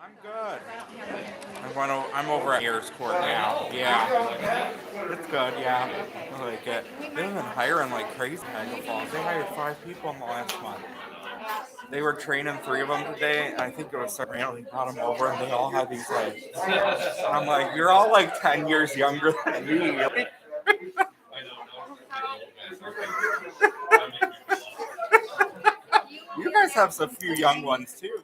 I'm good. I'm over at Ayers Court now. Yeah, it's good. Yeah, I like it. They've been hiring like crazy in Niagara Falls. They hired 5 people in the last month. They were training 3 of them today. I think it was Serrano. He brought them over, and they all had these like. I'm like, you're all like 10 years younger than me. You guys have some few young ones too.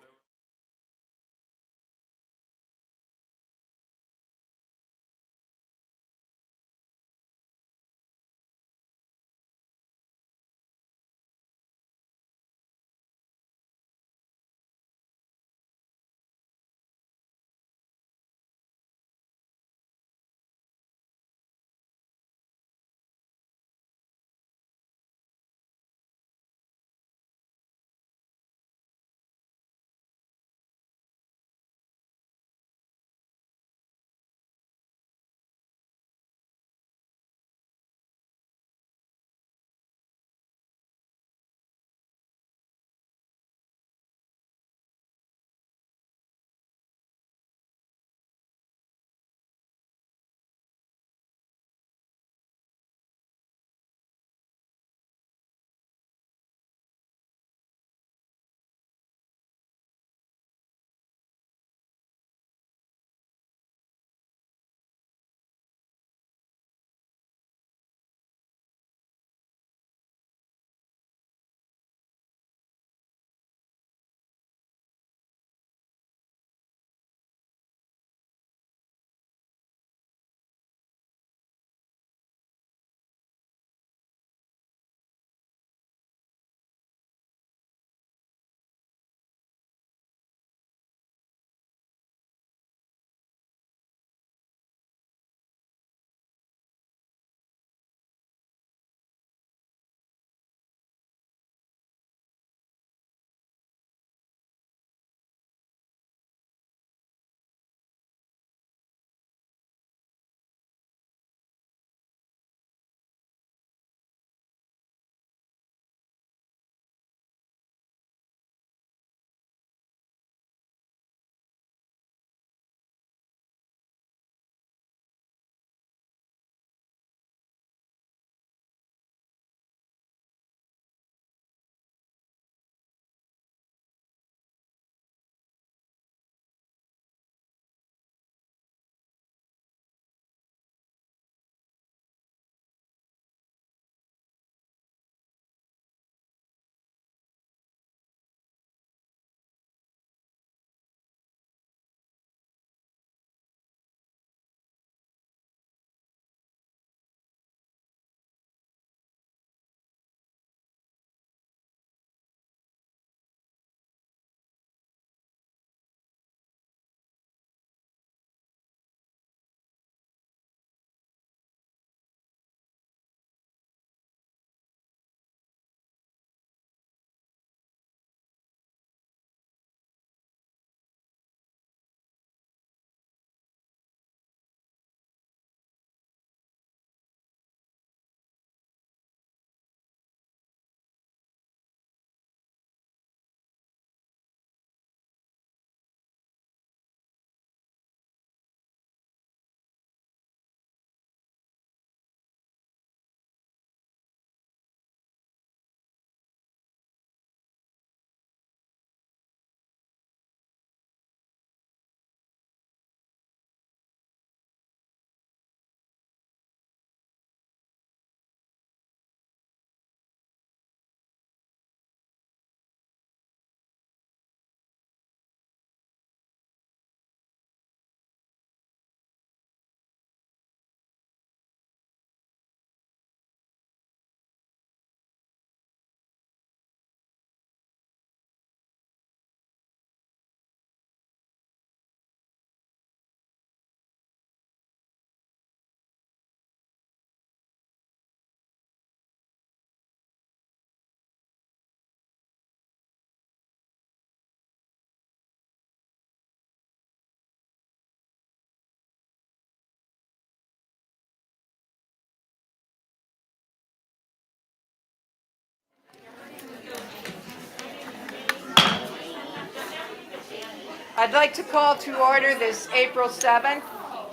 I'd like to call to order this April 7th,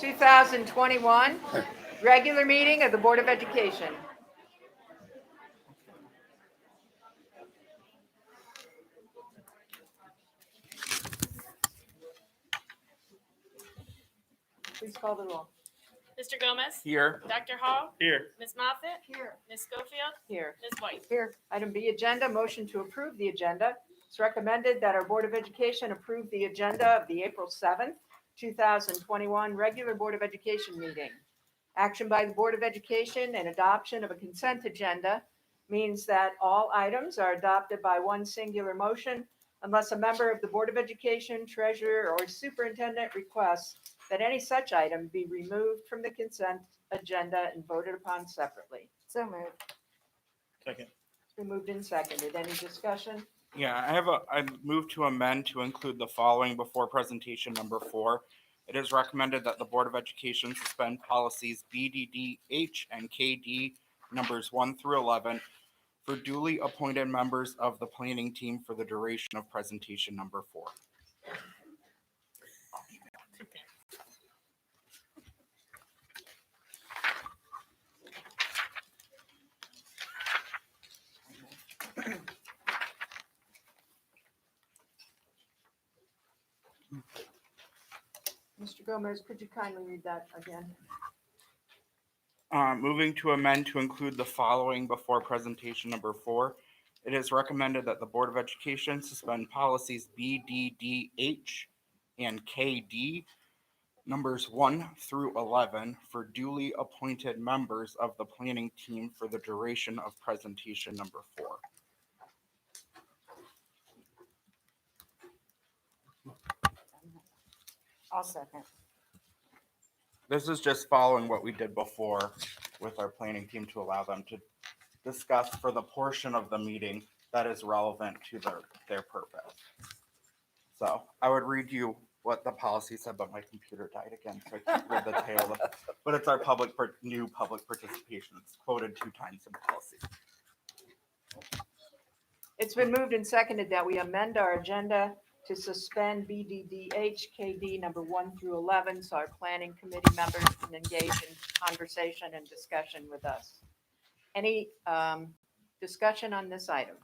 2021 regular meeting of the Board of Education. Please call the roll. Mr. Gomez? Here. Dr. Hall? Here. Ms. Moffitt? Here. Ms. Schofield? Here. Ms. White? Here. Item B, agenda, motion to approve the agenda. It's recommended that our Board of Education approve the agenda of the April 7th, 2021 regular Board of Education meeting. Action by the Board of Education and adoption of a consent agenda means that all items are adopted by one singular motion unless a member of the Board of Education, treasurer, or superintendent requests that any such item be removed from the consent agenda and voted upon separately. So moved. Second. It's been moved and seconded. Any discussion? Yeah, I move to amend to include the following before presentation number 4. It is recommended that the Board of Education suspend policies BDD, H, and KD numbers 1 through 11 for duly appointed members of the planning team for the duration of presentation number 4. Mr. Gomez, could you kindly read that again? Moving to amend to include the following before presentation number 4. It is recommended that the Board of Education suspend policies BDDH and KD numbers 1 through 11 for duly appointed members of the planning team for the duration of presentation number 4. I'll second. This is just following what we did before with our planning team to allow them to discuss for the portion of the meeting that is relevant to their purpose. So I would read you what the policy said, but my computer died again, so I can't read the tail of it. But it's our new public participation. It's quoted 2 times in policy. It's been moved and seconded that we amend our agenda to suspend BDDH number 1 through 11 so our planning committee members can engage in conversation and discussion with us. Any discussion on this item?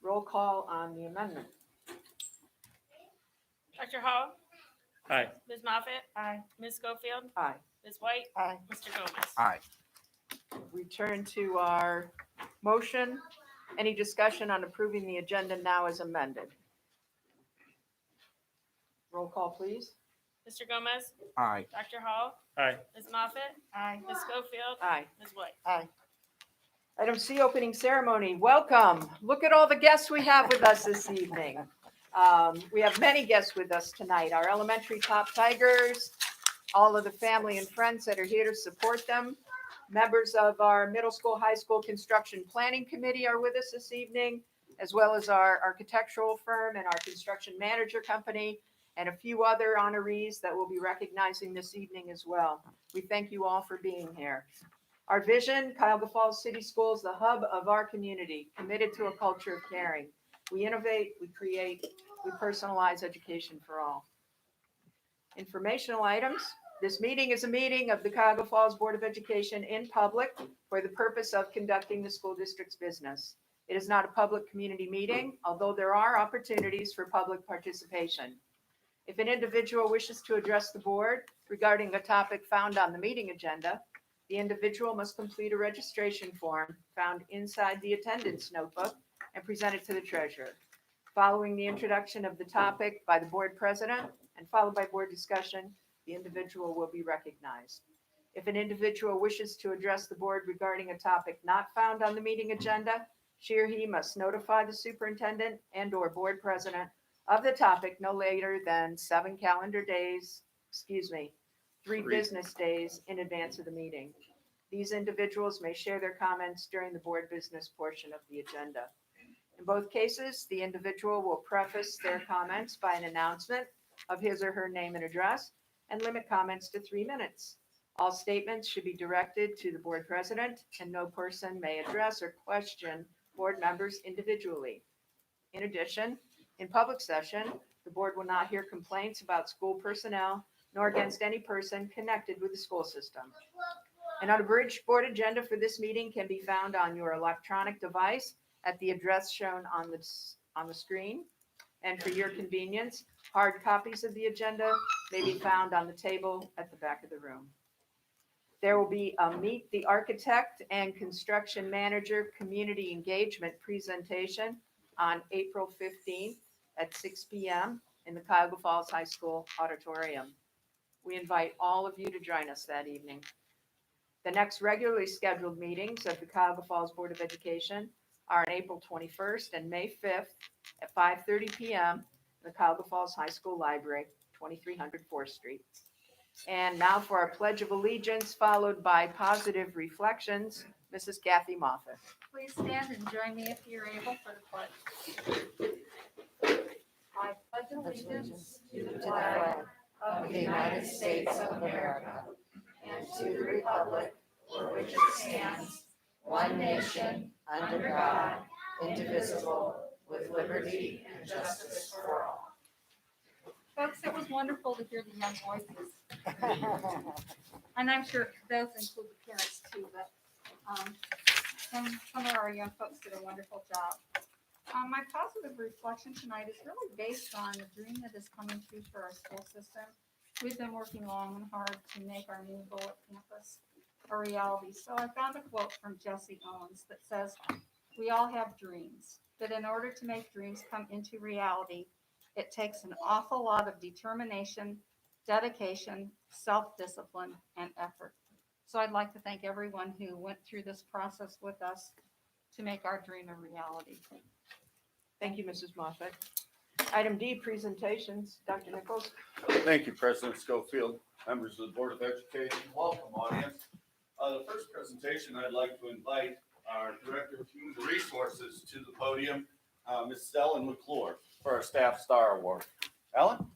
Roll call on the amendment. Dr. Hall? Aye. Ms. Moffitt? Aye. Ms. Schofield? Aye. Ms. White? Aye. Mr. Gomez? Aye. Return to our motion. Any discussion on approving the agenda now as amended? Roll call, please. Mr. Gomez? Aye. Dr. Hall? Aye. Ms. Moffitt? Aye. Ms. Schofield? Aye. Ms. White? Aye. Item C, opening ceremony. Welcome. Look at all the guests we have with us this evening. We have many guests with us tonight. Our elementary top tigers, all of the family and friends that are here to support them. Members of our middle school, high school construction planning committee are with us this evening, as well as our architectural firm and our construction manager company, and a few other honorees that we'll be recognizing this evening as well. We thank you all for being here. Our vision, Cuyahoga Falls City Schools, the hub of our community, committed to a culture of caring. We innovate, we create, we personalize education for all. Informational items. This meeting is a meeting of the Cuyahoga Falls Board of Education in public for the purpose of conducting the school district's business. It is not a public community meeting, although there are opportunities for public participation. If an individual wishes to address the board regarding a topic found on the meeting agenda, the individual must complete a registration form found inside the attendance notebook and present it to the treasurer. Following the introduction of the topic by the board president and followed by board discussion, the individual will be recognized. If an individual wishes to address the board regarding a topic not found on the meeting agenda, she or he must notify the superintendent and/or board president of the topic no later than 3 business days in advance of the meeting. These individuals may share their comments during the board business portion of the agenda. In both cases, the individual will preface their comments by an announcement of his or her name and address and limit comments to 3 minutes. All statements should be directed to the board president, and no person may address or question board members individually. In addition, in public session, the board will not hear complaints about school personnel nor against any person connected with the school system. An unabridged board agenda for this meeting can be found on your electronic device at the address shown on the screen. And for your convenience, hard copies of the agenda may be found on the table at the back of the room. There will be a Meet the Architect and Construction Manager Community Engagement presentation on April 15th at 6 p.m. in the Cuyahoga Falls High School auditorium. We invite all of you to join us that evening. The next regularly scheduled meetings of the Cuyahoga Falls Board of Education are on April 21st and May 5th at 5:30 p.m. in the Cuyahoga Falls High School Library, 2300 4th Street. And now for our Pledge of Allegiance, followed by positive reflections. Mrs. Kathy Moffett. Please stand and join me if you're able for the pledge. I pledge allegiance to the flag of the United States of America and to the republic for which it stands, one nation, under God, indivisible, with liberty and justice for all. Folks, it was wonderful to hear the young voices. And I'm sure those include the parents too, but some of our young folks did a wonderful job. My positive reflection tonight is really based on the dream that is coming true for our school system. We've been working long and hard to make our new Bullitt campus a reality. So I found a quote from Jesse Owens that says, "We all have dreams, but in order to make dreams come into reality, it takes an awful lot of determination, dedication, self-discipline, and effort." So I'd like to thank everyone who went through this process with us to make our dream a reality. Thank you, Mrs. Moffett. Item D, presentations. Dr. Nichols. Thank you, President Schofield, members of the Board of Education. Welcome, audience. The first presentation, I'd like to invite our Director of Human Resources to the podium, Ms. Ellen McClure, for our Staff Star Award. Ellen?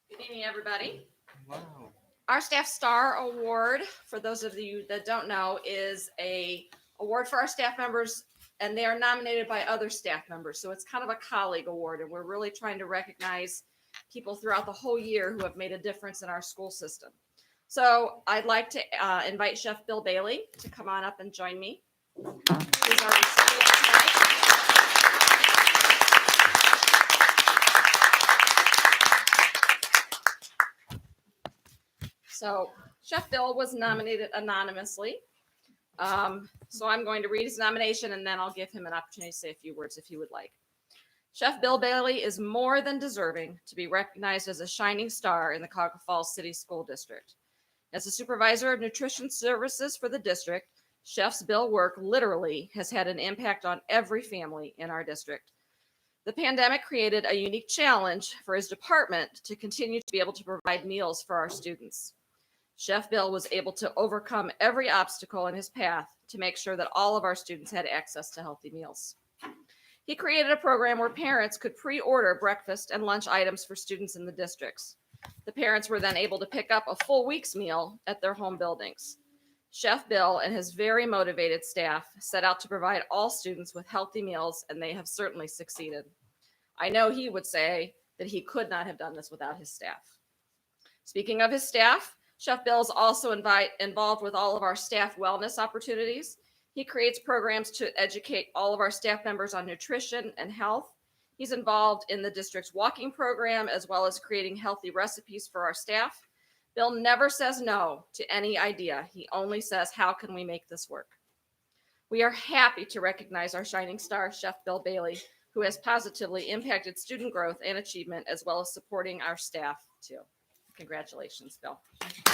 Good evening, everybody. Wow. Our Staff Star Award, for those of you that don't know, is a award for our staff members, and they are nominated by other staff members. So it's kind of a colleague award, and we're really trying to recognize people throughout the whole year who have made a difference in our school system. So I'd like to invite Chef Bill Bailey to come on up and join me. He's our recipient tonight. So Chef Bill was nominated anonymously. So I'm going to read his nomination and then I'll give him an opportunity to say a few words if he would like. Chef Bill Bailey is more than deserving to be recognized as a shining star in the Cuyahoga Falls City School District. As a supervisor of nutrition services for the district, Chef's Bill work literally has had an impact on every family in our district. The pandemic created a unique challenge for his department to continue to be able to provide meals for our students. Chef Bill was able to overcome every obstacle in his path to make sure that all of our students had access to healthy meals. He created a program where parents could pre-order breakfast and lunch items for students in the districts. The parents were then able to pick up a full week's meal at their home buildings. Chef Bill and his very motivated staff set out to provide all students with healthy meals, and they have certainly succeeded. I know he would say that he could not have done this without his staff. Speaking of his staff, Chef Bill is also involved with all of our staff wellness opportunities. He creates programs to educate all of our staff members on nutrition and health. He's involved in the district's walking program, as well as creating healthy recipes for our staff. Bill never says no to any idea. He only says, how can we make this work? We are happy to recognize our shining star, Chef Bill Bailey, who has positively impacted student growth and achievement, as well as supporting our staff too. Congratulations, Bill. So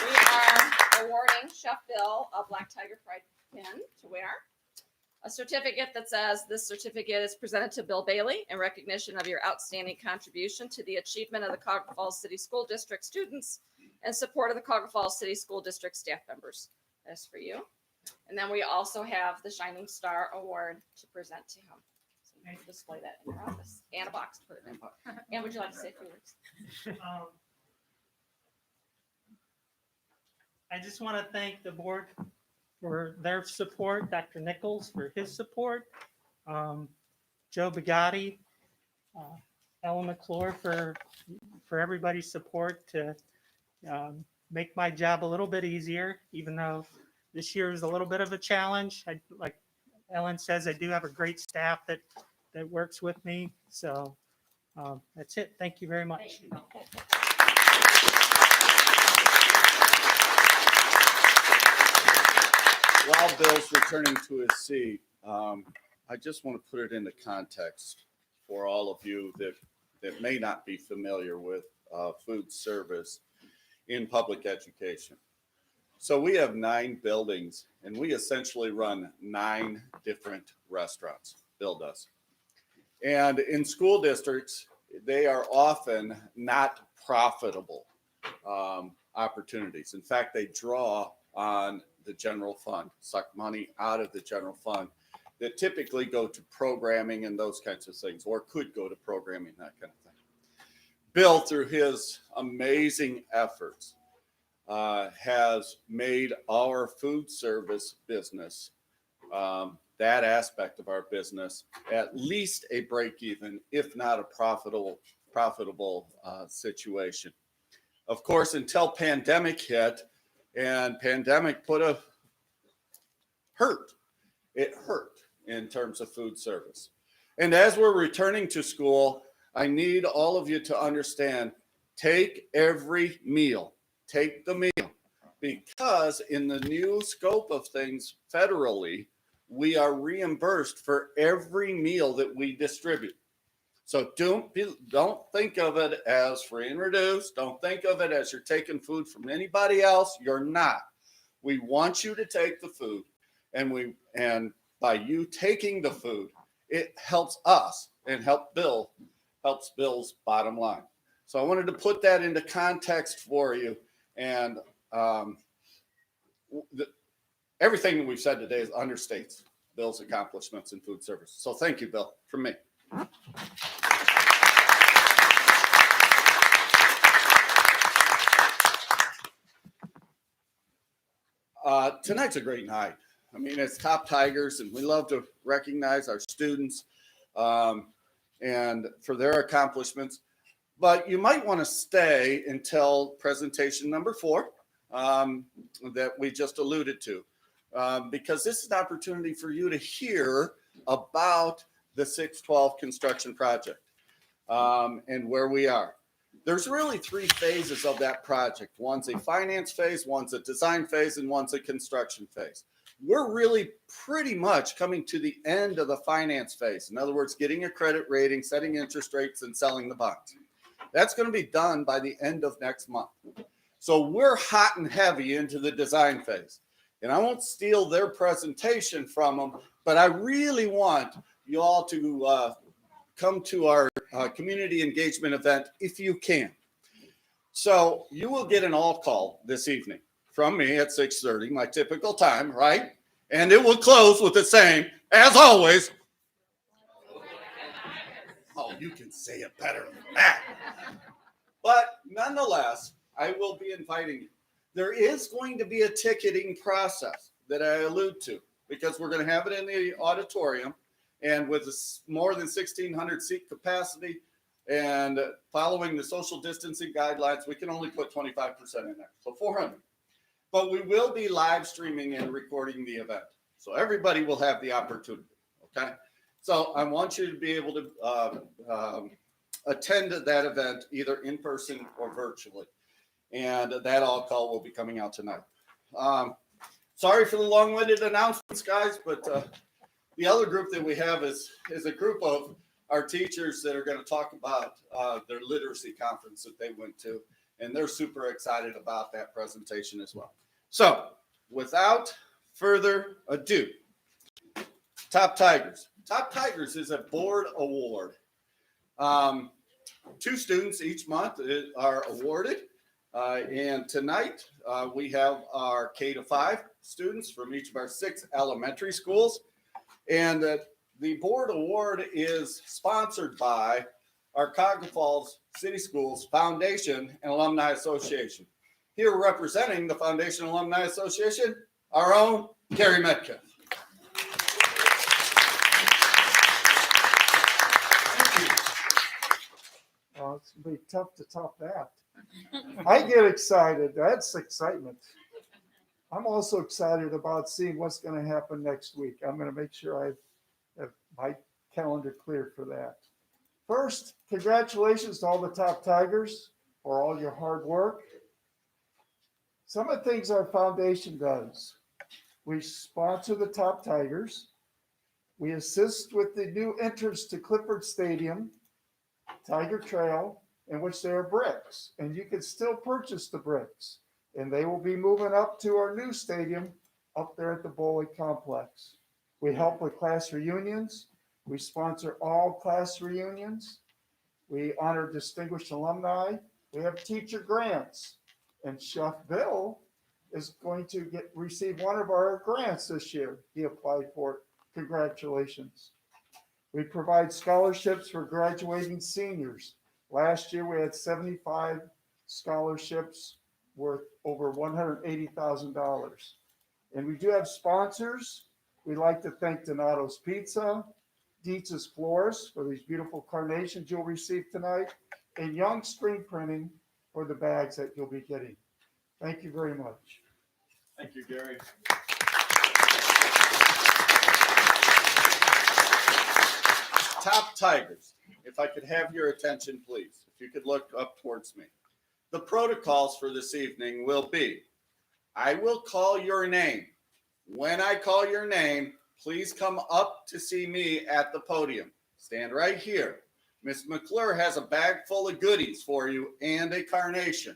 we are awarding Chef Bill a Black Tiger Pride pin to wear, a certificate that says this certificate is presented to Bill Bailey in recognition of your outstanding contribution to the achievement of the Cuyahoga Falls City School District students and support of the Cuyahoga Falls City School District staff members. That's for you. And then we also have the Shining Star Award to present to him. So display that in your office and a box to put it in. And would you like to say a few words? I just want to thank the board for their support, Dr. Nichols for his support, Joe Bugatti, Ellen McClure for everybody's support to make my job a little bit easier, even though this year is a little bit of a challenge. Like Ellen says, I do have a great staff that works with me. So that's it. Thank you very much. Thank you. While Bill's returning to his seat, I just want to put it into context for all of you that may not be familiar with food service in public education. So we have 9 buildings, and we essentially run 9 different restaurants. Bill does. And in school districts, they are often not profitable opportunities. In fact, they draw on the general fund, suck money out of the general fund that typically go to programming and those kinds of things, or could go to programming, that kind of thing. Bill, through his amazing efforts, has made our food service business, that aspect of our business, at least a break even, if not a profitable situation. Of course, until pandemic hit, and pandemic it hurt in terms of food service. And as we're returning to school, I need all of you to understand, take every meal, take the meal, because in the new scope of things federally, we are reimbursed for every meal that we distribute. So don't think of it as free and reduced. Don't think of it as you're taking food from anybody else. You're not. We want you to take the food, and by you taking the food, it helps us and helps Bill's bottom line. So I wanted to put that into context for you, and everything that we've said today understates Bill's accomplishments in food service. So thank you, Bill, from me. Tonight's a great night. I mean, it's Top Tigers, and we love to recognize our students and for their accomplishments. But you might want to stay until presentation number 4 that we just alluded to, because this is an opportunity for you to hear about the 612 construction project and where we are. There's really 3 phases of that project. One's a finance phase, one's a design phase, and one's a construction phase. We're really pretty much coming to the end of the finance phase. In other words, getting a credit rating, setting interest rates, and selling the bonds. That's going to be done by the end of next month. So we're hot and heavy into the design phase. And I won't steal their presentation from them, but I really want you all to come to our community engagement event if you can. So you will get an all call this evening from me at 6:30, my typical time, right? And it will close with the same, as always. Oh, you can say it better than that. But nonetheless, I will be inviting you. There is going to be a ticketing process that I allude to, because we're going to have it in the auditorium, and with more than 1,600 seat capacity and following the social distancing guidelines, we can only put 25% in there, so 400. But we will be live streaming and recording the event, so everybody will have the opportunity, okay? So I want you to be able to attend that event either in person or virtually. And that all call will be coming out tonight. Sorry for the long-winded announcements, guys, but the other group that we have is a group of our teachers that are going to talk about their literacy conference that they went to, and they're super excited about that presentation as well. So without further ado, Top Tigers. Top Tigers is a board award. 2 students each month are awarded. And tonight we have our K-5 students from each of our 6 elementary schools. And the board award is sponsored by our Cuyahoga Falls City Schools Foundation and Alumni Association. Here representing the Foundation Alumni Association, our own Gary Metcalf. Well, it's gonna be tough to top that. I get excited. That's excitement. I'm also excited about seeing what's going to happen next week. I'm going to make sure I have my calendar cleared for that. First, congratulations to all the top Tigers for all your hard work. Some of the things our foundation does: we sponsor the top Tigers. We assist with the new entrance to Clifford Stadium, Tiger Trail, in which there are bricks, and you can still purchase the bricks. And they will be moving up to our new stadium up there at the bowling complex. We help with class reunions. We sponsor all class reunions. We honor distinguished alumni. We have teacher grants. And Chef Bill is going to receive one of our grants this year. He applied for it. Congratulations. We provide scholarships for graduating seniors. Last year we had 75 scholarships worth over $180,000. And we do have sponsors. We'd like to thank Donato's Pizza, Dietz's Florist for these beautiful carnations you'll receive tonight, and Young Screen Printing for the bags that you'll be getting. Thank you very much. Thank you, Gary. Top Tigers, if I could have your attention, please. If you could look up towards me. The protocols for this evening will be, I will call your name. When I call your name, please come up to see me at the podium. Stand right here. Miss McClure has a bag full of goodies for you and a carnation.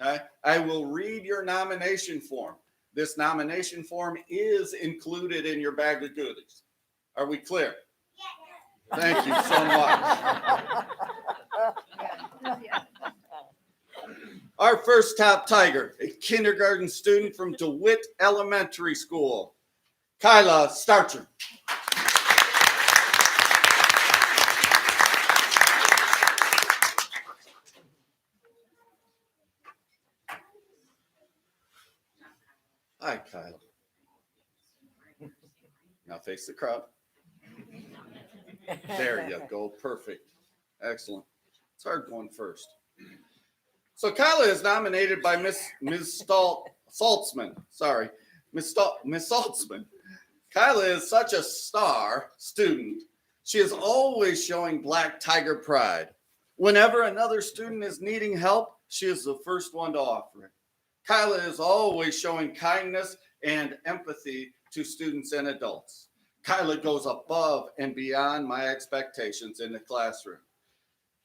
Okay? I will read your nomination form. This nomination form is included in your bag of goodies. Are we clear? Yes. Thank you so much. Our first top Tiger, a kindergarten student from DeWitt Elementary School, Kyla Starcher. Hi, Kyla. Now face the crowd. There you go. Perfect. Excellent. It's hard going first. So Kyla is nominated by Miss Saltzman. Sorry, Miss Saltzman. Kyla is such a star student. She is always showing Black Tiger pride. Whenever another student is needing help, she is the first one to offer it. Kyla is always showing kindness and empathy to students and adults. Kyla goes above and beyond my expectations in the classroom.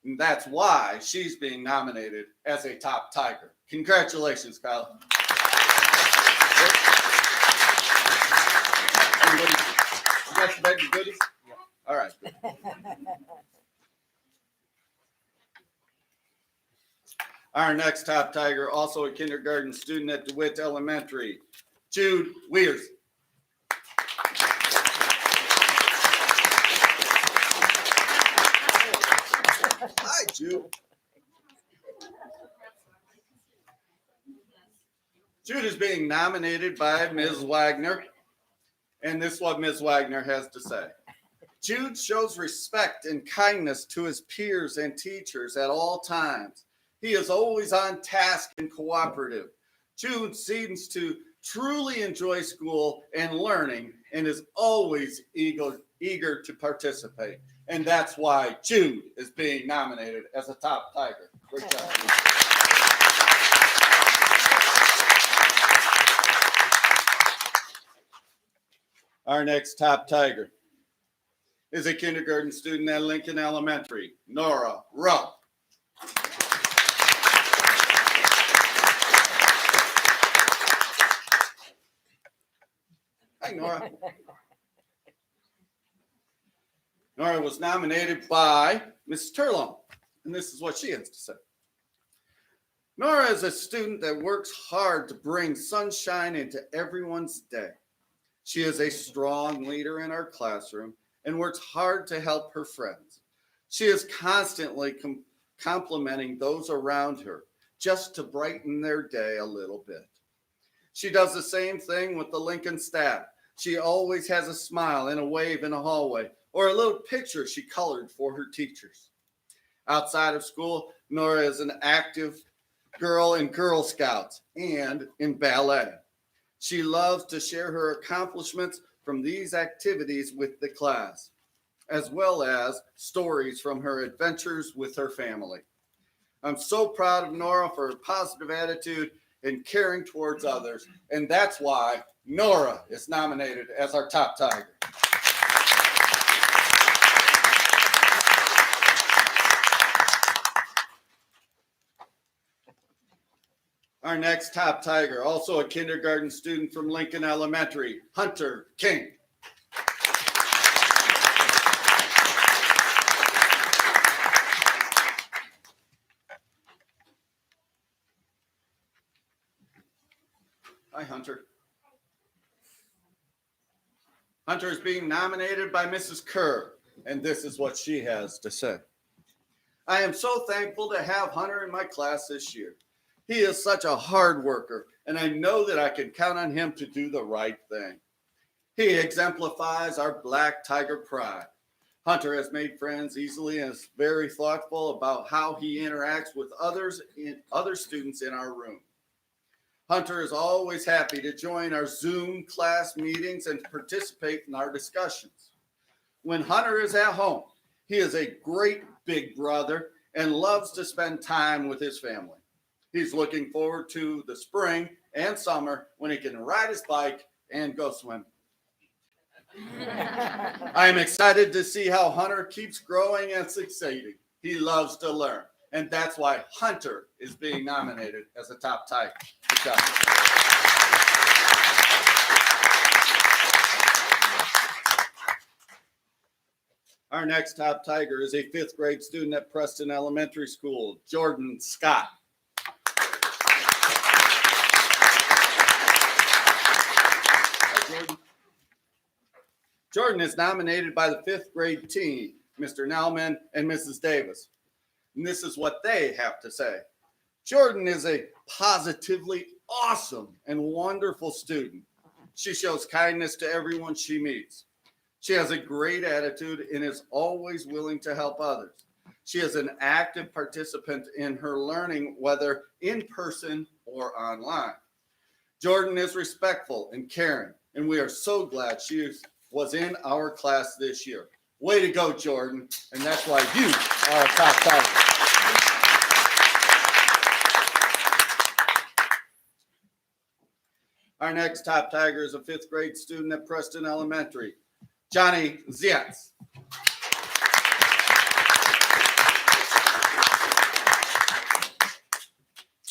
And that's why she's being nominated as a top Tiger. Congratulations, Kyla. You got your bag of goodies? Yeah. All right. Good. Our next top Tiger, also a kindergarten student at DeWitt Elementary, Jude Weirs. Hi, Jude. Jude is being nominated by Ms. Wagner, and this is what Ms. Wagner has to say. Jude shows respect and kindness to his peers and teachers at all times. He is always on task and cooperative. Jude seems to truly enjoy school and learning and is always eager to participate. And that's why Jude is being nominated as a top Tiger. Great job. Our next top Tiger is a kindergarten student at Lincoln Elementary, Nora Rupp. Hi, Nora. Nora was nominated by Ms. Turlum, and this is what she has to say. Nora is a student that works hard to bring sunshine into everyone's day. She is a strong leader in our classroom and works hard to help her friends. She is constantly complimenting those around her just to brighten their day a little bit. She does the same thing with the Lincoln staff. She always has a smile and a wave in a hallway or a little picture she colored for her teachers. Outside of school, Nora is an active girl in Girl Scouts and in ballet. She loves to share her accomplishments from these activities with the class, as well as stories from her adventures with her family. I'm so proud of Nora for her positive attitude and caring towards others, and that's why Nora is nominated as our top Tiger. Our next top Tiger, also a kindergarten student from Lincoln Elementary, Hunter King. Hi, Hunter. Hunter is being nominated by Mrs. Kerr, and this is what she has to say. I am so thankful to have Hunter in my class this year. He is such a hard worker, and I know that I can count on him to do the right thing. He exemplifies our Black Tiger pride. Hunter has made friends easily and is very thoughtful about how he interacts with other students in our room. Hunter is always happy to join our Zoom class meetings and participate in our discussions. When Hunter is at home, he is a great big brother and loves to spend time with his family. He's looking forward to the spring and summer when he can ride his bike and go swim. I am excited to see how Hunter keeps growing and succeeding. He loves to learn, and that's why Hunter is being nominated as a top Tiger. Good job. Our next top Tiger is a 5th grade student at Preston Elementary School, Jordan Scott. Jordan is nominated by the 5th grade team, Mr. Nelman and Mrs. Davis. And this is what they have to say. Jordan is a positively awesome and wonderful student. She shows kindness to everyone she meets. She has a great attitude and is always willing to help others. She is an active participant in her learning, whether in person or online. Jordan is respectful and caring, and we are so glad she was in our class this year. Way to go, Jordan, and that's why you are a top Tiger. Our next top Tiger is a 5th grade student at Preston Elementary, Johnny Zietz.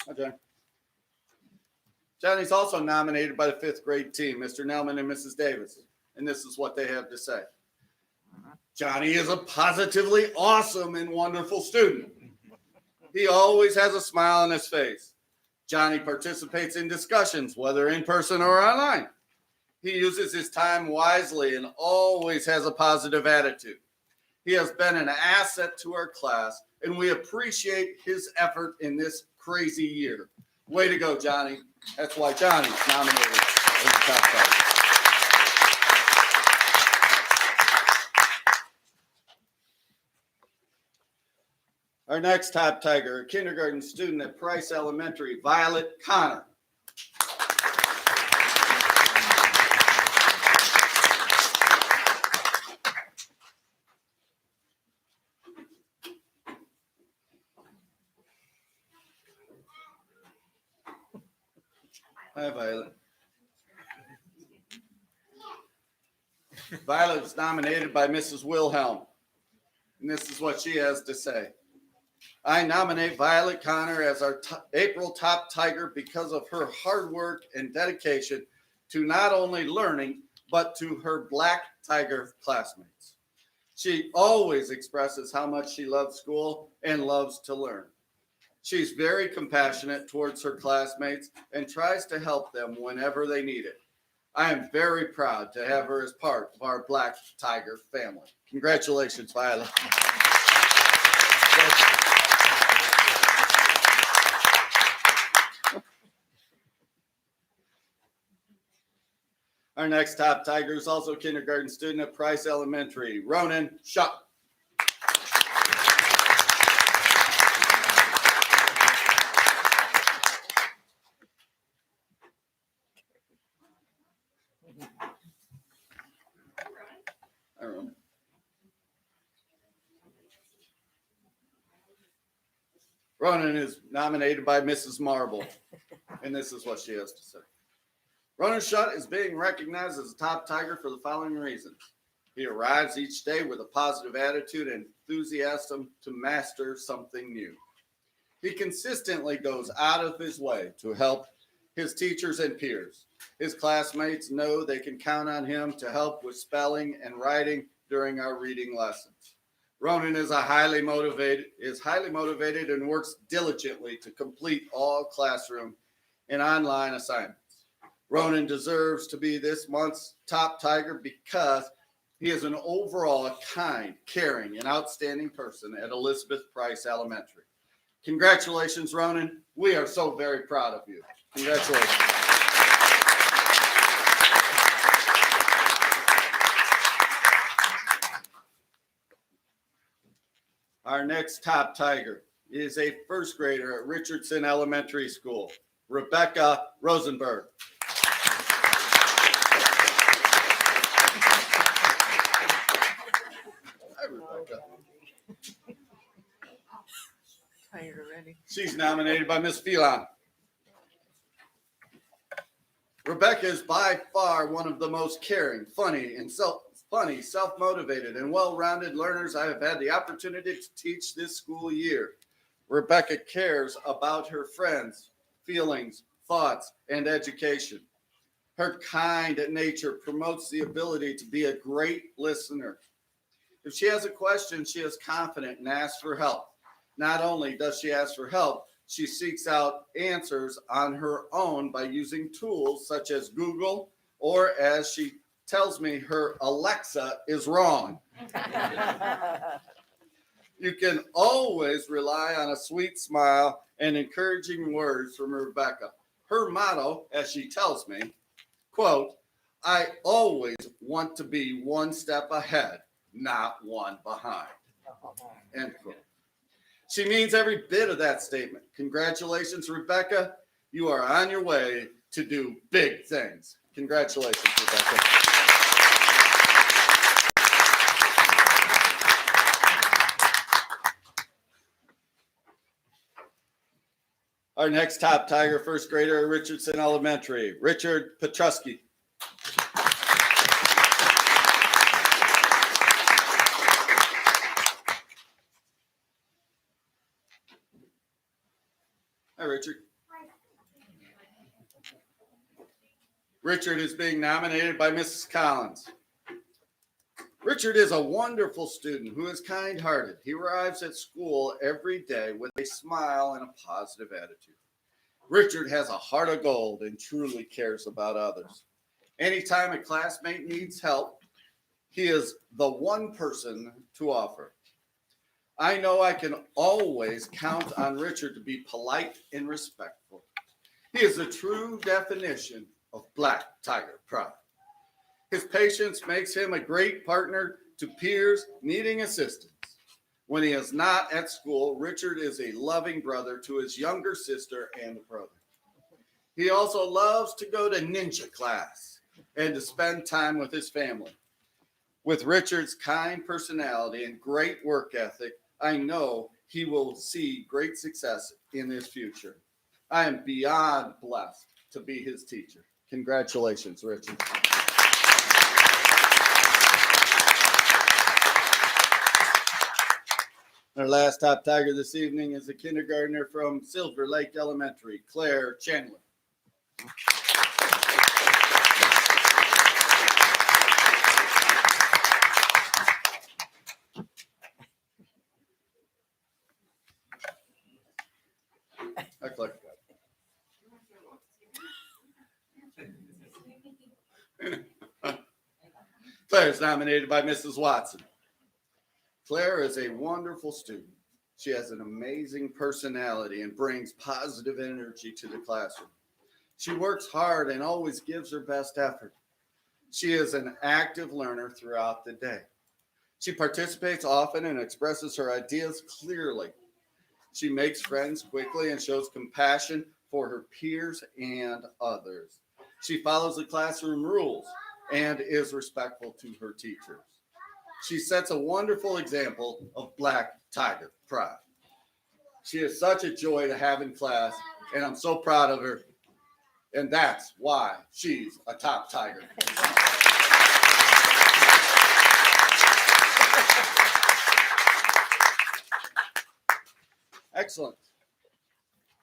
Hi, Johnny. Johnny's also nominated by the 5th grade team, Mr. Nelman and Mrs. Davis. And this is what they have to say. Johnny is a positively awesome and wonderful student. He always has a smile on his face. Johnny participates in discussions, whether in person or online. He uses his time wisely and always has a positive attitude. He has been an asset to our class, and we appreciate his effort in this crazy year. Way to go, Johnny. That's why Johnny's nominated as the top Tiger. Our next top Tiger, a kindergarten student at Price Elementary, Violet Connor. Hi, Violet. Violet was nominated by Mrs. Wilhelm, and this is what she has to say. I nominate Violet Connor as our April top Tiger because of her hard work and dedication to not only learning, but to her Black Tiger classmates. She always expresses how much she loves school and loves to learn. She's very compassionate towards her classmates and tries to help them whenever they need it. I am very proud to have her as part of our Black Tiger family. Congratulations, Viola. Our next top Tiger is also a kindergarten student at Price Elementary, Ronan Shuck. Hi, Ronan. Ronan is nominated by Mrs. Marble, and this is what she has to say. Ronan Shutt is being recognized as a top Tiger for the following reasons. He arrives each day with a positive attitude and enthusiasm to master something new. He consistently goes out of his way to help his teachers and peers. His classmates know they can count on him to help with spelling and writing during our reading lessons. Ronan is highly motivated and works diligently to complete all classroom and online assignments. Ronan deserves to be this month's top Tiger because he is an overall kind, caring, and outstanding person at Elizabeth Price Elementary. Congratulations, Ronan. We are so very proud of you. Congratulations. Our next top Tiger is a first grader at Richardson Elementary School, Rebecca Rosenberg. Hi, Rebecca. Tired already. She's nominated by Miss Phelan. Rebecca is by far one of the most caring, funny, self-motivated, and well-rounded learners I have had the opportunity to teach this school year. Rebecca cares about her friends, feelings, thoughts, and education. Her kind nature promotes the ability to be a great listener. If she has a question, she is confident and asks for help. Not only does she ask for help, she seeks out answers on her own by using tools such as Google, or as she tells me, her Alexa is wrong. You can always rely on a sweet smile and encouraging words from Rebecca. Her motto, as she tells me, quote, I always want to be one step ahead, not one behind, end quote. She means every bit of that statement. Congratulations, Rebecca. You are on your way to do big things. Congratulations, Rebecca. Our next top Tiger, first grader at Richardson Elementary, Richard Petrusky. Hi, Richard. Richard is being nominated by Mrs. Collins. Richard is a wonderful student who is kind-hearted. He arrives at school every day with a smile and a positive attitude. Richard has a heart of gold and truly cares about others. Anytime a classmate needs help, he is the one person to offer. I know I can always count on Richard to be polite and respectful. He is a true definition of Black Tiger pride. His patience makes him a great partner to peers needing assistance. When he is not at school, Richard is a loving brother to his younger sister and brother. He also loves to go to ninja class and to spend time with his family. With Richard's kind personality and great work ethic, I know he will see great success in his future. I am beyond blessed to be his teacher. Congratulations, Richard. Our last top Tiger this evening is a kindergartner from Silver Lake Elementary, Claire Chandler. Hi, Claire. Claire is nominated by Mrs. Watson. Claire is a wonderful student. She has an amazing personality and brings positive energy to the classroom. She works hard and always gives her best effort. She is an active learner throughout the day. She participates often and expresses her ideas clearly. She makes friends quickly and shows compassion for her peers and others. She follows the classroom rules and is respectful to her teachers. She sets a wonderful example of Black Tiger pride. She is such a joy to have in class, and I'm so proud of her. And that's why she's a top Tiger. Excellent.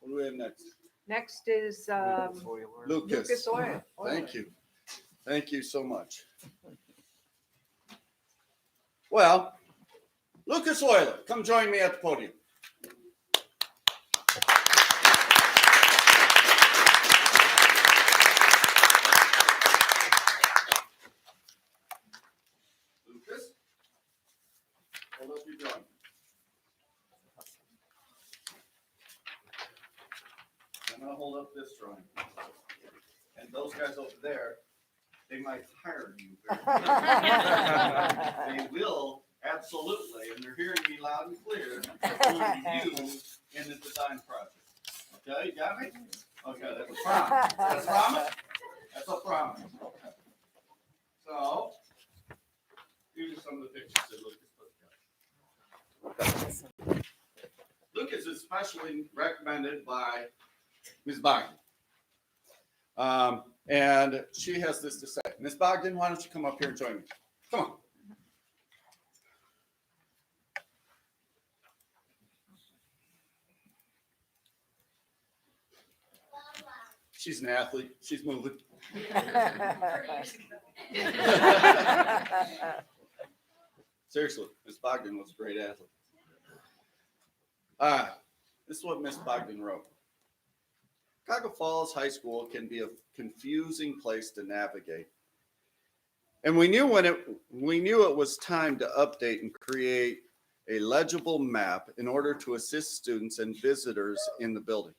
What do we have next? Next is Lucas. Lucas Oil. Thank you. Thank you so much. Well, Lucas Euler, come join me at the podium. Lucas, hold up your drawing. I'm going to hold up this drawing. And those guys over there, they might hire you. They will, absolutely, and they're hearing me loud and clear, including you in the design project. Okay, you got me? Okay, that's a promise. That's a promise? That's a promise. So, these are some of the pictures that Lucas put together. Lucas is especially recommended by Ms. Bogdan. And she has this to say. Ms. Bogdan, why don't you come up here and join me? Come on. She's an athlete. She's moving. Seriously, Ms. Bogdan was a great athlete. This is what Ms. Bogdan wrote. Cuyahoga Falls High School can be a confusing place to navigate. And we knew it was time to update and create a legible map in order to assist students and visitors in the building.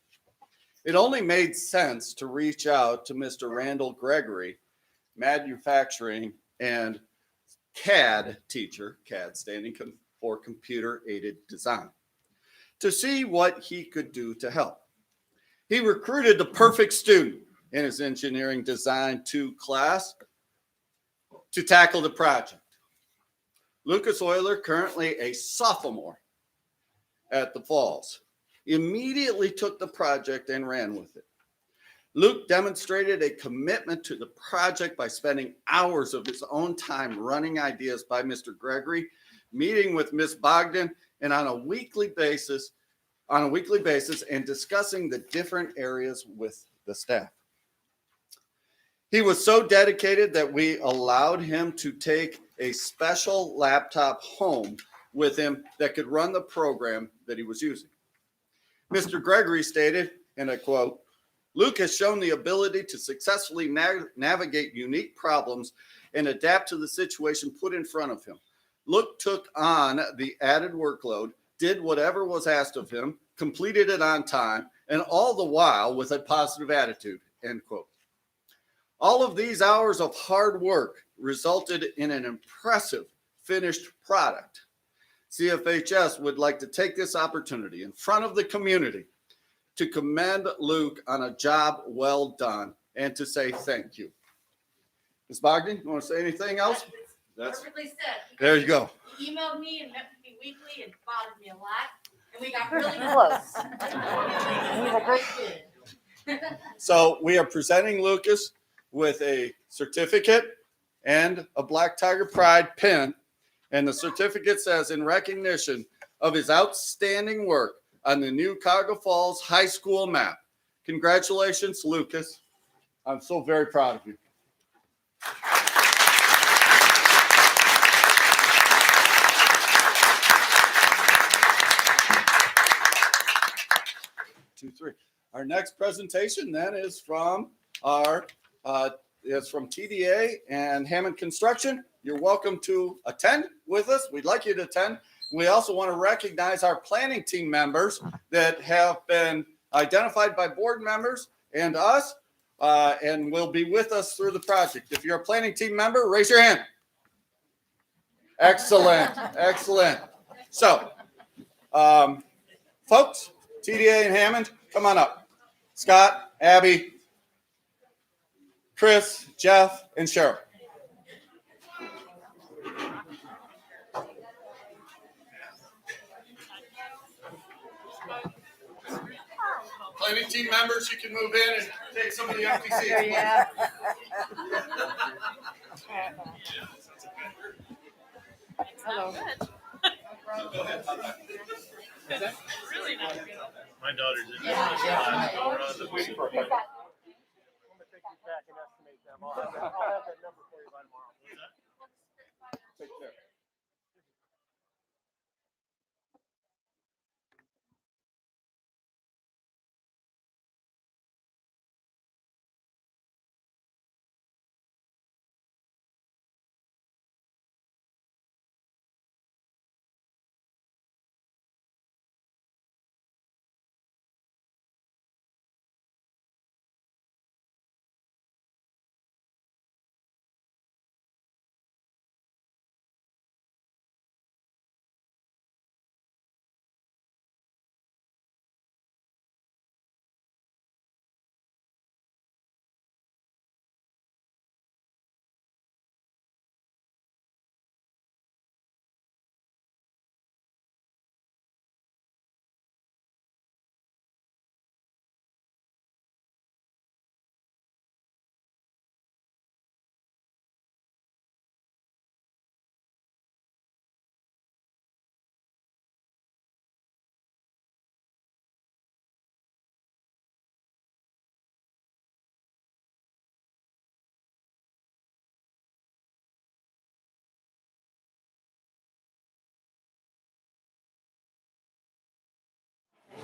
It only made sense to reach out to Mr. Randall Gregory, manufacturing and CAD teacher, CAD standing for computer aided design, to see what he could do to help. He recruited the perfect student in his engineering design 2 class to tackle the project. Lucas Euler, currently a sophomore at the Falls, immediately took the project and ran with it. Luke demonstrated a commitment to the project by spending hours of his own time running ideas by Mr. Gregory, meeting with Ms. Bogdan, and on a weekly basis and discussing the different areas with the staff. He was so dedicated that we allowed him to take a special laptop home with him that could run the program that he was using. Mr. Gregory stated, and I quote, "Luke has shown the ability to successfully navigate unique problems and adapt to the situation put in front of him. Luke took on the added workload, did whatever was asked of him, completed it on time, and all the while with a positive attitude," end quote. All of these hours of hard work resulted in an impressive finished product. CFHS would like to take this opportunity in front of the community to commend Luke on a job well done and to say thank you. Ms. Bogdan, you want to say anything else? That's perfectly said. There you go. He emailed me and met with me weekly and bothered me a lot, and we got really close. He's a great kid. So we are presenting Lucas with a certificate and a Black Tiger Pride pin. And the certificate says, in recognition of his outstanding work on the new Cuyahoga Falls High School map. Congratulations, Lucas. I'm so very proud of you. Two, three. Our next presentation then is from our is from TDA and Hammond Construction. You're welcome to attend with us. We'd like you to attend. We also want to recognize our planning team members that have been identified by board members and us, and will be with us through the project. If you're a planning team member, raise your hand. Excellent, excellent. So, folks, TDA and Hammond, come on up. Scott, Abby, Chris, Jeff, and Cheryl. Planning team members, you can move in and take some of the empty seats. There you have. Hello. Go ahead. Really not good. My daughter's in Take care.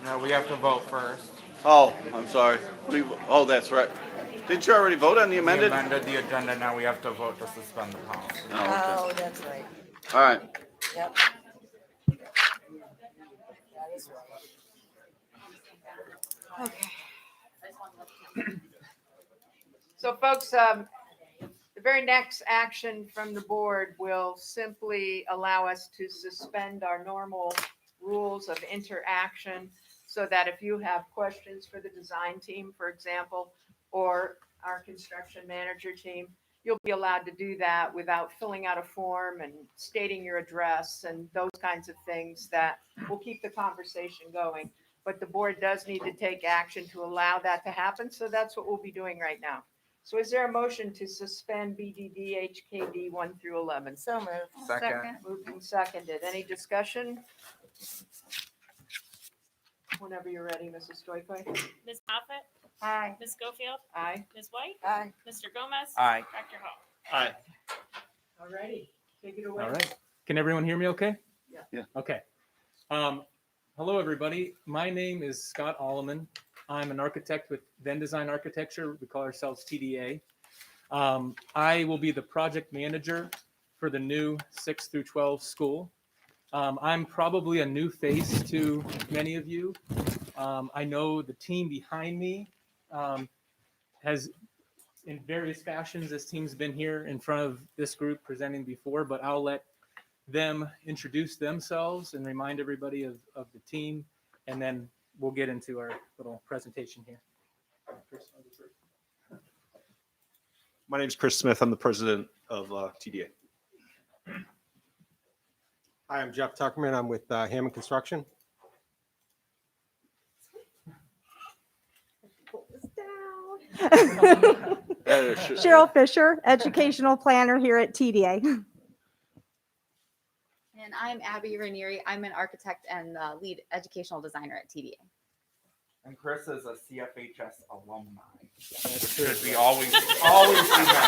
No, we have to vote first. Oh, I'm sorry. Oh, that's right. Didn't you already vote on the We amended? amended the agenda, now we have to vote to suspend the policy. Oh, okay. Oh, that's right. All right. Yep. That is right. Okay. So folks, the very next action from the board will simply allow us to suspend our normal rules of interaction so that if you have questions for the design team, for example, or our construction manager team, you'll be allowed to do that without filling out a form and stating your address and those kinds of things that will keep the conversation going. But the board does need to take action to allow that to happen. So that's what we'll be doing right now. So is there a motion to suspend BDD HKD 1 through 11? So moved. Second. Moved and seconded. Any discussion? Whenever you're ready, Mrs. Stoykoy. Ms. Moffett, Aye. Ms. Schofield, Aye. Ms. White, Aye. Mr. Gomez. Aye. Dr. Hall. Aye. All righty. Take it away. All right. Can everyone hear me okay? Yeah. Yeah. Okay. Hello, everybody. My name is Scott Alleman. I'm an architect with Venn Design Architecture. We call ourselves TDA. I will be the project manager for the new 6 through 12 school. I'm probably a new face to many of you. I know the team behind me has, in various fashions, this team's been here in front of this group presenting before, but I'll let them introduce themselves and remind everybody of the team, and then we'll get into our little presentation here. My name's Chris Smith. I'm the president of TDA. Hi, I'm Jeff Tuckerman. I'm with Hammond Construction. Pull this down. Cheryl Fisher, educational planner here at TDA. And I'm Abby Ranieri. I'm an architect and lead educational designer at TDA. And Chris is a CFHS alumni. Should be always be that.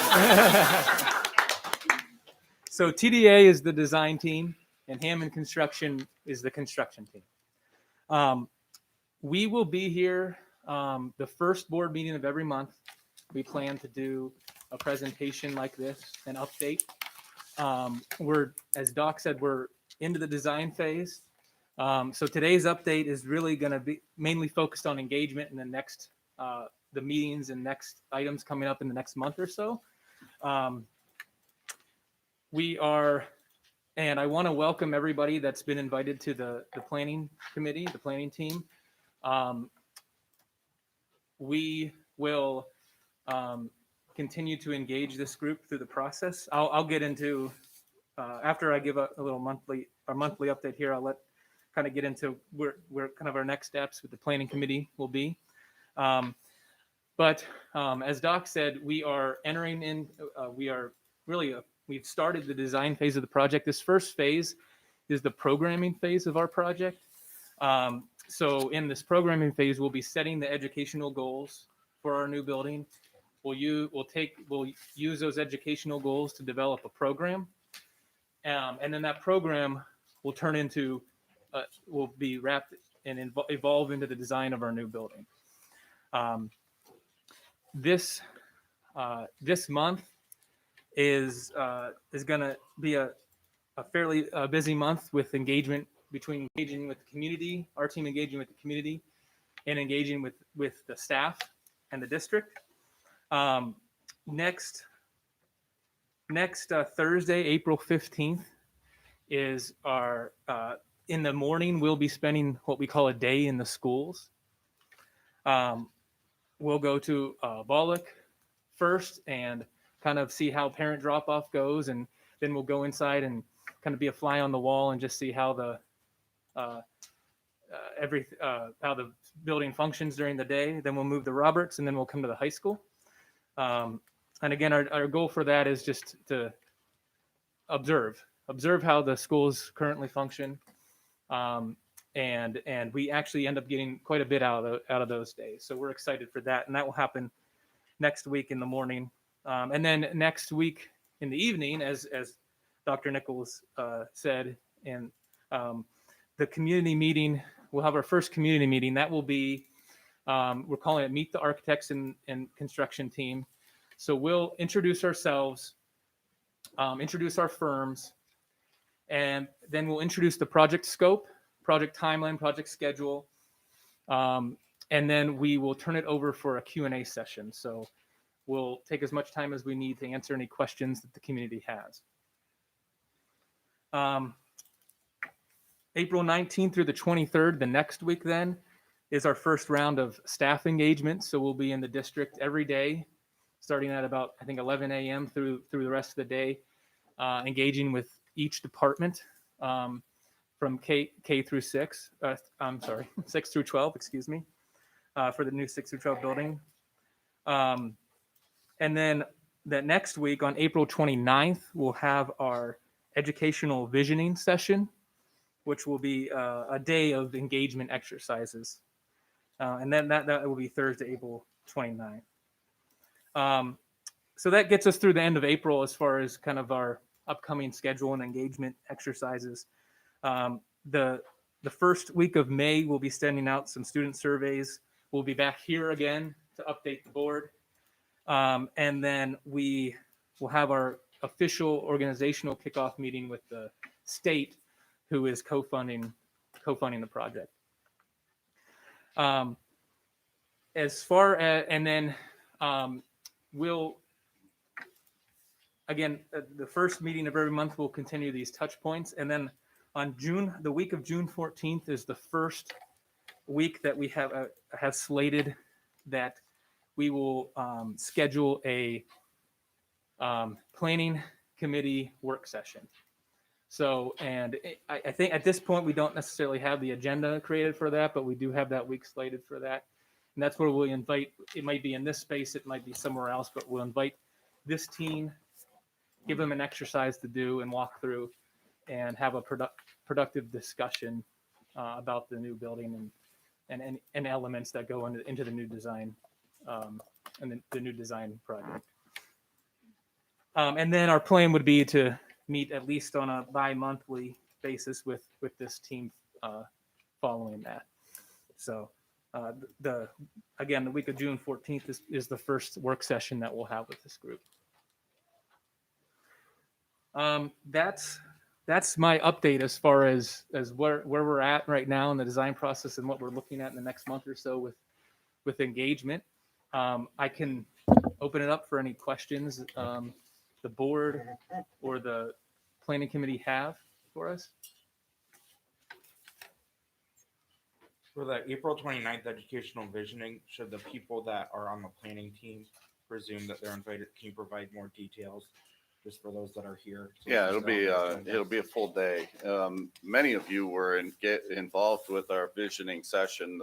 So TDA is the design team, and Hammond Construction is the construction team. We will be here the first board meeting of every month. We plan to do a presentation like this, an update. We're, as Doc said, we're into the design phase. So today's update is really going to be mainly focused on engagement in the next, the meetings and next items coming up in the next month or so. We are, and I want to welcome everybody that's been invited to the planning committee, the planning team. We will continue to engage this group through the process. I'll get into, after I give a little monthly update here, I'll kind of get into where kind of our next steps with the planning committee will be. But as Doc said, we are entering in, we are really, we've started the design phase of the project. This first phase is the programming phase of our project. So in this programming phase, we'll be setting the educational goals for our new building. We'll use those educational goals to develop a program. And then that program will turn into, will be wrapped and evolve into the design of our new building. This month is going to be a fairly busy month with engagement, between engaging with the community, our team engaging with the community, and engaging with the staff and the district. Next Thursday, April 15th, is our, in the morning, we'll be spending what we call a day in the schools. We'll go to Bollock first and kind of see how parent drop-off goes, and then we'll go inside and kind of be a fly on the wall and just see how the how the building functions during the day. Then we'll move to Roberts, and then we'll come to the high school. And again, our goal for that is just to observe how the schools currently function. And we actually end up getting quite a bit out of those days. So we're excited for that. And that will happen next week in the morning. And then next week in the evening, as Dr. Nichols said, and the community meeting, we'll have our first community meeting. That will be, we're calling it Meet the Architects and Construction Team. So we'll introduce ourselves, introduce our firms, and then we'll introduce the project scope, project timeline, project schedule, and then we will turn it over for a Q&A session. So we'll take as much time as we need to answer any questions that the community has. April 19th through the 23rd, the next week then, is our first round of staff engagement. So we'll be in the district every day, starting at about, I think, 11 a.m. through the rest of the day, engaging with each department from K through 6. I'm sorry, 6 through 12, excuse me, for the new 6 through 12 building. And then the next week on April 29th, we'll have our educational visioning session, which will be a day of engagement exercises. And then that will be Thursday, April 29th. So that gets us through the end of April as far as kind of our upcoming schedule and engagement exercises. The first week of May, we'll be sending out some student surveys. We'll be back here again to update the board. And then we will have our official organizational kickoff meeting with the state, who is co-funding the project. As far as, and then we'll, again, the first meeting of every month, we'll continue these touch points. And then on the week of June 14th is the first week that we have slated that we will schedule a planning committee work session. So, and I think at this point, we don't necessarily have the agenda created for that, but we do have that week slated for that. And that's where we'll invite, it might be in this space, it might be somewhere else, but we'll invite this team, give them an exercise to do and walk through and have a productive discussion about the new building and elements that go into the new design and the new design project. And then our plan would be to meet at least on a bi-monthly basis with this team following that. So again, the week of June 14th is the first work session that we'll have with this group. That's my update as far as where we're at right now in the design process and what we're looking at in the next month or so with engagement. I can open it up for any questions the board or the planning committee have for us. For the April 29th educational visioning, should the people that are on the planning team presume that they're invited? Can you provide more details just for those that are here? So Yeah, we can understand it'll be a full day. Many of you were get involved with our visioning session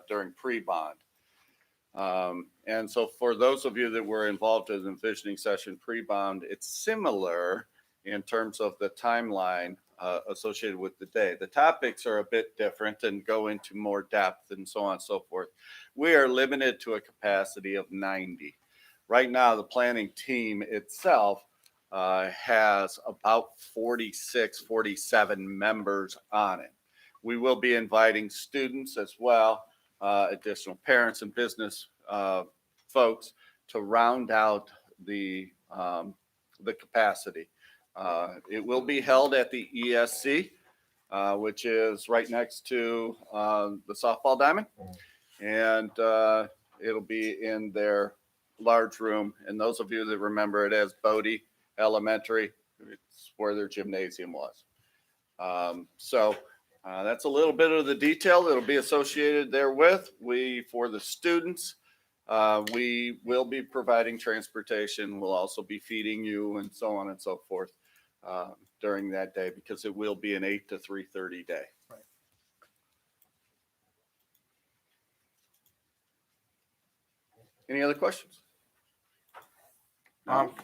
during pre-bond. And so for those of you that were involved in the visioning session pre-bond, it's similar in terms of the timeline associated with the day. The topics are a bit different and go into more depth and so on and so forth. We are limited to a capacity of 90. Right now, the planning team itself has about 46, 47 members on it. We will be inviting students as well, additional parents and business folks to round out the capacity. It will be held at the ESC, which is right next to the softball diamond, and it'll be in their large room. And those of you that remember it as Bodie Elementary, it's where their gymnasium was. So that's a little bit of the detail that'll be associated therewith. For the students, we will be providing transportation. We'll also be feeding you and so on and so forth during that day, because it will be an 8 to 3:30 day. Right. Any other questions?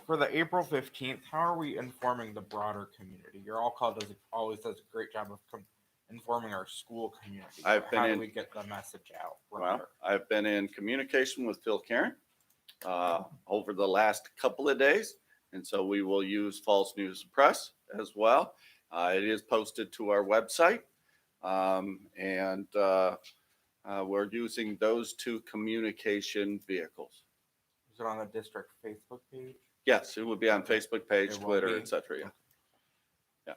For the April 15th, how are we informing the broader community? Your All Call always does a great job of informing our school community. How do we get the message out? Well, I've been in communication with Phil Karen over the last couple of days, and so we will use False News Press as well. It is posted to our website, and we're using those two communication vehicles. Is it on the district Facebook page? Yes, it would be on Facebook page, It will Twitter, be. etc. Yeah.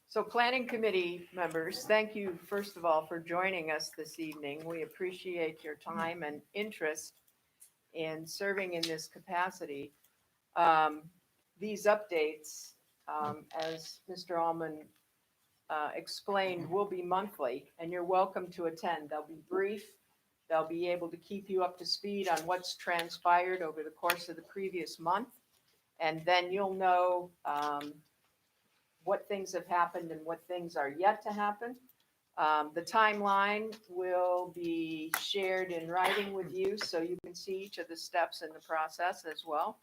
So planning committee members, thank you, first of all, for joining us this evening. We appreciate your time and interest in serving in this capacity. These updates, as Mr. Allman explained, will be monthly, and you're welcome to attend. They'll be brief. They'll be able to keep you up to speed on what's transpired over the course of the previous month. And then you'll know what things have happened and what things are yet to happen. The timeline will be shared in writing with you, so you can see each of the steps in the process as well.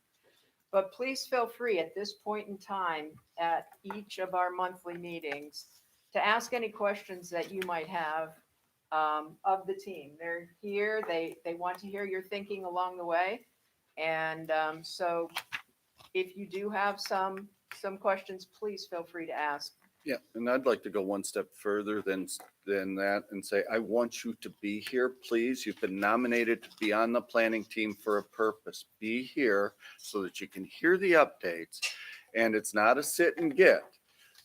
But please feel free at this point in time at each of our monthly meetings to ask any questions that you might have of the team. They're here, they want to hear your thinking along the way. And so if you do have some questions, please feel free to ask. Yeah, and I'd like to go one step further than that and say, I want you to be here, please. You've been nominated to be on the planning team for a purpose. Be here so that you can hear the updates, and it's not a sit and get.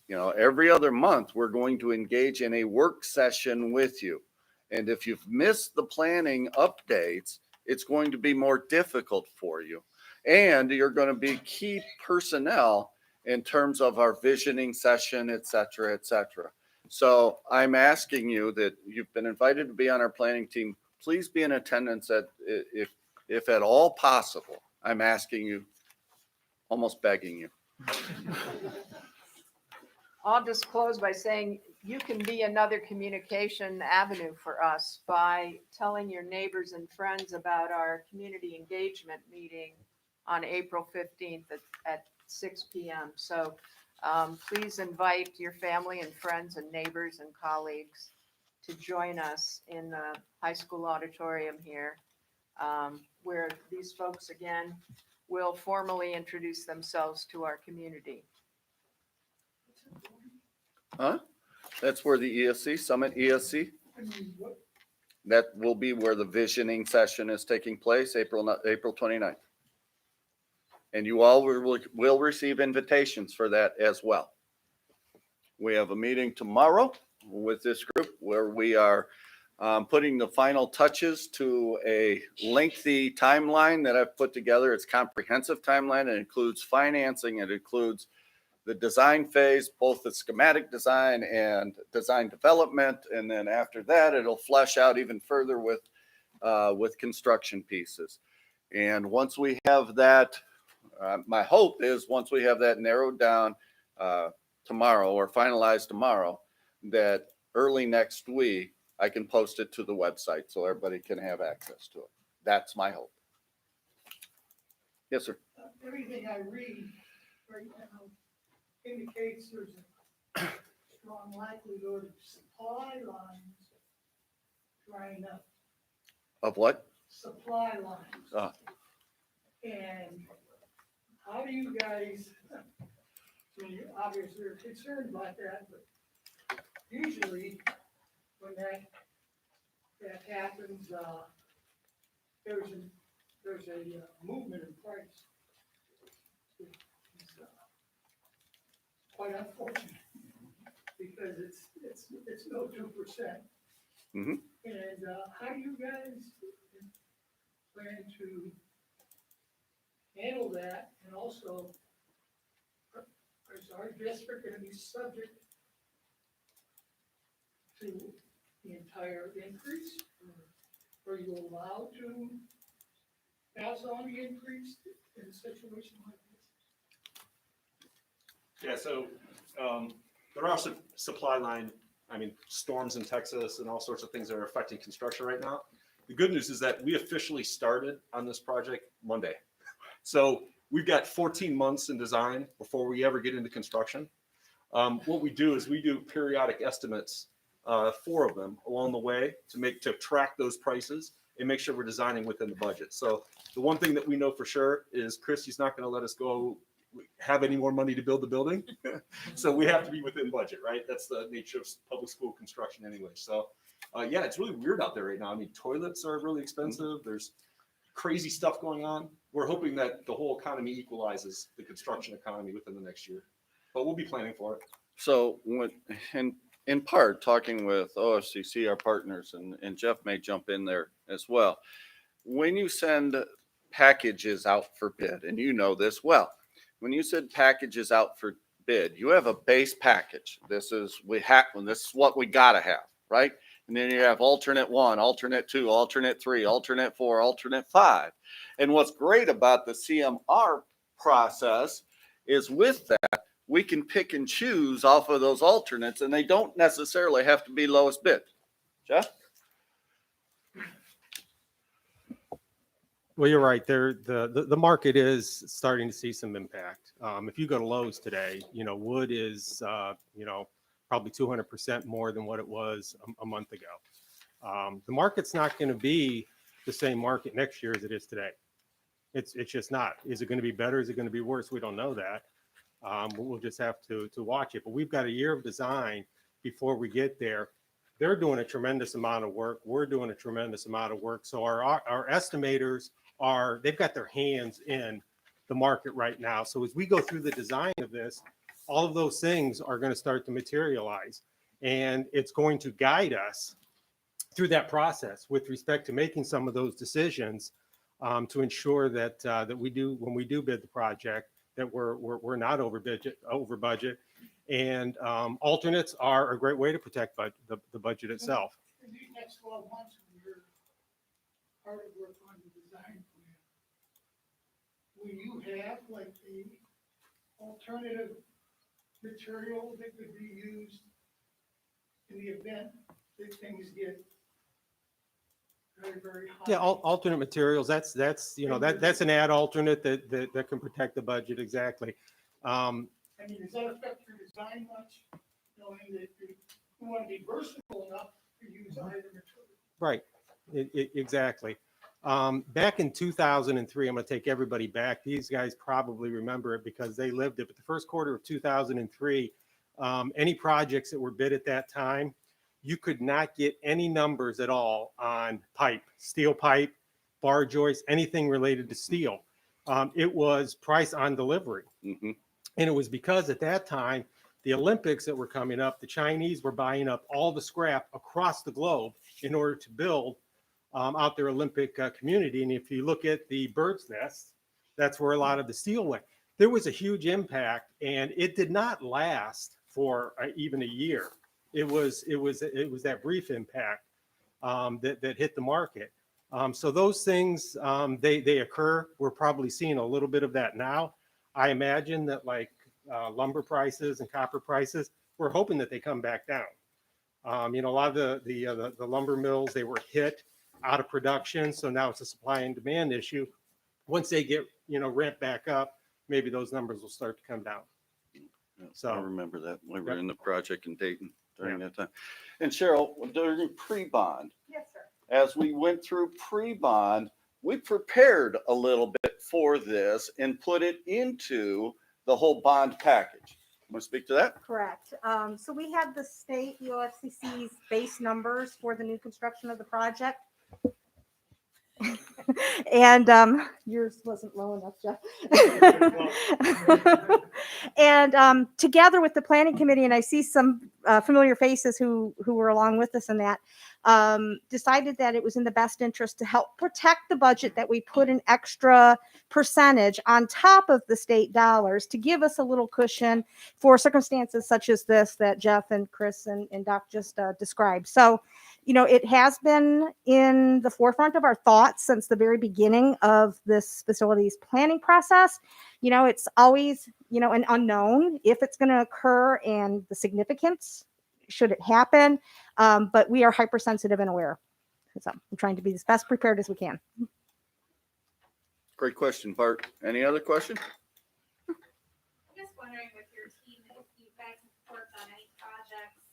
You know, every other month, we're going to engage in a work session with you. And if you've missed the planning updates, it's going to be more difficult for you. And you're going to be key personnel in terms of our visioning session, et cetera, et cetera. So I'm asking you that you've been invited to be on our planning team. Please be in attendance if at all possible. I'm asking you, almost begging you. I'll just close by saying you can be another communication avenue for us by telling your neighbors and friends about our community engagement meeting on April 15th at 6 p.m. So please invite your family and friends and neighbors and colleagues to join us in the high school auditorium here, where these folks again will formally introduce themselves to our community. Huh? That's where the ESC, Summit ESC, that will be where the visioning session is taking place, April 29th. And you all will receive invitations for that as well. We have a meeting tomorrow with this group where we are putting the final touches to a lengthy timeline that I've put together. It's a comprehensive timeline. It includes financing. It includes the design phase, both the schematic design and design development. And then after that, it'll flesh out even further with construction pieces. And once we have that, my hope is once we have that narrowed down tomorrow or finalized tomorrow, that early next week, I can post it to the website so everybody can have access to it. That's my hope. Yes, sir. Everything I read right now indicates there's a strong likelihood of supply lines drying up. Of what? Supply lines. And how do you guys, I mean, you obviously are concerned about that, but usually when that happens, there's a movement in price. It's quite unfortunate because it's no 2%. Mm-hmm. And how do you guys plan to handle that? And also, is our district going to be subject to the entire increase? Or are you allowed to pass on the increase in a situation like this? Yeah, so there are some supply line, storms in Texas and all sorts of things that are affecting construction right now. The good news is that we officially started on this project Monday. So we've got 14 months in design before we ever get into construction. What we do is we do periodic estimates, 4 of them along the way to track those prices and make sure we're designing within the budget. So the one thing that we know for sure is Christy's not going to let us go have any more money to build the building. So we have to be within budget, right? That's the nature of public school construction anyway. So yeah, it's really weird out there right now. Toilets are really expensive. There's crazy stuff going on. We're hoping that the whole economy equalizes the construction economy within the next year, but we'll be planning for it. So in part, talking with OFCC, our partners, and Jeff may jump in there as well. When you send packages out for bid, and you know this well, when you send packages out for bid, you have a base package. This is what we gotta have, right? And then you have alternate 1, alternate 2, alternate 3, alternate 4, alternate 5. And what's great about the CMR process is with that, we can pick and choose off of those alternates, and they don't necessarily have to be lowest bid. Jeff? Well, you're right. The market is starting to see some impact. If you go to Lowe's today, wood is probably 200% more than what it was a month ago. The market's not going to be the same market next year as it is today. It's just not. Is it going to be better? Is it going to be worse? We don't know that. We'll just have to watch it. But we've got a year of design before we get there. They're doing a tremendous amount of work. We're doing a tremendous amount of work. So our estimators they've got their hands in the market right now. So as we go through the design of this, all of those things are going to start to materialize, and it's going to guide us through that process with respect to making some of those decisions to ensure that when we do bid the project, that we're not over budget. And alternates are a great way to protect the budget itself. In these next 12 months, when you're hard at work on the design plan, will you have like the alternative material that could be used in the event that things get very, very high? Yeah, alternate materials. That's an ad alternate that can protect the budget exactly. Does that affect your design much, knowing that you want to be versatile enough to use either material? Right, exactly. Back in 2003, I'm going to take everybody back. These guys probably remember it because they lived it. But the first quarter of 2003, any projects that were bid at that time, you could not get any numbers at all on pipe, steel pipe, bar joists, anything related to steel. It was price on delivery. Mhm. And it was because at that time, the Olympics that were coming up, the Chinese were buying up all the scrap across the globe in order to build out their Olympic community. And if you look at the bird's nest, that's where a lot of the steel went. There was a huge impact, and it did not last for even a year. It was that brief impact that hit the market. So those things, they occur. We're probably seeing a little bit of that now. I imagine that like lumber prices and copper prices, we're hoping that they come back down. A lot of the lumber mills, they were hit out of production. So now it's a supply and demand issue. Once they get, ramped back up, maybe those numbers will start to come down. Yeah, So- I remember that. We were Yep. in the project in Dayton during that time. And Cheryl, during pre-bond, Yes, sir. as we went through pre-bond, we prepared a little bit for this and put it into the whole bond package. Want to speak to that? Correct. So we had the state UFCC's base numbers for the new construction of the project. And yours wasn't low enough, Jeff. And together with the planning committee, and I see some familiar faces who were along with us in that, decided that it was in the best interest to help protect the budget, that we put an extra percentage on top of the state dollars to give us a little cushion for circumstances such as this that Jeff and Chris and Doc just described. So, it has been in the forefront of our thoughts since the very beginning of this facilities planning process. It's always, an unknown if it's going to occur and the significance should it happen. But we are hypersensitive and aware. So I'm trying to be as best prepared as we can. Great question, Bart. Any other question? I'm just wondering with your team, if you guys have worked on any projects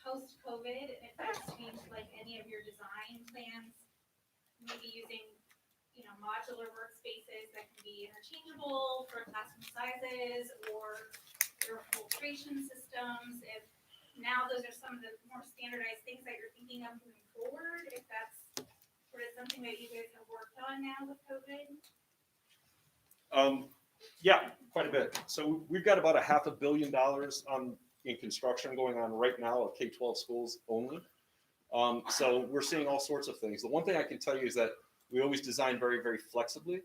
post-COVID, if that's changed like any of your design plans, maybe using, modular workspaces that can be interchangeable for classroom sizes or your filtration systems, if now those are some of the more standardized things that you're thinking of moving forward, if that's sort of something that you guys have worked on now with COVID? Yeah, quite a bit. So we've got about $500 million in construction going on right now of K-12 schools only. So we're seeing all sorts of things. The one thing I can tell you is that we always design very, very flexibly.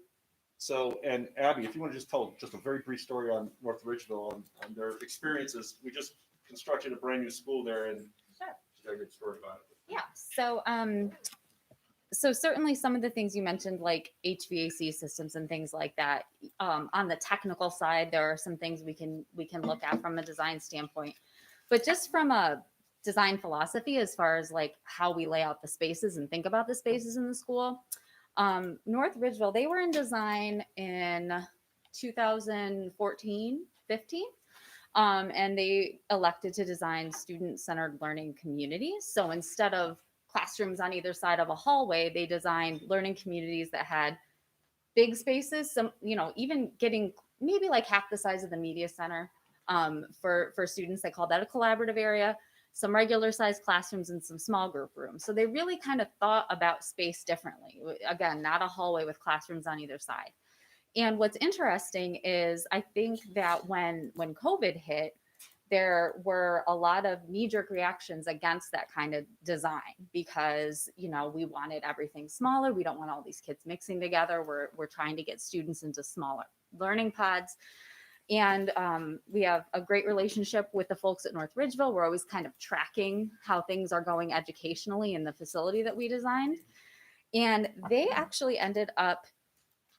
So, and Abby, if you want to just tell just a very brief story on North Ridgeville and their experiences, we just constructed a brand new school there, and Sure. she's got a good story about it. Yeah. So certainly some of the things you mentioned, like HVAC systems and things like that. On the technical side, there are some things we can look at from a design standpoint. But just from a design philosophy, as far as like how we lay out the spaces and think about the spaces in the school, North Ridgeville, they were in design in 2014, 15. And they elected to design student-centered learning communities. So instead of classrooms on either side of a hallway, they designed learning communities that had big spaces, some, even getting maybe like half the size of the media center for students. They call that a collaborative area, some regular sized classrooms and some small group rooms. So they really kind of thought about space differently. Again, not a hallway with classrooms on either side. And what's interesting is I think that when COVID hit, there were a lot of knee-jerk reactions against that kind of design because, we wanted everything smaller. We don't want all these kids mixing together. We're trying to get students into smaller learning pods. And we have a great relationship with the folks at North Ridgeville. We're always kind of tracking how things are going educationally in the facility that we designed. And they actually ended up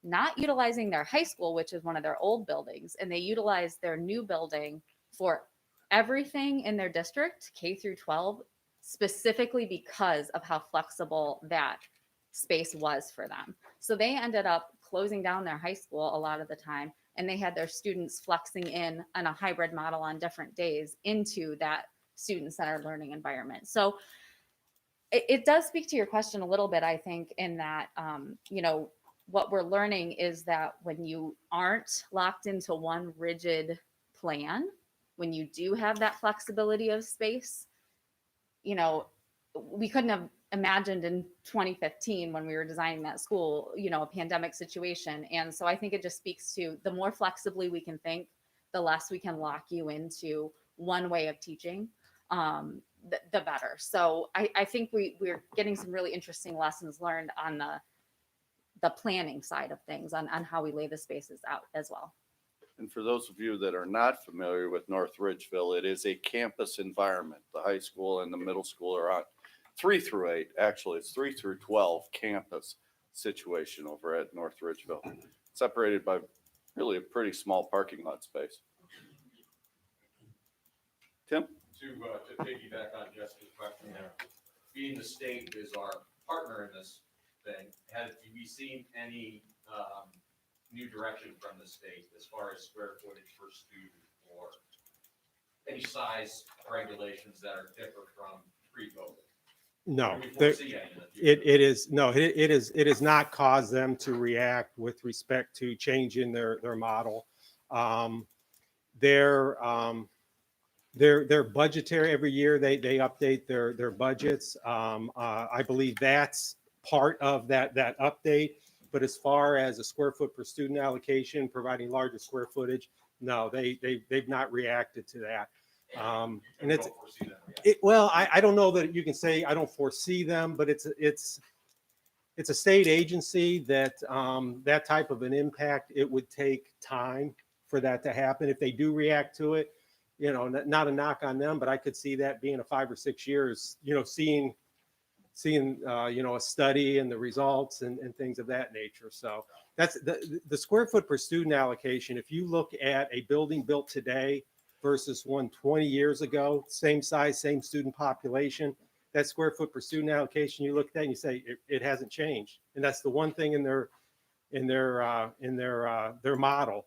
not utilizing their high school, which is one of their old buildings, and they utilized their new building for everything in their district, K through 12, specifically because of how flexible that space was for them. So they ended up closing down their high school a lot of the time, and they had their students flexing in on a hybrid model on different days into that student-centered learning environment. So it does speak to your question a little bit, I think, in that, what we're learning is that when you aren't locked into one rigid plan, when you do have that flexibility of space, you know, we couldn't have imagined in 2015 when we were designing that school, you know, a pandemic situation. And so I think it just speaks to the more flexibly we can think, the less we can lock you into one way of teaching, the better. So I think we're getting some really interesting lessons learned on the planning side of things, on how we lay the spaces out as well. And for those of you that are not familiar with North Ridgeville, it is a campus environment. The high school and the middle school are on 3 through 8. Actually, it's 3 through 12 campus situation over at North Ridgeville, separated by really a pretty small parking lot space. Tim? To piggyback on Jessica's question there, being the state is our partner in this thing, have we seen any new direction from the state as far as square footage per student or any size regulations that are different from pre-COVID? No, Do we foresee any in the future? it has not caused them to react with respect to changing their model. Their budgetary every year, they update their budgets. I believe that's part of that update. But as far as a square foot per student allocation, providing larger square footage, no, they've not reacted to that. And it's well, I don't know that you can say I don't foresee them, but it's a state agency that that type of an impact, it would take time for that to happen. If they do react to it, you know, not a knock on them, but I could see that being a 5 or 6 years, you know, seeing you know, a study and the results and things of that nature. So that's the square foot per student allocation. If you look at a building built today versus one 20 years ago, same size, same student population, that square foot per student allocation, you look at that and you say it hasn't changed. And that's the one thing in their model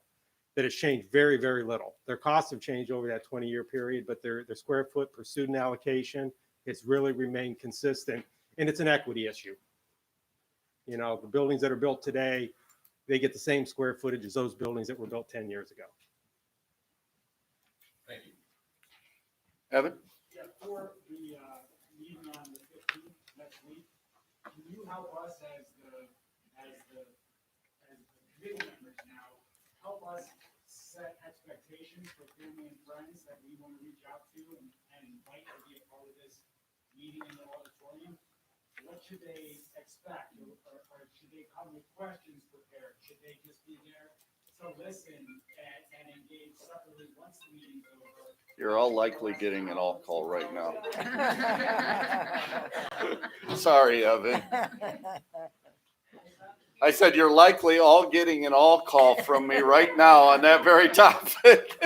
that has changed very, very little. Their costs have changed over that 20-year period, but their square foot per student allocation has really remained consistent. And it's an equity issue. You know, the buildings that are built today, they get the same square footage as those buildings that were built 10 years ago. Thank you. Evan? Yeah, for the meeting on the 15th next week, can you help us as the committee members now, help us set expectations for family and friends that we want to reach out to and invite to be a part of this meeting in the auditorium? What should they expect, or should they come with questions prepared? Should they just be there to listen and engage separately once the meeting's over? You're all likely getting an all call right now. Sorry, Evan. I said you're likely all getting an all call from me right now on that very topic.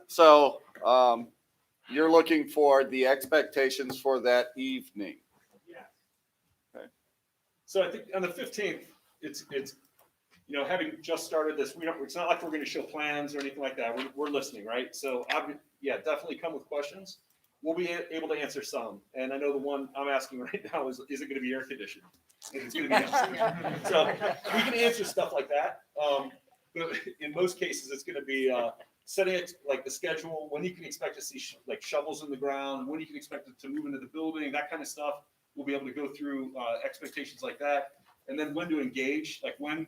So, you're looking for the expectations for that evening. Yes. Okay. So I think on the 15th, it's you know, having just started this, it's not like we're going to show plans or anything like that. We're listening, right? So yeah, definitely come with questions. We'll be able to answer some. And I know the one I'm asking right now is it going to be air conditioned? And it's going to be so we can answer stuff like that. But in most cases, it's going to be setting it like the schedule, when you can expect to see like shovels in the ground, when you can expect it to move into the building, that kind of stuff. We'll be able to go through expectations like that. And then when to engage, like when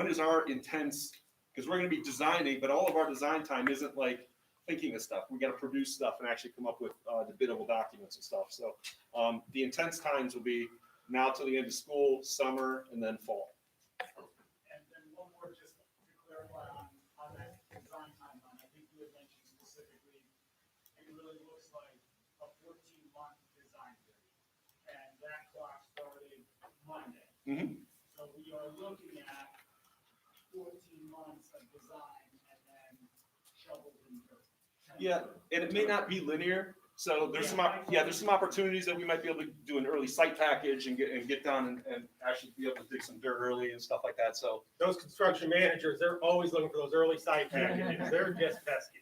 is our intense, because we're going to be designing, but all of our design time isn't like thinking of stuff. We got to produce stuff and actually come up with the biddable documents and stuff. So the intense times will be now till the end of school, summer, and then fall. And one more just to clarify on that design timeline. I think you had mentioned specifically, it really looks like a 14-month design period. And that clock started Monday. Mm-hmm. So we are looking at 14 months of design and then shovels and dirt. Yeah, and it may not be linear. So there's some opportunities that we might be able to do an early site package and get done and actually be able to dig some dirt early and stuff like that. So Those construction managers, they're always looking for those early site packages. They're just pesky.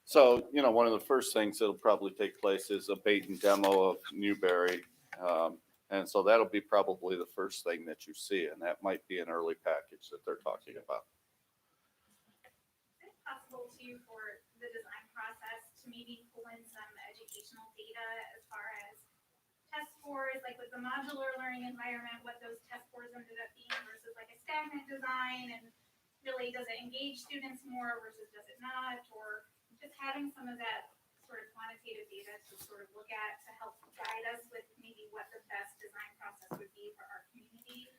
So, you know, one of the first things that'll probably take place is a bait and demo of Newberry. And so that'll be probably the first thing that you see, and that might be an early package that they're talking about. possible too for the design process to maybe pull in some educational data as far as test scores, like with the modular learning environment, what those test scores ended up being versus like a stagnant design, and really does it engage students more versus does it not, or just having some of that sort of quantitative data to sort of look at to help guide us with maybe what the best design process would be for our community.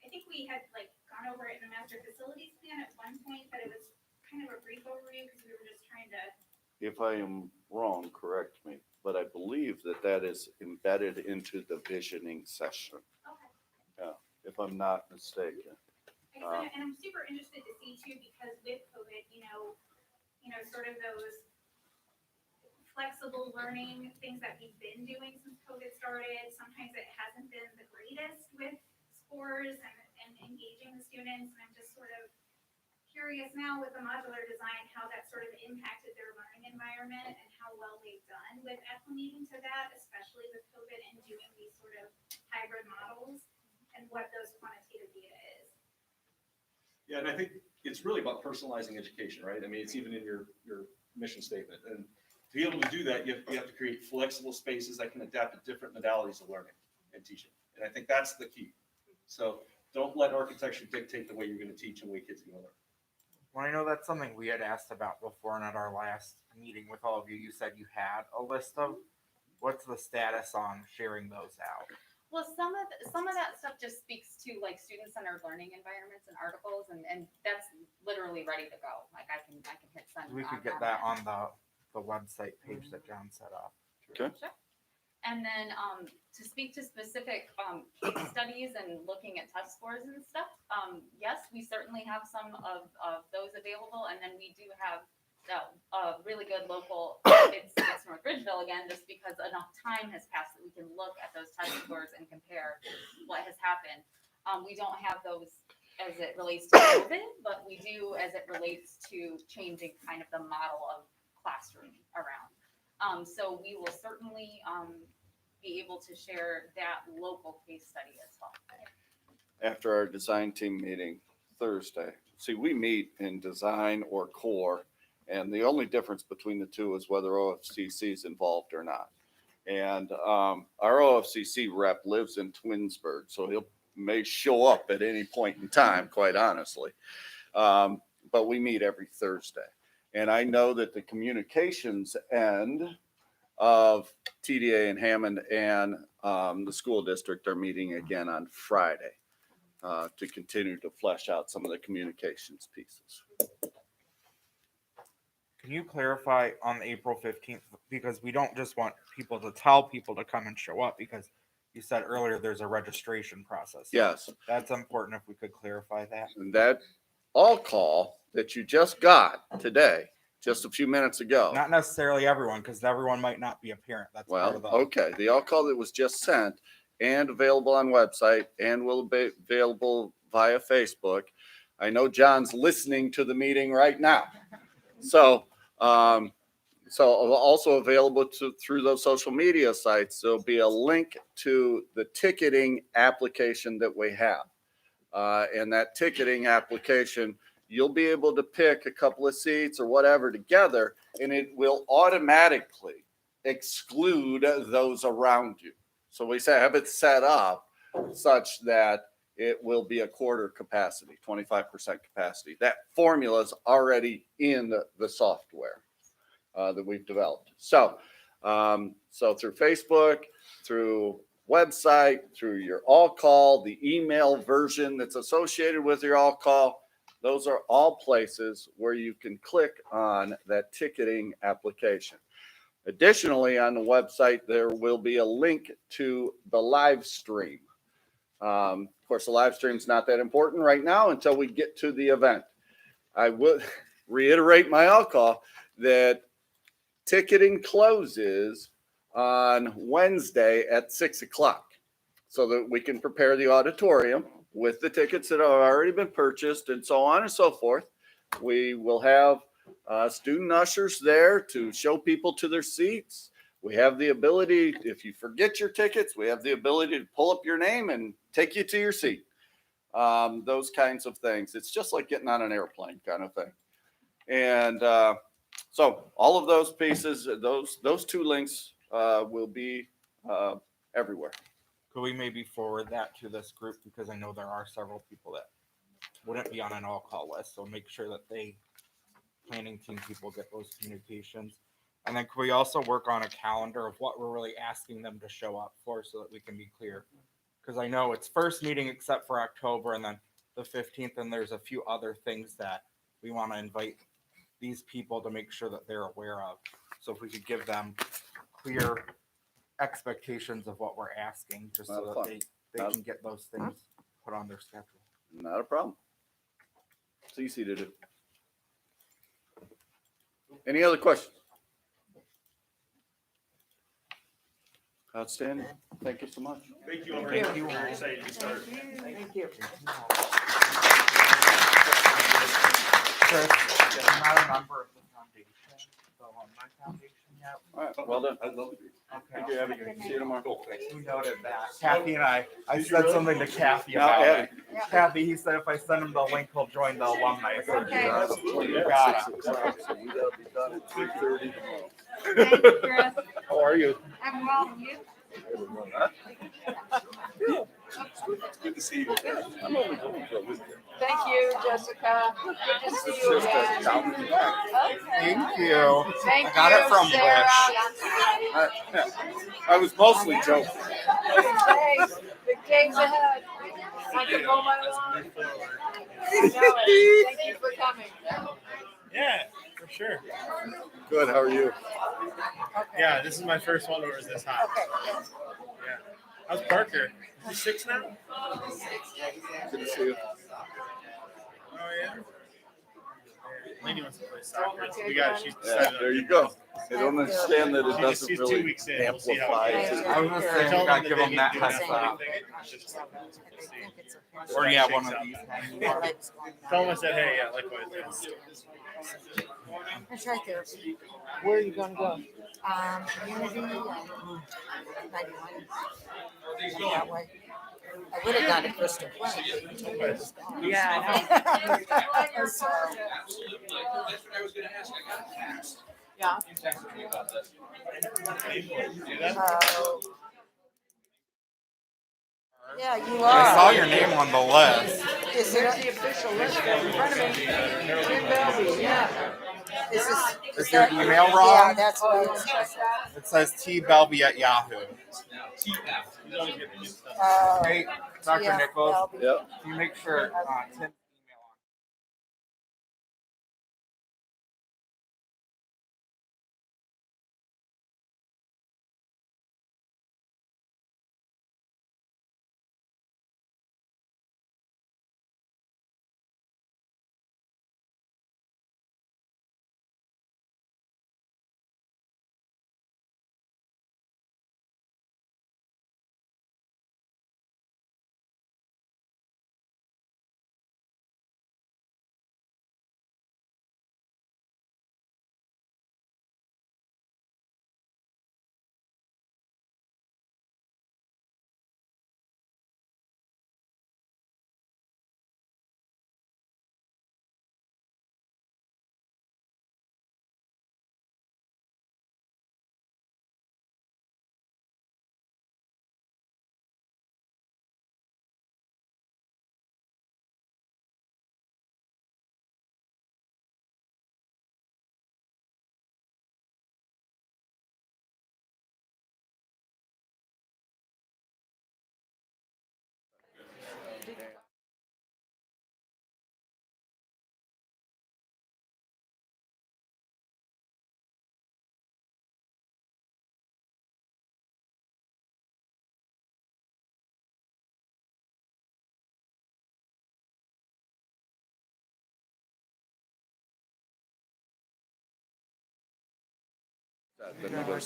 I think we had like gone over it in the master facilities plan at one point, but it was kind of a brief overview because we were just trying to. If I am wrong, correct me, but I believe that that is embedded into the visioning session. Okay. Yeah, if I'm not mistaken. And I'm super interested to see too, because with COVID, sort of those flexible learning things that we've been doing since COVID started. Sometimes it hasn't been the greatest with scores and engaging the students. And I'm just sort of curious now with the modular design, how that sort of impacted their learning environment and how well they've done with acclimating to that, especially with COVID and doing these sort of hybrid models and what those quantitative data is. Yeah, and I think it's really about personalizing education, right? I mean, it's even in your mission statement. And to be able to do that, you have to create flexible spaces that can adapt to different modalities of learning and teaching. And I think that's the key. So don't let architecture dictate the way you're going to teach and the way kids are going to learn. Well, I know that's something we had asked about before, and at our last meeting with all of you, you said you had a list of. What's the status on sharing those out? Well, some of that stuff just speaks to like student-centered learning environments and articles, and that's literally ready to go. Like I can hit send. We could get that on the website page that John set up. Okay. Sure. And then to speak to specific case studies and looking at test scores and stuff, yes, we certainly have some of those available, and then we do have a really good local. It's North Ridgeville again, just because enough time has passed that we can look at those test scores and compare what has happened. We don't have those as it relates to COVID, but we do as it relates to changing kind of the model of classroom around. So we will certainly be able to share that local case study as well. After our design team meeting Thursday, see, we meet in design or core, and the only difference between the two is whether OFCC is involved or not. And our OFCC rep lives in Twinsburg, so he may show up at any point in time, quite honestly. But we meet every Thursday. And I know that the communications end of TDA and Hammond and the school district are meeting again on Friday to continue to flesh out some of the communications pieces. Can you clarify on the April 15th? Because we don't just want people to tell people to come and show up, because you said earlier there's a registration process. Yes. That's important if we could clarify that. And that all call that you just got today, just a few minutes ago. Not necessarily everyone, because everyone might not be a parent. That's part of the. Okay. The all call that was just sent and available on website and will be available via Facebook. I know John's listening to the meeting right now. So also available through those social media sites, there'll be a link to the ticketing application that we have. And that ticketing application, you'll be able to pick a couple of seats or whatever together, and it will automatically exclude those around you. So we have it set up such that it will be a quarter capacity, 25% capacity. That formula is already in the software that we've developed. So through Facebook, through website, through your all call, the email version that's associated with your all call, those are all places where you can click on that ticketing application. Additionally, on the website, there will be a link to the live stream. Of course, the live stream is not that important right now until we get to the event. I would reiterate my all call that ticketing closes on Wednesday at 6 o'clock so that we can prepare the auditorium with the tickets that have already been purchased and so on and so forth. We will have student ushers there to show people to their seats. We have the ability, if you forget your tickets, we have the ability to pull up your name and take you to your seat. Those kinds of things. It's just like getting on an airplane kind of thing. And so all of those pieces, those two links will be everywhere. Could we maybe forward that to this group, because I know there are several people that wouldn't be on an all call list, so make sure that planning team people get those communications. And then could we also work on a calendar of what we're really asking them to show up for, so that we can be clear? Because I know it's first meeting except for October, and then the 15th, and there's a few other things that we want to invite these people to make sure that they're aware of. So if we could give them clear expectations of what we're asking, just so that they can get those things put on their schedule. Not a problem. It's easy to do. Any other questions? Outstanding. Thank you so much. Thank you. Thank you. Very excited to start. Thank you. Chris, I'm not a member of the foundation, the alumni foundation yet. All right, well done. I'd love to be. Okay. Thank you, Abby. See you tomorrow. We noted that. Kathy and I said something to Kathy No, about Abby. it. Kathy, he said if I send him the link, he'll join the alumni. I said, Okay. you got it. So we gotta be done at 3:30 tomorrow. Thank you, Chris. How are you? I'm well, and you? It's good to see you. I'm only going for a week. Thank you, Jessica. Good to see you Just a again. down in the back. Thank you. Thank I got you, it from Sarah. I was mostly joking. Big days ahead. I can mow my lawn. I know it. Thank you for coming. Yeah, for sure. Good, how are you? Yeah, this is my first one where it was this hot. Yeah. How's Parker? Is he 6 now? Good to see you. Oh, yeah. Lady wants to play soccer. So we got, she's Yeah, decided on there you it. go. They don't understand that it She's doesn't 2 really weeks in. We'll see how amplify. it goes. I was gonna say, we Tell gotta them give that them they that need to do heads an up. athletic thing. It's just- we'll see. Or How yeah, it one shakes of out. these. Tell them I said, hey, yeah, likewise. It's right there. Where are you gonna go? Unity, 91. That way. I would have gone to Crystal Point, but you told me it was gone. Yeah, I know. So, Yeah. yeah, you I saw are. your name on the list. Is Here's it, the official list right in front of me. Tim Belby, yeah. is this? Is your email Yeah, wrong? that's what it says. It says tbelby@yahoo. Hey, Dr. yeah, Nichols, Belby. Yep. can you make sure Tim's email on?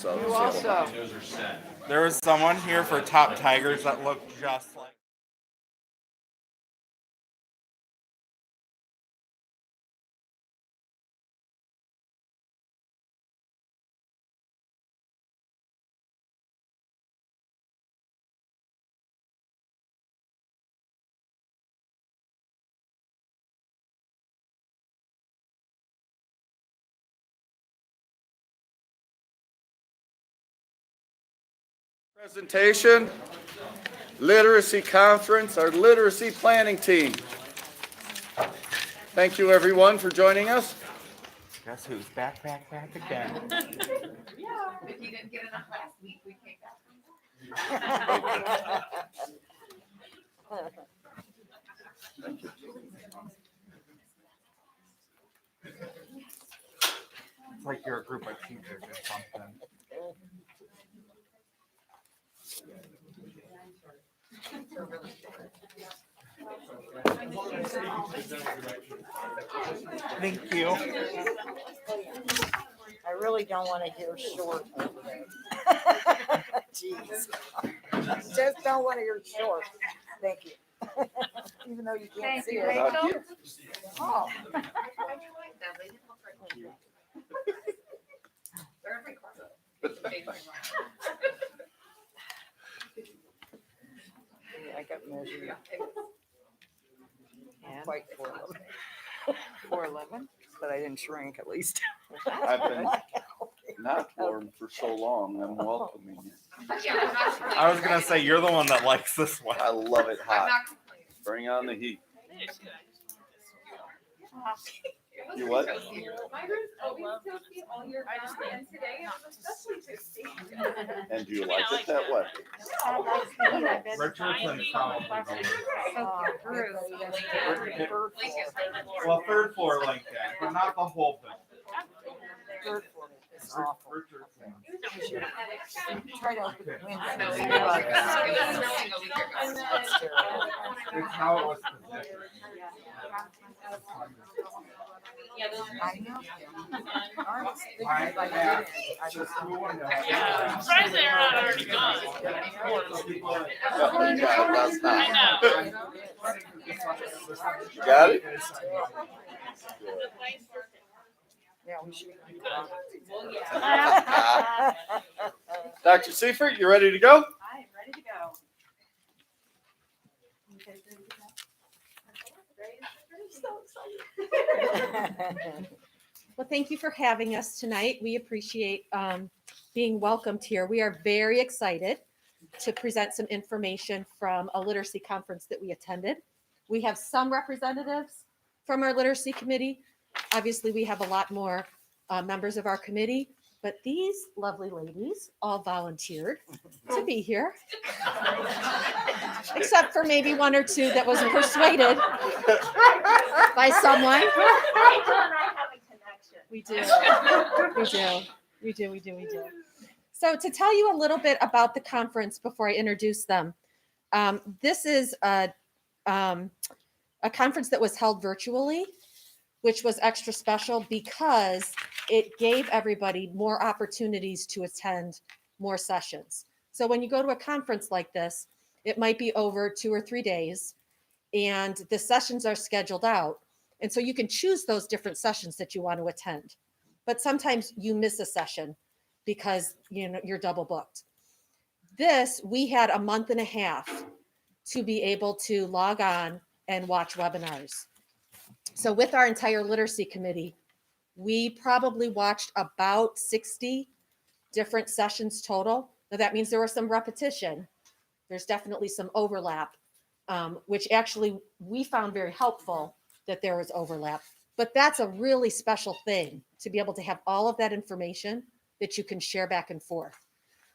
You also. There was someone here for Top Tigers that looked just like. Presentation, literacy conference, our literacy planning team. Thank you everyone for joining us. Guess who's back again? Yeah, if you didn't get enough last week, we came back. It's like you're a group of teachers or something. Thank you. I really don't want to hear short. Jeez. Just don't want to hear short. Thank you. Even though you can't Thank see you, it. Rachel. Oh. I got measured. Quite 4'11", but I didn't shrink at least. I've been not warm for so long. I'm welcoming you. I was gonna say you're the one that likes this one. I love it hot. Bring on the heat. You what? And do you like it that way? Richardson probably. Well, Well, third floor Lincoln, but not the whole thing. third floor is awful. Richardson. Try to open the window. It's how it was positioned. I know. Yeah, surprised they're not already gone. That's not. I know. You got it? Yeah, we should. Dr. Seifert, you ready to go? I am ready to go. Well, thank you for having us tonight. We appreciate being welcomed here. We are very excited to present some information from a literacy conference that we attended. We have some representatives from our literacy committee. Obviously, we have a lot more members of our committee, but these lovely ladies all volunteered to be here. Except for maybe one or two that was persuaded by someone. We do. We do. So to tell you a little bit about the conference before I introduce them, this is a conference that was held virtually, which was extra special because it gave everybody more opportunities to attend more sessions. So when you go to a conference like this, it might be over 2 or 3 days, and the sessions are scheduled out. And so you can choose those different sessions that you want to attend. But sometimes you miss a session because you're double booked. This, we had a month and a half to be able to log on and watch webinars. So with our entire literacy committee, we probably watched about 60 different sessions total. Now that means there was some repetition. There's definitely some overlap, which actually we found very helpful that there was overlap. But that's a really special thing to be able to have all of that information that you can share back and forth.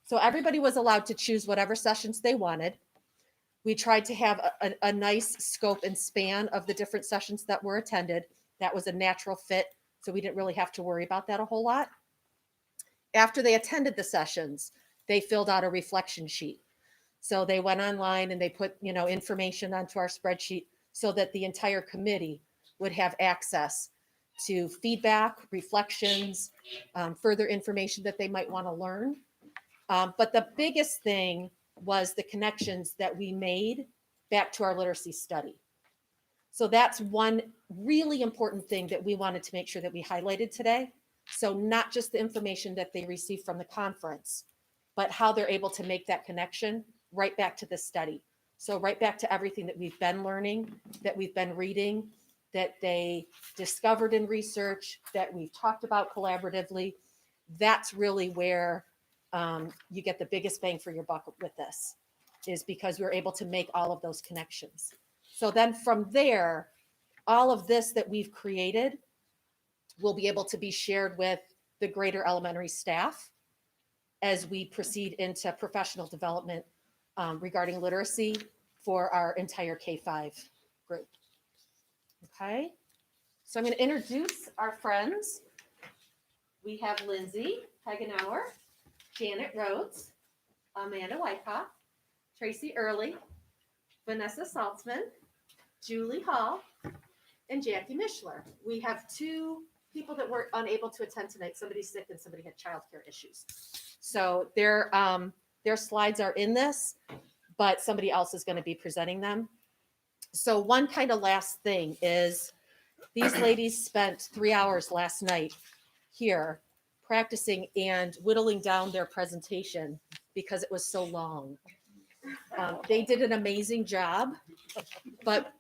So everybody was allowed to choose whatever sessions they wanted. We tried to have a nice scope and span of the different sessions that were attended. That was a natural fit, so we didn't really have to worry about that a whole lot. After they attended the sessions, they filled out a reflection sheet. So they went online and they put, information onto our spreadsheet so that the entire committee would have access to feedback, reflections, further information that they might want to learn. But the biggest thing was the connections that we made back to our literacy study. So that's one really important thing that we wanted to make sure that we highlighted today. So not just the information that they received from the conference, but how they're able to make that connection right back to the study. So right back to everything that we've been learning, that we've been reading, that they discovered in research, that we've talked about collaboratively. That's really where you get the biggest bang for your buck with this, is because we're able to make all of those connections. So then from there, all of this that we've created will be able to be shared with the greater elementary staff as we proceed into professional development regarding literacy for our entire K-5 group. Okay, so I'm going to introduce our friends. We have Lindsay Hagenauer, Janet Rhodes, Amanda Wyckoff, Tracy Early, Vanessa Saltzman, Julie Hall, and Jackie Mishler. We have two people that were unable to attend tonight. Somebody's sick and somebody had childcare issues. So their slides are in this, but somebody else is going to be presenting them. So one kind of last thing is these ladies spent 3 hours last night here practicing and whittling down their presentation because it was so long. They did an amazing job, but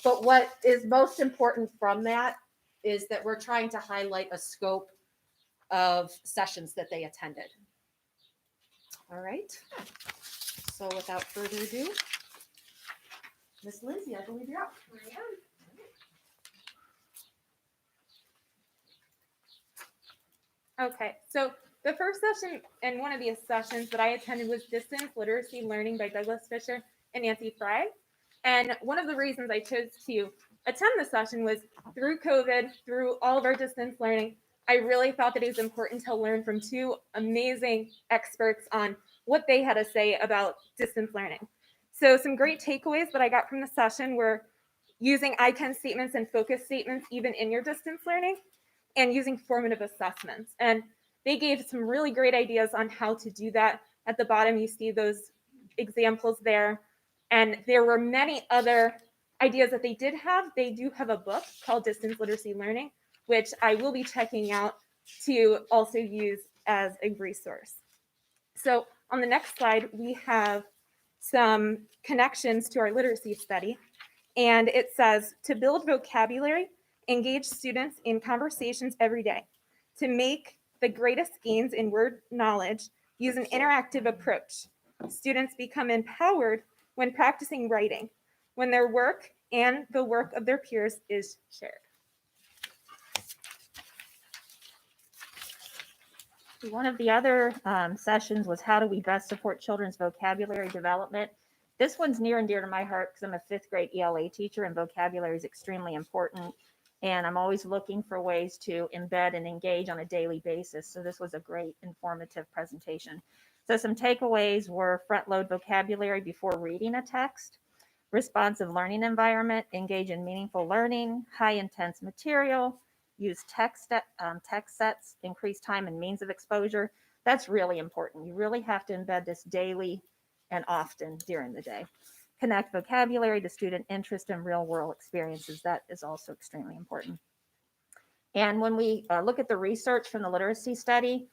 what is most important from that is that we're trying to highlight a scope of sessions that they attended. All right. So without further ado, Miss Lindsay, I believe you're up. Okay, so the first session and one of the sessions that I attended was Distance Literacy Learning by Douglas Fisher and Nancy Fry. And one of the reasons I chose to attend the session was through COVID, through all of our distance learning, I really thought that it was important to learn from two amazing experts on what they had to say about distance learning. So some great takeaways that I got from the session were using I-can statements and focus statements even in your distance learning, and using formative assessments. And they gave some really great ideas on how to do that. At the bottom, you see those examples there. And there were many other ideas that they did have. They do have a book called Distance Literacy Learning, which I will be checking out to also use as a resource. So on the next slide, we have some connections to our literacy study. And it says, to build vocabulary, engage students in conversations every day. To make the greatest gains in word knowledge, use an interactive approach. Students become empowered when practicing writing, when their work and the work of their peers is shared. One of the other sessions was how do we best support children's vocabulary development. This one's near and dear to my heart because I'm a 5th grade ELA teacher and vocabulary is extremely important. And I'm always looking for ways to embed and engage on a daily basis. So this was a great informative presentation. So some takeaways were front load vocabulary before reading a text, responsive learning environment, engage in meaningful learning, high intense material, use text sets, increase time and means of exposure. That's really important. You really have to embed this daily and often during the day. Connect vocabulary to student interest in real world experiences. That is also extremely important. And when we look at the research from the literacy study,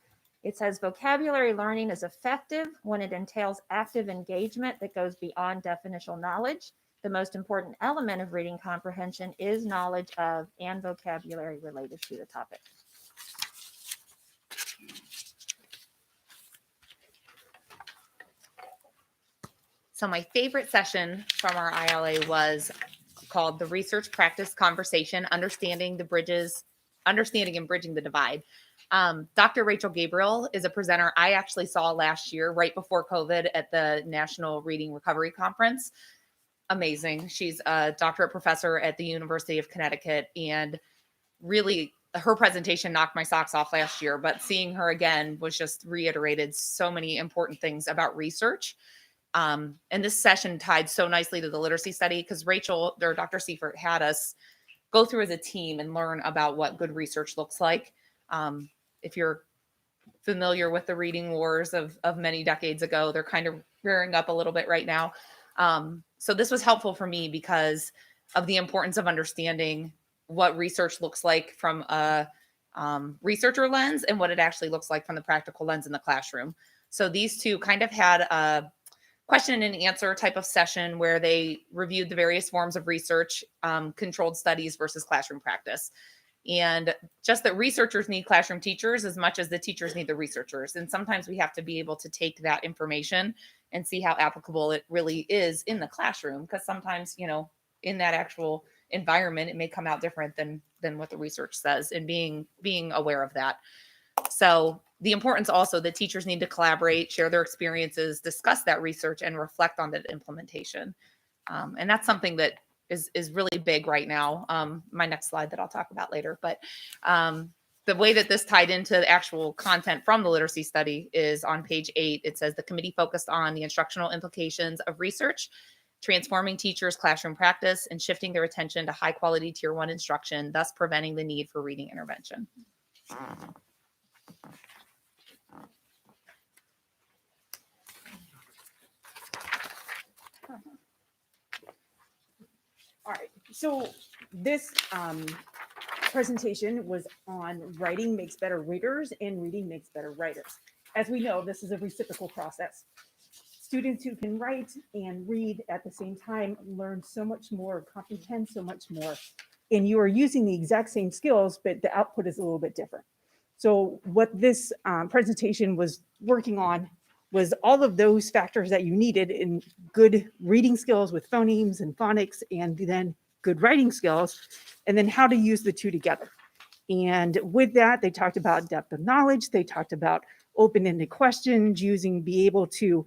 it says vocabulary learning is effective when it entails active engagement that goes beyond definitional knowledge. The most important element of reading comprehension is knowledge of and vocabulary related to the topic. So my favorite session from our ILA was called the Research Practice Conversation, Understanding and Bridging the Divide. Dr. Rachel Gabriel is a presenter I actually saw last year, right before COVID at the National Reading Recovery Conference. Amazing. She's a doctorate professor at the University of Connecticut, and really her presentation knocked my socks off last year, but seeing her again was just reiterated so many important things about research. And this session tied so nicely to the literacy study because Rachel or Dr. Seifert had us go through as a team and learn about what good research looks like. If you're familiar with the reading wars of many decades ago, they're kind of rearing up a little bit right now. So this was helpful for me because of the importance of understanding what research looks like from a researcher lens and what it actually looks like from the practical lens in the classroom. So these two kind of had a question and answer type of session where they reviewed the various forms of research, controlled studies versus classroom practice. And just that researchers need classroom teachers as much as the teachers need the researchers. And sometimes we have to be able to take that information and see how applicable it really is in the classroom. Because sometimes, you know, in that actual environment, it may come out different than what the research says, and being aware of that. So the importance also that teachers need to collaborate, share their experiences, discuss that research, and reflect on that implementation. And that's something that is really big right now. My next slide that I'll talk about later. But the way that this tied into the actual content from the literacy study is on page 8. It says the committee focused on the instructional implications of research, transforming teachers' classroom practice, and shifting their attention to high quality tier 1 instruction, thus preventing the need for reading intervention. All right, so this presentation was on writing makes better readers and reading makes better writers. As we know, this is a reciprocal process. Students who can write and read at the same time learn so much more, comprehend so much more, and you are using the exact same skills, but the output is a little bit different. So what this presentation was working on was all of those factors that you needed in good reading skills with phonemes and phonics, and then good writing skills, and then how to use the two together. And with that, they talked about depth of knowledge. They talked about open-ended questions, be able to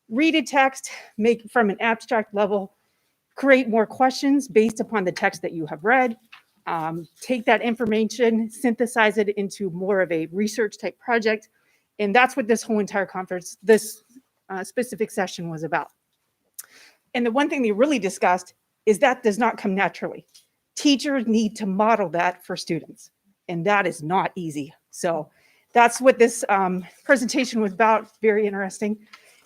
read a text, make from an abstract level, create more questions based upon the text that you have read, take that information, synthesize it into more of a research type project. And that's what this whole entire conference, this specific session was about. And the one thing they really discussed is that does not come naturally. Teachers need to model that for students, and that is not easy. So that's what this presentation was about, very interesting.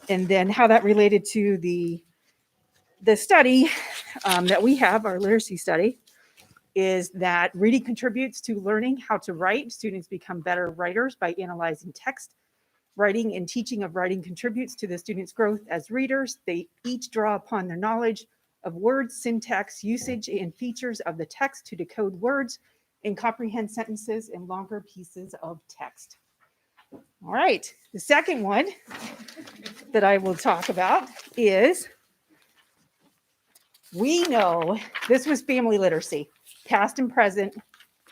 And then how that related to the study that we have, our literacy study, is that reading contributes to learning how to write. Students become better writers by analyzing text. Writing and teaching of writing contributes to the students' growth as readers. They each draw upon their knowledge of words, syntax, usage, and features of the text to decode words and comprehend sentences and longer pieces of text. All right, the second one that I will talk about is, we know this was family literacy, past and present,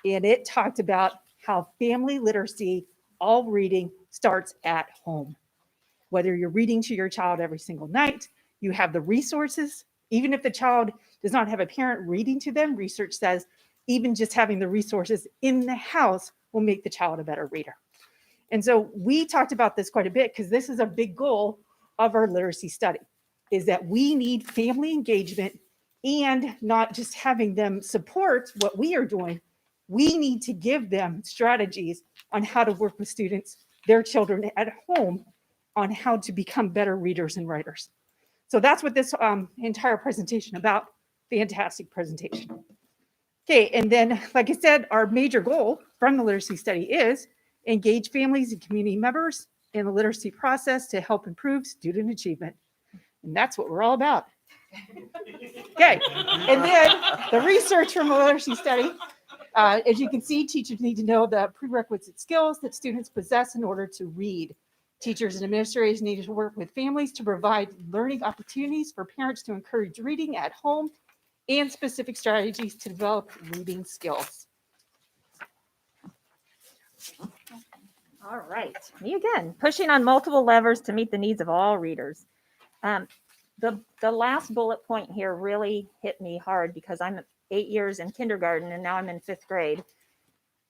and it talked about how family literacy, all reading, starts at home. Whether you're reading to your child every single night, you have the resources. Even if the child does not have a parent reading to them, research says even just having the resources in the house will make the child a better reader. And so we talked about this quite a bit because this is a big goal of our literacy study, is that we need family engagement and not just having them support what we are doing. We need to give them strategies on how to work with students, their children at home, on how to become better readers and writers. So that's what this entire presentation about. Fantastic presentation. Okay, and then, like I said, our major goal from the literacy study is engage families and community members in the literacy process to help improve student achievement. And that's what we're all about. Okay, and then the research from the literacy study. As you can see, teachers need to know the prerequisite skills that students possess in order to read. Teachers and administrators need to work with families to provide learning opportunities for parents to encourage reading at home and specific strategies to develop reading skills. All right, me again, pushing on multiple levers to meet the needs of all readers. The last bullet point here really hit me hard because I'm 8 years in kindergarten and now I'm in 5th grade.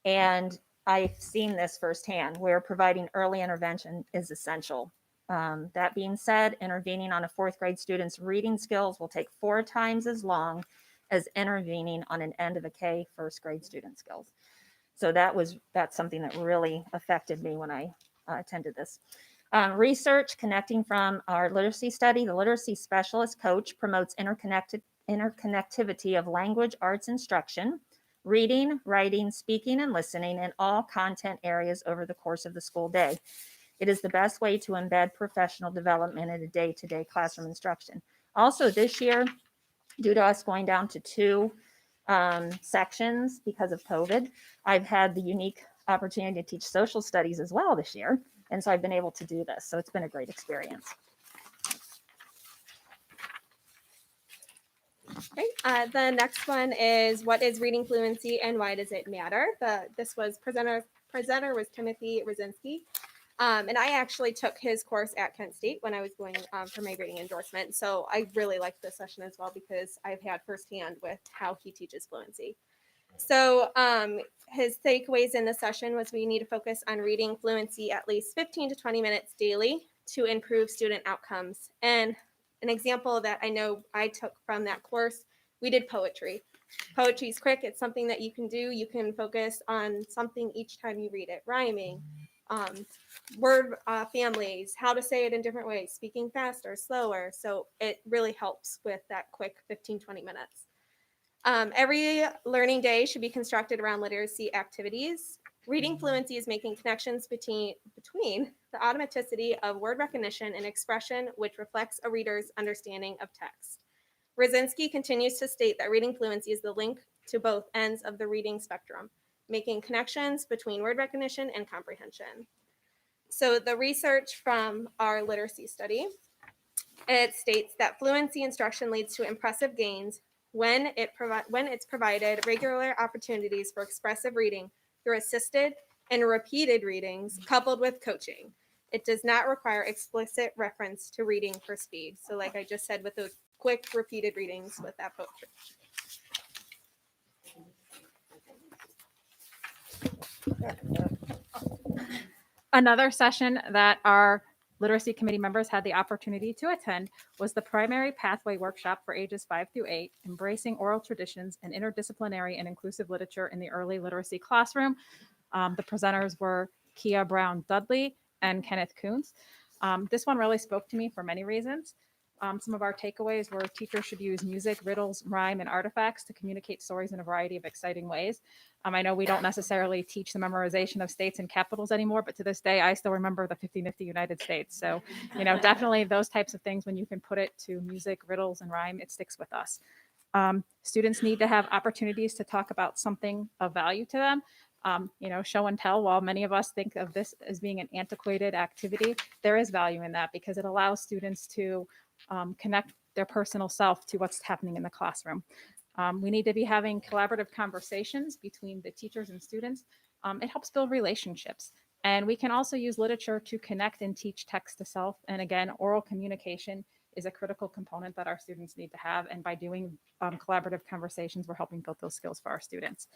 And I've seen this firsthand where providing early intervention is essential. That being said, intervening on a 4th grade student's reading skills will take 4 times as long as intervening on an end of a K 1st grade student skills. So that's something that really affected me when I attended this. Research connecting from our literacy study, the literacy specialist coach promotes interconnectivity of language arts instruction, reading, writing, speaking, and listening in all content areas over the course of the school day. It is the best way to embed professional development in a day-to-day classroom instruction. Also this year, due to us going down to 2 sections because of COVID. I've had the unique opportunity to teach social studies as well this year. And so I've been able to do this. So it's been a great experience. Okay, the next one is what is reading fluency and why does it matter? This was presenter was Timothy Rosinski. And I actually took his course at Kent State when I was going for my reading endorsement. So I really liked this session as well because I've had firsthand with how he teaches fluency. So his takeaways in the session was we need to focus on reading fluency at least 15 to 20 minutes daily to improve student outcomes. And an example that I know I took from that course, we did poetry. Poetry is quick. It's something that you can do. You can focus on something each time you read it, rhyming, word families, how to say it in different ways, speaking faster, slower. So it really helps with that quick 15, 20 minutes. Every learning day should be constructed around literacy activities. Reading fluency is making connections between the automaticity of word recognition and expression, which reflects a reader's understanding of text. Rosinski continues to state that reading fluency is the link to both ends of the reading spectrum, making connections between word recognition and comprehension. So the research from our literacy study, it states that fluency instruction leads to impressive gains when it's provided regular opportunities for expressive reading through assisted and repeated readings coupled with coaching. It does not require explicit reference to reading for speed. So like I just said with those quick repeated readings with that poetry. Another session that our literacy committee members had the opportunity to attend was the primary pathway workshop for ages 5 through 8, embracing oral traditions and interdisciplinary and inclusive literature in the early literacy classroom. The presenters were Kia Brown Dudley and Kenneth Kuntz. This one really spoke to me for many reasons. Some of our takeaways were teachers should use music, riddles, rhyme, and artifacts to communicate stories in a variety of exciting ways. I know we don't necessarily teach the memorization of states and capitals anymore, but to this day, I still remember the 50 nifty United States. So, definitely those types of things, when you can put it to music, riddles, and rhyme, it sticks with us. Students need to have opportunities to talk about something of value to them. Show and tell, while many of us think of this as being an antiquated activity, there is value in that because it allows students to connect their personal self to what's happening in the classroom. We need to be having collaborative conversations between the teachers and students. It helps build relationships. And we can also use literature to connect and teach text to self. And again, oral communication is a critical component that our students need to have. And by doing collaborative conversations, we're helping build those skills for our students.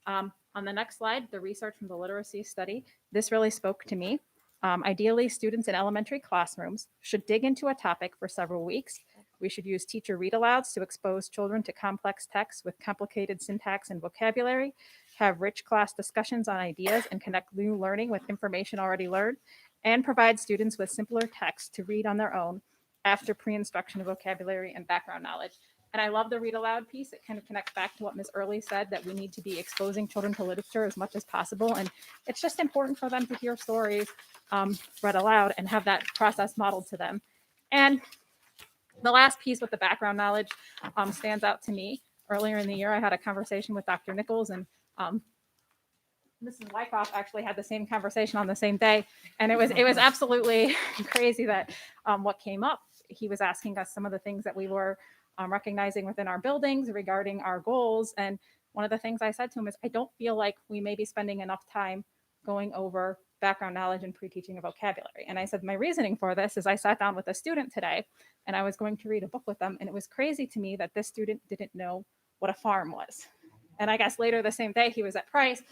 On the next slide, the research from the literacy study, this really spoke to me. Ideally, students in elementary classrooms should dig into a topic for several weeks. We should use teacher read-alouds to expose children to complex texts with complicated syntax and vocabulary, have rich class discussions on ideas and connect new learning with information already learned, and provide students with simpler text to read on their own after pre-instruction of vocabulary and background knowledge. And I love the read aloud piece. It kind of connects back to what Ms. Early said, that we need to be exposing children to literature as much as possible. And it's just important for them to hear stories read aloud and have that process modeled to them. And the last piece with the background knowledge stands out to me. Earlier in the year, I had a conversation with Dr. Nichols, and Mrs. Wyckoff actually had the same conversation on the same day. And it was absolutely crazy that what came up. He was asking us some of the things that we were recognizing within our buildings regarding our goals. And one of the things I said to him is, I don't feel like we may be spending enough time going over background knowledge and pre-teaching of vocabulary. And I said, my reasoning for this is I sat down with a student today and I was going to read a book with them. And it was crazy to me that this student didn't know what a farm was. And I guess later the same day he was at Price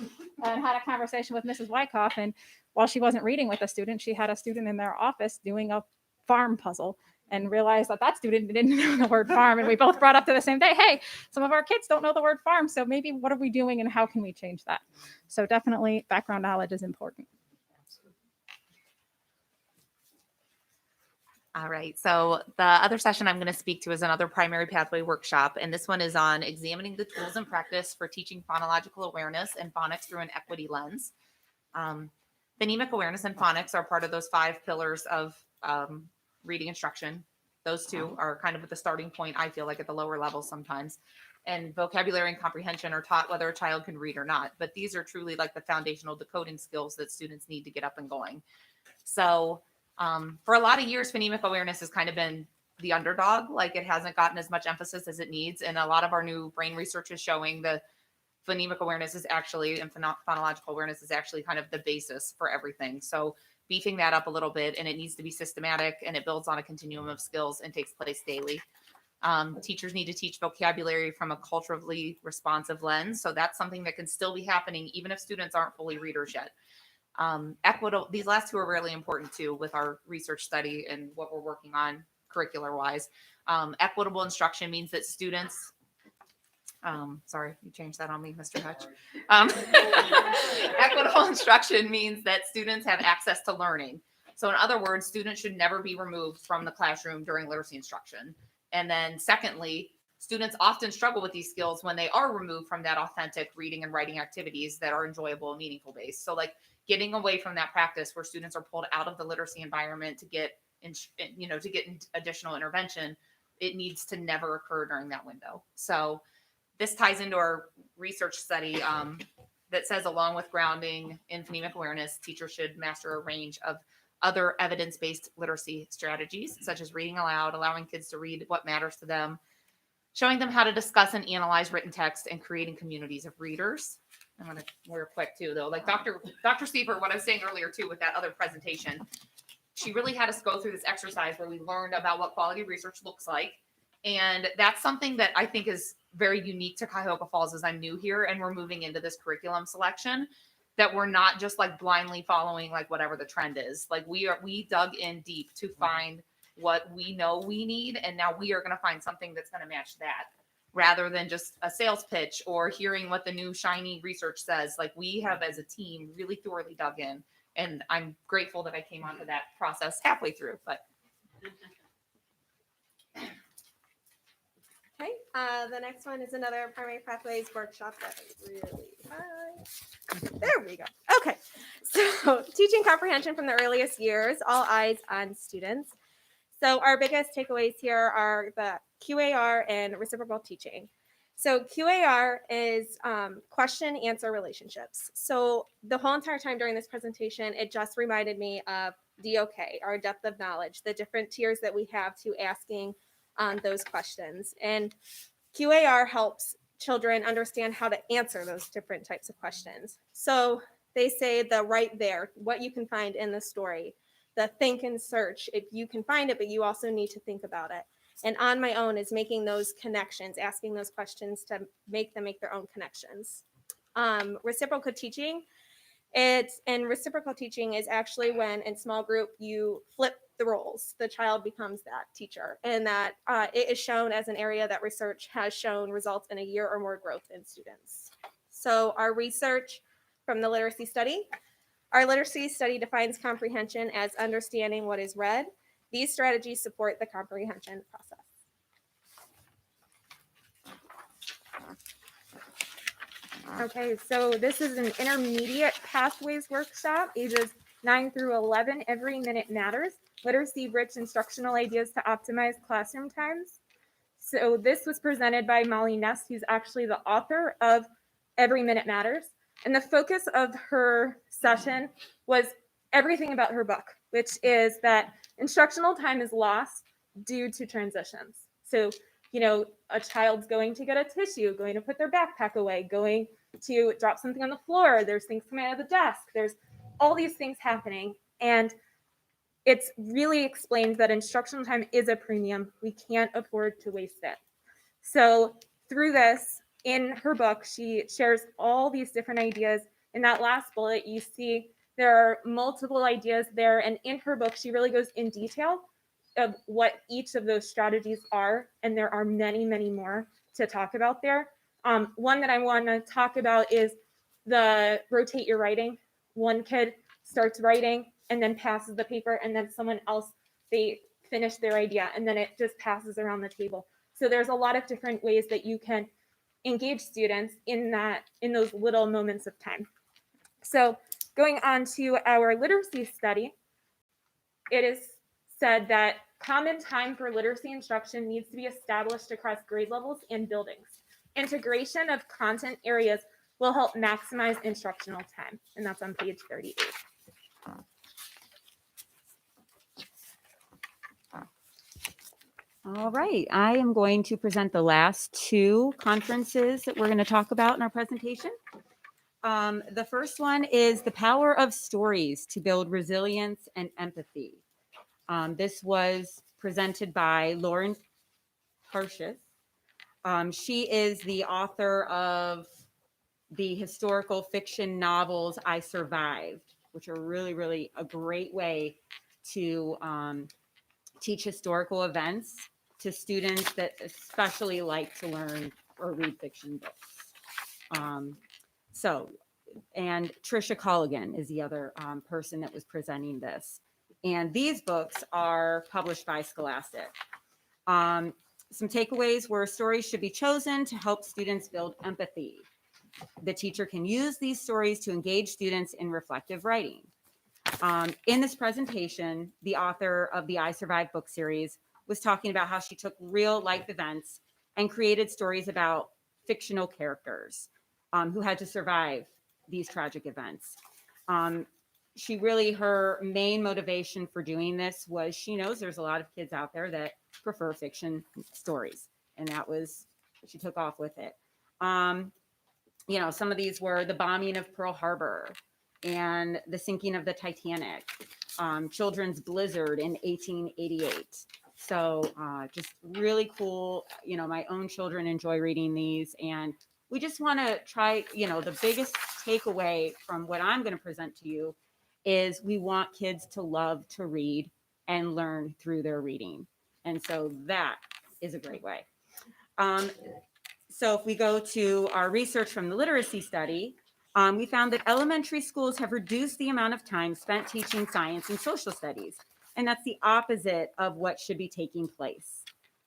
and had a conversation with Mrs. Wyckoff. And while she wasn't reading with a student, she had a student in their office doing a farm puzzle and realized that student didn't know the word farm. And we both brought up to the same day, hey, some of our kids don't know the word farm. So maybe what are we doing and how can we change that? So definitely background knowledge is important. All right, so the other session I'm going to speak to is another primary pathway workshop, and this one is on examining the tools and practice for teaching phonological awareness and phonics through an equity lens. Phonemic awareness and phonics are part of those 5 pillars of reading instruction. Those two are kind of at the starting point, I feel like, at the lower levels sometimes. And vocabulary and comprehension are taught whether a child can read or not. But these are truly like the foundational decoding skills that students need to get up and going. So for a lot of years, phonemic awareness has kind of been the underdog. Like it hasn't gotten as much emphasis as it needs. And a lot of our new brain research is showing the phonemic awareness is actually, and phonological awareness is actually kind of the basis for everything. So beefing that up a little bit, and it needs to be systematic, and it builds on a continuum of skills and takes place daily. Teachers need to teach vocabulary from a culturally responsive lens. So that's something that can still be happening even if students aren't fully readers yet. Equitable, these last two are really important too with our research study and what we're working on curricular wise. Equitable instruction means that students, sorry, you changed that on me, Mr. Hutch. Equitable instruction means that students have access to learning. So in other words, students should never be removed from the classroom during literacy instruction. And then secondly, students often struggle with these skills when they are removed from that authentic reading and writing activities that are enjoyable and meaningful based. So like getting away from that practice where students are pulled out of the literacy environment to get additional intervention, it needs to never occur during that window. So this ties into our research study that says along with grounding in phonemic awareness, teachers should master a range of other evidence-based literacy strategies, such as reading aloud, allowing kids to read what matters to them, showing them how to discuss and analyze written text, and creating communities of readers. I'm going to real quick too, though. Like Dr. Siever, what I was saying earlier too with that other presentation, she really had us go through this exercise where we learned about what quality research looks like. And that's something that I think is very unique to Cuyahoga Falls as I'm new here and we're moving into this curriculum selection, that we're not just like blindly following like whatever the trend is. Like we dug in deep to find what we know we need. And now we are going to find something that's going to match that rather than just a sales pitch or hearing what the new shiny research says. Like we have as a team really thoroughly dug in. And I'm grateful that I came onto that process halfway through, but. Okay, the next one is another primary pathways workshop that is really high. There we go. Okay, so teaching comprehension from the earliest years, all eyes on students. So our biggest takeaways here are the QAR and reciprocal teaching. So QAR is question answer relationships. So the whole entire time during this presentation, it just reminded me of DOK, our depth of knowledge, the different tiers that we have to asking those questions. And QAR helps children understand how to answer those different types of questions. So they say the right there, what you can find in the story, the think and search, if you can find it, but you also need to think about it. And on my own is making those connections, asking those questions to make them make their own connections. Reciprocal teaching, reciprocal teaching is actually when in small group you flip the roles, the child becomes that teacher, and that it is shown as an area that research has shown results in a year or more growth in students. So our research from the literacy study, our literacy study defines comprehension as understanding what is read. These strategies support the comprehension process. Okay, so this is an intermediate pathways workshop, ages 9 through 11. Every minute matters. Literacy rich instructional ideas to optimize classroom times. So this was presented by Molly Ness, who's actually the author of Every Minute Matters. And the focus of her session was everything about her book, which is that instructional time is lost due to transitions. So, you know, a child's going to get a tissue, going to put their backpack away, going to drop something on the floor. There's things coming out of the desk. There's all these things happening. And it's really explained that instructional time is a premium. We can't afford to waste it. So through this, in her book, she shares all these different ideas. In that last bullet, you see there are multiple ideas there. And in her book, she really goes in detail of what each of those strategies are. And there are many, many more to talk about there. One that I want to talk about is the rotate your writing. One kid starts writing and then passes the paper, and then someone else, they finish their idea, and then it just passes around the table. So there's a lot of different ways that you can engage students in those little moments of time. So going on to our literacy study, it is said that Common time for literacy instruction needs to be established across grade levels and buildings. Integration of content areas will help maximize instructional time. And that's on page 38. All right, I am going to present the last two conferences that we're going to talk about in our presentation. The first one is the power of stories to build resilience and empathy. This was presented by Lauren Tarshis. She is the author of the historical fiction novels I Survived, which are really, really a great way to teach historical events to students that especially like to learn or read fiction books. And Trisha Colligan is the other person that was presenting this. And these books are published by Scholastic. Some takeaways were stories should be chosen to help students build empathy. The teacher can use these stories to engage students in reflective writing. In this presentation, the author of the I Survived book series was talking about how she took real life events and created stories about fictional characters who had to survive these tragic events. Her main motivation for doing this was she knows there's a lot of kids out there that prefer fiction stories, and she took off with it. Some of these were the bombing of Pearl Harbor and the sinking of the Titanic, children's blizzard in 1888. So just really cool. My own children enjoy reading these, and we just want to try, the biggest takeaway from what I'm going to present to you is we want kids to love to read and learn through their reading. And so that is a great way. So if we go to our research from the literacy study, we found that elementary schools have reduced the amount of time spent teaching science and social studies. And that's the opposite of what should be taking place.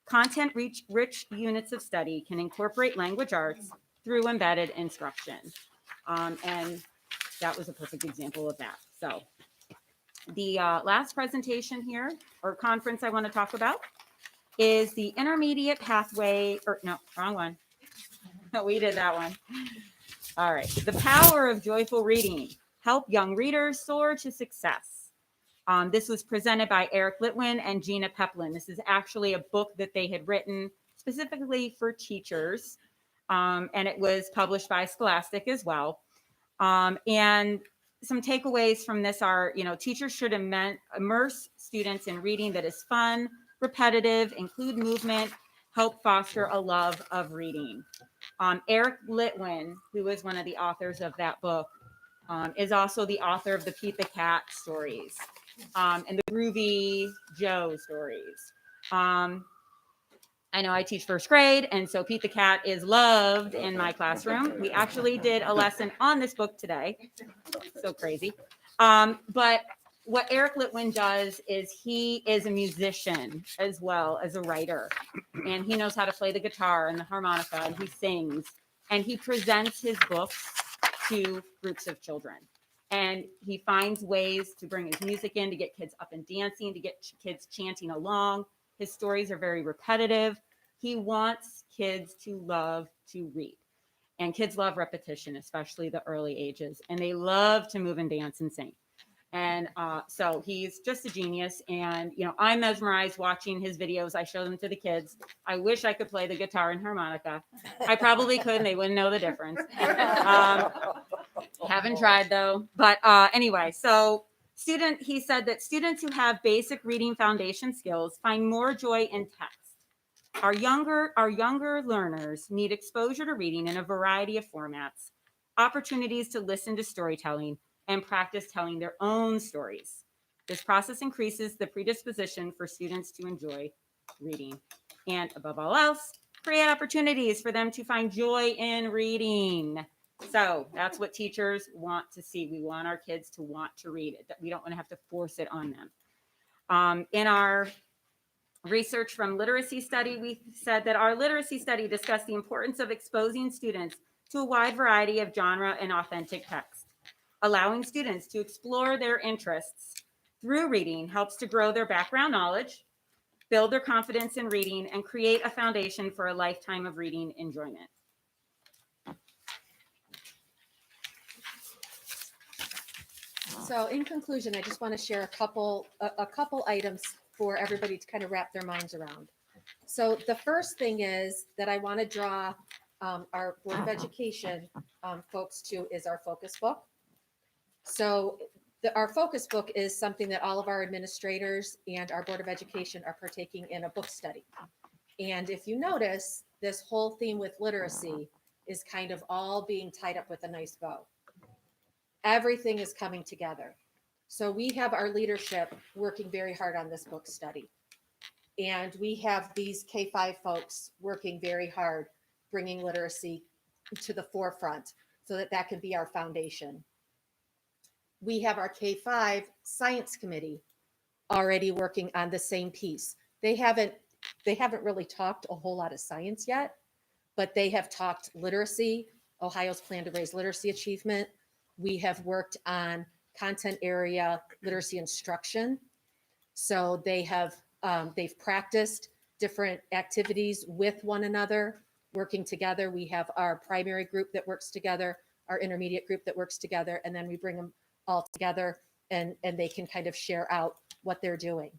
Content-rich units of study can incorporate language arts through embedded instruction. And that was a perfect example of that. So the last presentation here, or conference I want to talk about, is the intermediate pathway, or no, wrong one. No, we did that one. All right. The power of joyful reading. Help young readers soar to success. This was presented by Eric Litwin and Gina Peplin. This is actually a book that they had written specifically for teachers, and it was published by Scholastic as well. And some takeaways from this are, teachers should immerse students in reading that is fun, repetitive, include movement, help foster a love of reading. Eric Litwin, who is one of the authors of that book, is also the author of the Pete the Cat stories and the Groovy Joe stories. I know I teach first grade, and so Pete the Cat is loved in my classroom. We actually did a lesson on this book today. So crazy. But what Eric Litwin does is he is a musician as well as a writer, and he knows how to play the guitar and the harmonica, and he sings, and he presents his books to groups of children. And he finds ways to bring his music in to get kids up and dancing, to get kids chanting along. His stories are very repetitive. He wants kids to love to read. And kids love repetition, especially the early ages. And they love to move and dance and sing. And so he's just a genius. And, I'm mesmerized watching his videos. I show them to the kids. I wish I could play the guitar and harmonica. I probably could, and they wouldn't know the difference. Haven't tried, though. But anyway, so he said that students who have basic reading foundation skills find more joy in text. Our younger learners need exposure to reading in a variety of formats, opportunities to listen to storytelling, and practice telling their own stories. This process increases the predisposition for students to enjoy reading. And above all else, create opportunities for them to find joy in reading. So that's what teachers want to see. We want our kids to want to read it. We don't want to have to force it on them. In our research from literacy study, we said that our literacy study discussed the importance of exposing students to a wide variety of genre and authentic text. Allowing students to explore their interests through reading helps to grow their background knowledge, build their confidence in reading, and create a foundation for a lifetime of reading enjoyment. So in conclusion, I just want to share a couple items for everybody to kind of wrap their minds around. So the first thing is that I want to draw our Board of Education folks to is our focus book. So our focus book is something that all of our administrators and our Board of Education are partaking in a book study. And if you notice, this whole theme with literacy is kind of all being tied up with a nice bow. Everything is coming together. So we have our leadership working very hard on this book study. And we have these K-5 folks working very hard, bringing literacy to the forefront so that that can be our foundation. We have our K-5 science committee already working on the same piece. They haven't really talked a whole lot of science yet, but they have talked literacy, Ohio's plan to raise literacy achievement. We have worked on content area literacy instruction. So they have they've practiced different activities with one another, working together. We have our primary group that works together, our intermediate group that works together, and then we bring them all together and they can kind of share out what they're doing.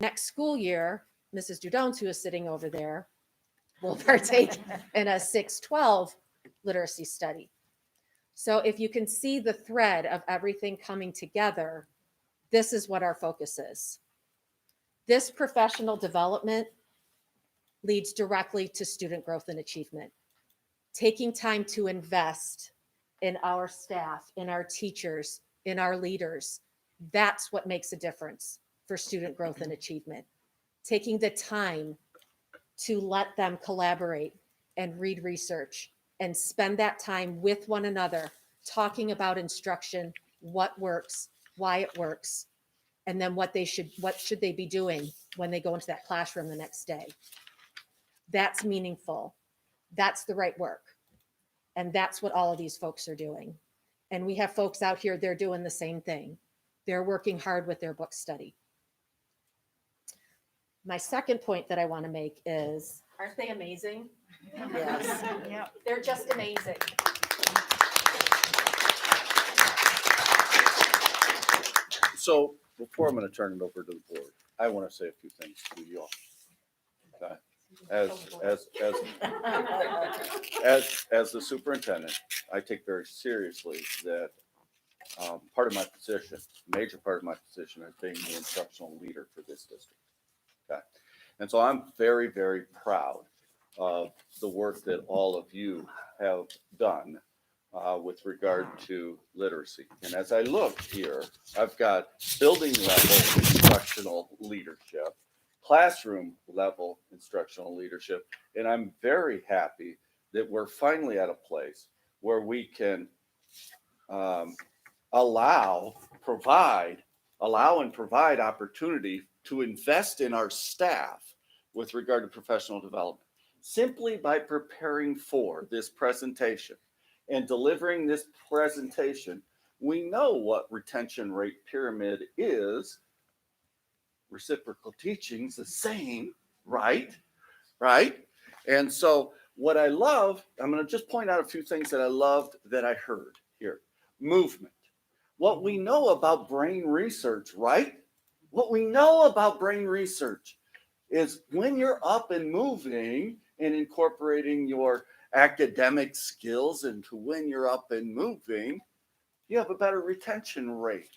Next school year, Mrs. Dudons, who is sitting over there, will partake in a 6-12 literacy study. So if you can see the thread of everything coming together, this is what our focus is. This professional development leads directly to student growth and achievement. Taking time to invest in our staff, in our teachers, in our leaders, that's what makes a difference for student growth and achievement. Taking the time to let them collaborate and read research and spend that time with one another, talking about instruction, what works, why it works, and then what should they be doing when they go into that classroom the next day. That's meaningful. That's the right work. And that's what all of these folks are doing. And we have folks out here, they're doing the same thing. They're working hard with their book study. My second point that I want to make is, aren't they amazing? Yes. Yep. They're just amazing. So before I'm going to turn it over to the board, I want to say a few things to you all. Okay. As the superintendent, I take very seriously that part of my position, major part of my position, is being the instructional leader for this district. Okay. And so I'm very, very proud of the work that all of you have done with regard to literacy. And as I look here, I've got building level instructional leadership, classroom level instructional leadership, and I'm very happy that we're finally at a place where we can allow and provide opportunity to invest in our staff with regard to professional development, simply by preparing for this presentation and delivering this presentation. We know what retention rate pyramid is. Reciprocal teaching's the same, right? And so what I love, I'm going to just point out a few things that I loved that I heard here. Movement. What we know about brain research, right? What we know about brain research is when you're up and moving and incorporating your academic skills into when you're up and moving, you have a better retention rate.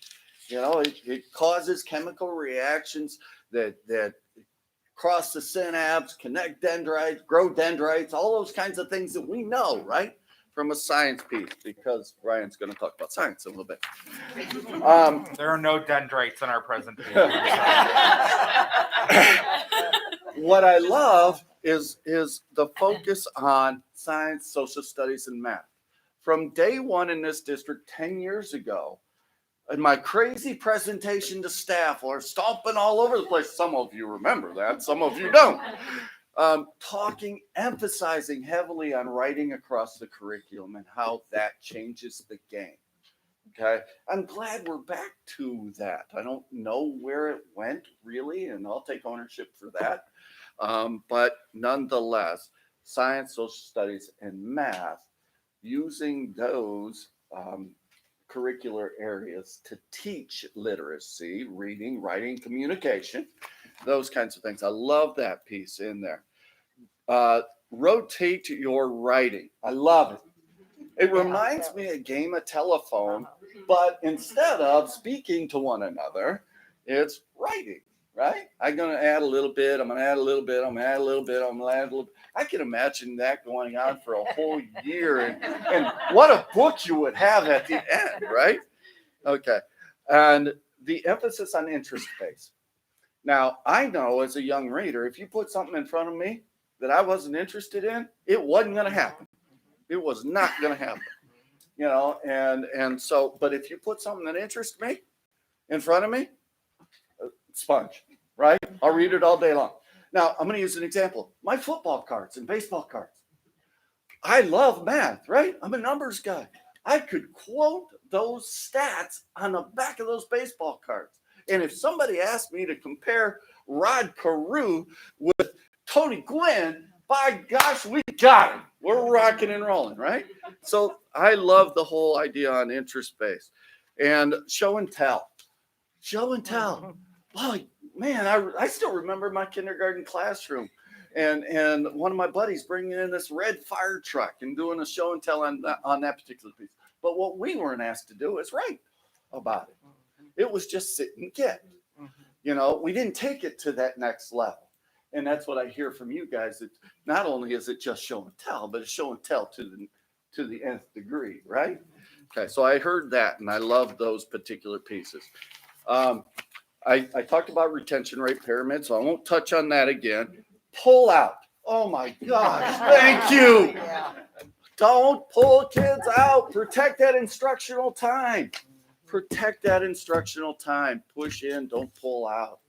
You know, it causes chemical reactions that cross the synapse, connect dendrites, grow dendrites, all those kinds of things that we know, right? From a science piece, because Ryan's going to talk about science a little bit. There are no dendrites in our presentation. What I love is the focus on science, social studies, and math. From day one in this district 10 years ago, in my crazy presentation to staff, or stomping all over the place, some of you remember that, some of you don't, emphasizing heavily on writing across the curriculum and how that changes the game. Okay. I'm glad we're back to that. I don't know where it went really, and I'll take ownership for that. But nonetheless, science, social studies, and math, using those curricular areas to teach literacy, reading, writing, communication, those kinds of things. I love that piece in there. Rotate your writing. I love it. It reminds me of a game of telephone, but instead of speaking to one another, it's writing, right? I'm going to add a little bit. I'm going to add a little bit. I'm going to add a little bit. I'm going to add a little bit. I can imagine that going on for a whole year. And what a book you would have at the end, right? Okay. And the emphasis on interest base. Now, I know as a young reader, if you put something in front of me that I wasn't interested in, it wasn't going to happen. It was not going to happen, you know, and so, but if you put something that interests me in front of me, sponge, right? I'll read it all day long. Now, I'm going to use an example. My football cards and baseball cards. I love math, right? I'm a numbers guy. I could quote those stats on the back of those baseball cards. And if somebody asked me to compare Rod Carew with Tony Gwynn, by gosh, we got him. We're rocking and rolling, right? So I love the whole idea on interest base and show and tell. Show and tell. Boy, man, I still remember my kindergarten classroom and one of my buddies bringing in this red fire truck and doing a show and tell on that particular piece. But what we weren't asked to do is write about it. It was just sit and get. You know, we didn't take it to that next level. And that's what I hear from you guys. That not only is it just show and tell, but it's show and tell to the nth degree, right? Okay, so I heard that, and I love those particular pieces. I talked about retention rate pyramid, so I won't touch on that again. Pull out. Oh my gosh, thank you. Don't pull kids out. Protect that instructional time. Protect that instructional time. Push in, don't pull out.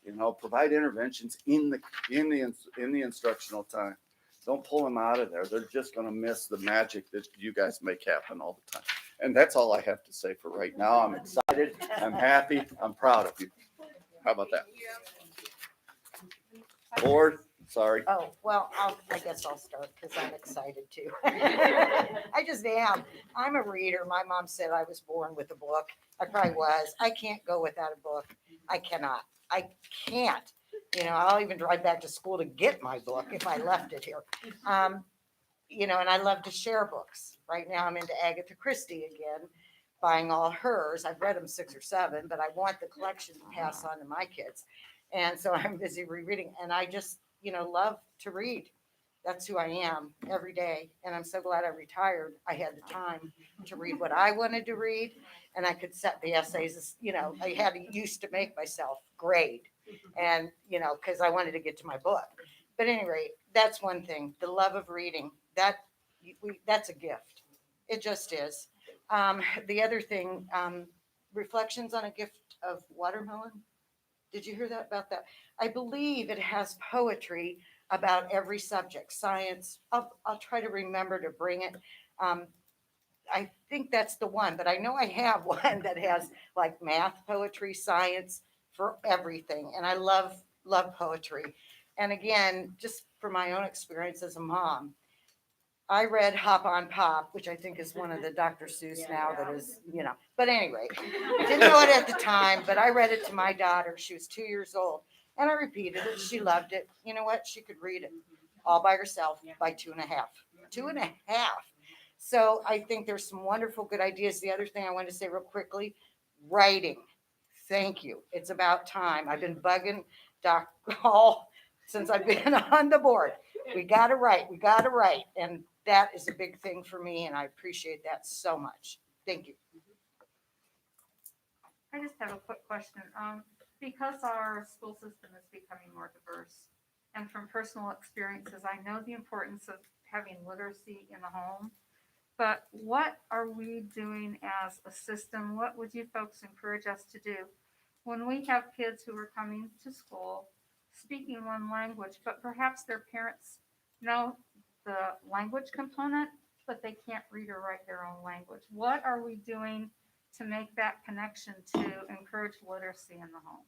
You know, provide interventions in the instructional time. Don't pull them out of there. They're just going to miss the magic that you guys make happen all the time. And that's all I have to say for right now. I'm excited. I'm happy. I'm proud of you. How about that? Board? Sorry. Oh, well, I guess I'll start because I'm excited too. I just am. I'm a reader. My mom said I was born with a book. I probably was. I can't go without a book. I cannot. I can't. You know, I'll even drive back to school to get my book if I left it here. You know, and I love to share books. Right now I'm into Agatha Christie again, buying all hers. I've read them 6 or 7, but I want the collection to pass on to my kids. And so I'm busy rereading, and I just, you know, love to read. That's who I am every day. And I'm so glad I retired. I had the time to read what I wanted to read, and I could set the essays, you know, I had used to make myself grade, and, you know, because I wanted to get to my book. But anyway, that's one thing, the love of reading. That's a gift. It just is. The other thing, reflections on a gift of watermelon. Did you hear that about that? I believe it has poetry about every subject, science. I'll try to remember to bring it. I think that's the one, but I know I have one that has like math, poetry, science, for everything. And I love poetry. And again, just from my own experience as a mom, I read Hop on Pop, which I think is one of the Dr. Seuss now that is, you know, but anyway, didn't know it at the time, but I read it to my daughter. She was 2 years old, and I repeated it. She loved it. You know what? She could read it all by herself by 2.5. 2.5. So I think there's some wonderful, good ideas. The other thing I want to say real quickly, writing. Thank you. It's about time. I've been bugging Doc Hall since I've been on the board. We got to write. We got to write. And that is a big thing for me, and I appreciate that so much. Thank you. I just have a quick question. Because our school system is becoming more diverse, and from personal experiences, I know the importance of having literacy in the home. But what are we doing as a system? What would you folks encourage us to do when we have kids who are coming to school speaking one language, but perhaps their parents know the language component, but they can't read or write their own language? What are we doing to make that connection to encourage literacy in the home.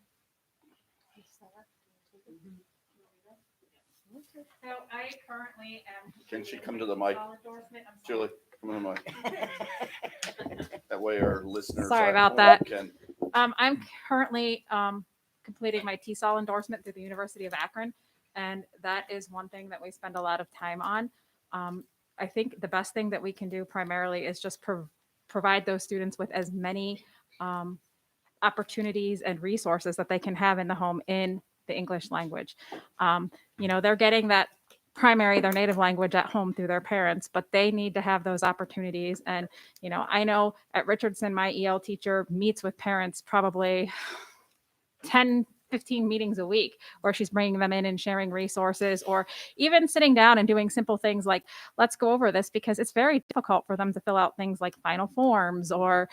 So I currently am. Can she come to the mic? Endorsement. Julie, come to the mic. That way our listeners. Sorry at about home that. Can, I'm currently completing my TESOL endorsement through the University of Akron, and that is one thing that we spend a lot of time on. I think the best thing that we can do primarily is just provide those students with as many opportunities and resources that they can have in the home in the English language. They're getting that their native language at home through their parents, but they need to have those opportunities. And, I know at Richardson, my EL teacher meets with parents probably 10, 15 meetings a week where she's bringing them in and sharing resources, or even sitting down and doing simple things like, let's go over this, because it's very difficult for them to fill out things like final forms, or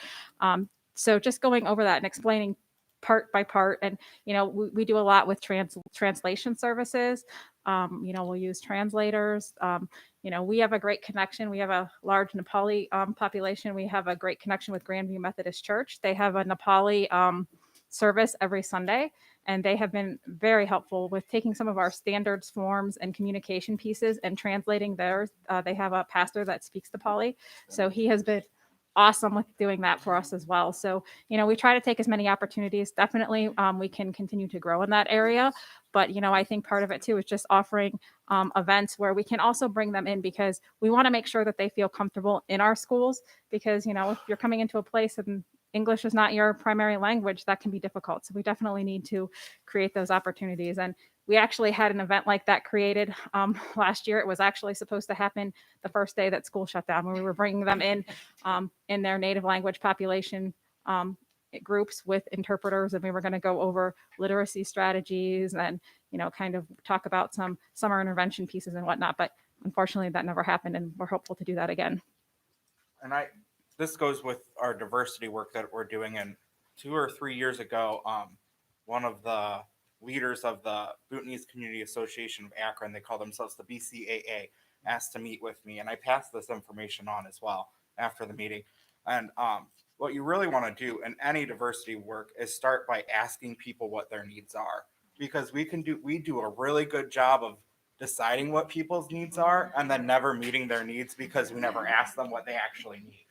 so just going over that and explaining part by part. And, we do a lot with translation services. We'll use translators. We have a great connection. We have a large Nepali population. We have a great connection with Grandview Methodist Church. They have a Nepali service every Sunday, and they have been very helpful with taking some of our standards forms and communication pieces and translating theirs. They have a pastor that speaks Nepali, so he has been awesome with doing that for us as well. So, we try to take as many opportunities. Definitely, we can continue to grow in that area. But, I think part of it too is just offering events where we can also bring them in, because we want to make sure that they feel comfortable in our schools, because, if you're coming into a place and English is not your primary language, that can be difficult. So we definitely need to create those opportunities. And we actually had an event like that created last year. It was actually supposed to happen the first day that school shut down, when we were bringing them in their native language population groups with interpreters. And we were going to go over literacy strategies and, kind of talk about some summer intervention pieces and whatnot. But unfortunately, that never happened. And we're hopeful to do that again. And this goes with our diversity work that we're doing. And 2 or 3 years ago, one of the leaders of the Bhutanese Community Association of Akron, they call themselves the BCAA, asked to meet with me, and I passed this information on as well after the meeting. And what you really want to do in any diversity work is start by asking people what their needs are, because we do a really good job of deciding what people's needs are and then never meeting their needs because we never ask them what they actually need.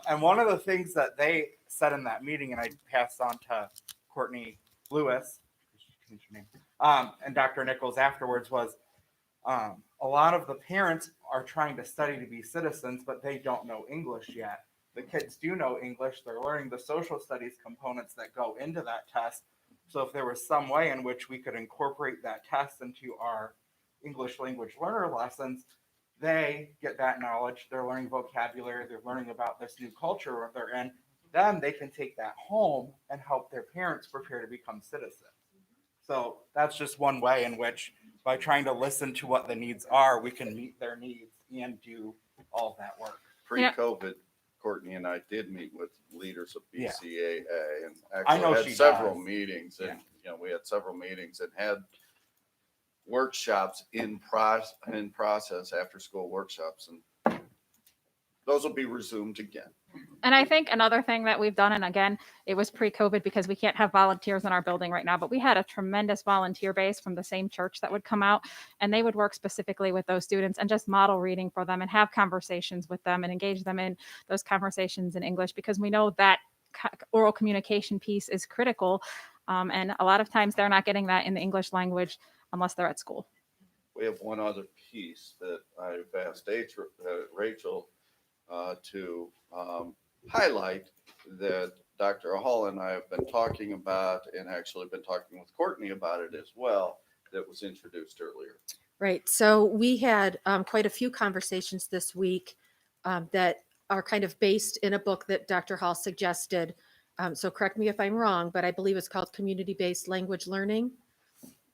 And one of the things that they said in that meeting, and I passed on to Courtney Lewis, and Dr. Nichols afterwards, was a lot of the parents are trying to study to be citizens, but they don't know English yet. The kids do know English. They're learning the social studies components that go into that test. So if there was some way in which we could incorporate that test into our English language learner lessons, they get that knowledge. They're learning vocabulary. They're learning about this new culture they're in. Then they can take that home and help their parents prepare to become citizens. So that's just one way in which, by trying to listen to what the needs are, we can meet their needs and do all of that work. Pre-COVID, Courtney and I did meet with leaders of BCAA, and I know actually she had several does. meetings, and we had several meetings and had workshops in process, after school workshops, and those will be resumed again. And I think another thing that we've done, and again, it was pre-COVID because we can't have volunteers in our building right now, but we had a tremendous volunteer base from the same church that would come out, and they would work specifically with those students and just model reading for them and have conversations with them and engage them in those conversations in English, because we know that oral communication piece is critical. And a lot of times they're not getting that in the English language unless they're at school. We have one other piece that I've asked Rachel to highlight, that Dr. Hall and I have been talking about, and actually been talking with Courtney about it as well, that was introduced earlier. Right. So we had quite a few conversations this week that are kind of based in a book that Dr. Hall suggested. So correct me if I'm wrong, but I believe it's called Community-Based Language Learning.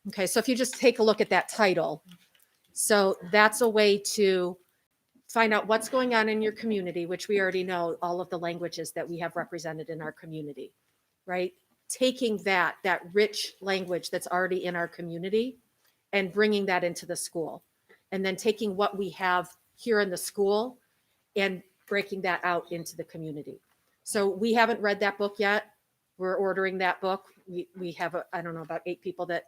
Okay. So if you just take a look at that title, so that's a way to find out what's going on in your community, which we already know all of the languages that we have represented in our community, right? Taking that rich language that's already in our community and bringing that into the school, and then taking what we have here in the school and breaking that out into the community. So we haven't read that book yet. We're ordering that book. We have, I don't know, about 8 people that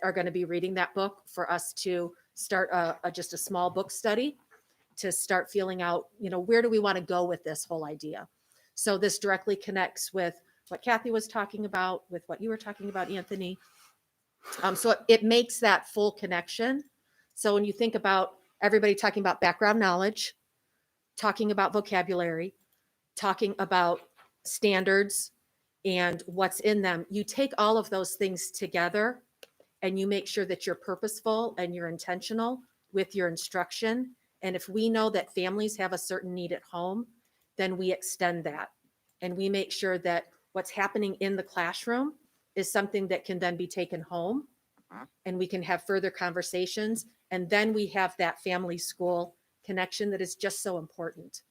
are going to be reading that book for us to start just a small book study to start feeling out, where do we want to go with this whole idea? So this directly connects with what Kathy was talking about, with what you were talking about, Anthony. So it makes that full connection. So when you think about everybody talking about background knowledge, talking about vocabulary, talking about standards and what's in them, you take all of those things together and you make sure that you're purposeful and you're intentional with your instruction. And if we know that families have a certain need at home, then we extend that. And we make sure that what's happening in the classroom is something that can then be taken home and we can have further conversations. And then we have that family school connection that is just so important.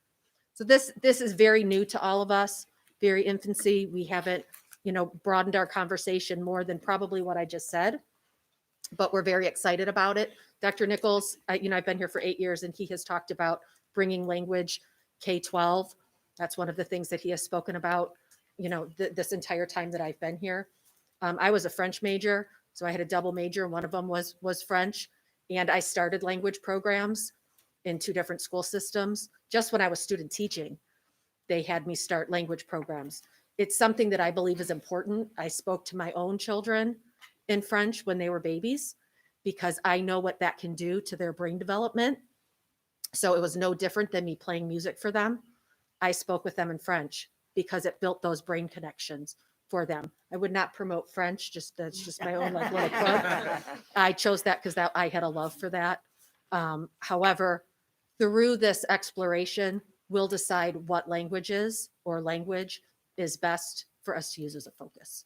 So this is very new to all of us, very infancy. We haven't, broadened our conversation more than probably what I just said, but we're very excited about it. Dr. Nichols, I've been here for 8 years and he has talked about bringing language K-12. That's one of the things that he has spoken about, this entire time that I've been here. I was a French major, so I had a double major. One of them was French, and I started language programs in 2 different school systems. Just when I was student teaching, they had me start language programs. It's something that I believe is important. I spoke to my own children in French when they were babies because I know what that can do to their brain development. So it was no different than me playing music for them. I spoke with them in French because it built those brain connections for them. I would not promote French, that's just my own little club. I chose that because I had a love for that. However, through this exploration, we'll decide what language is best for us to use as a focus.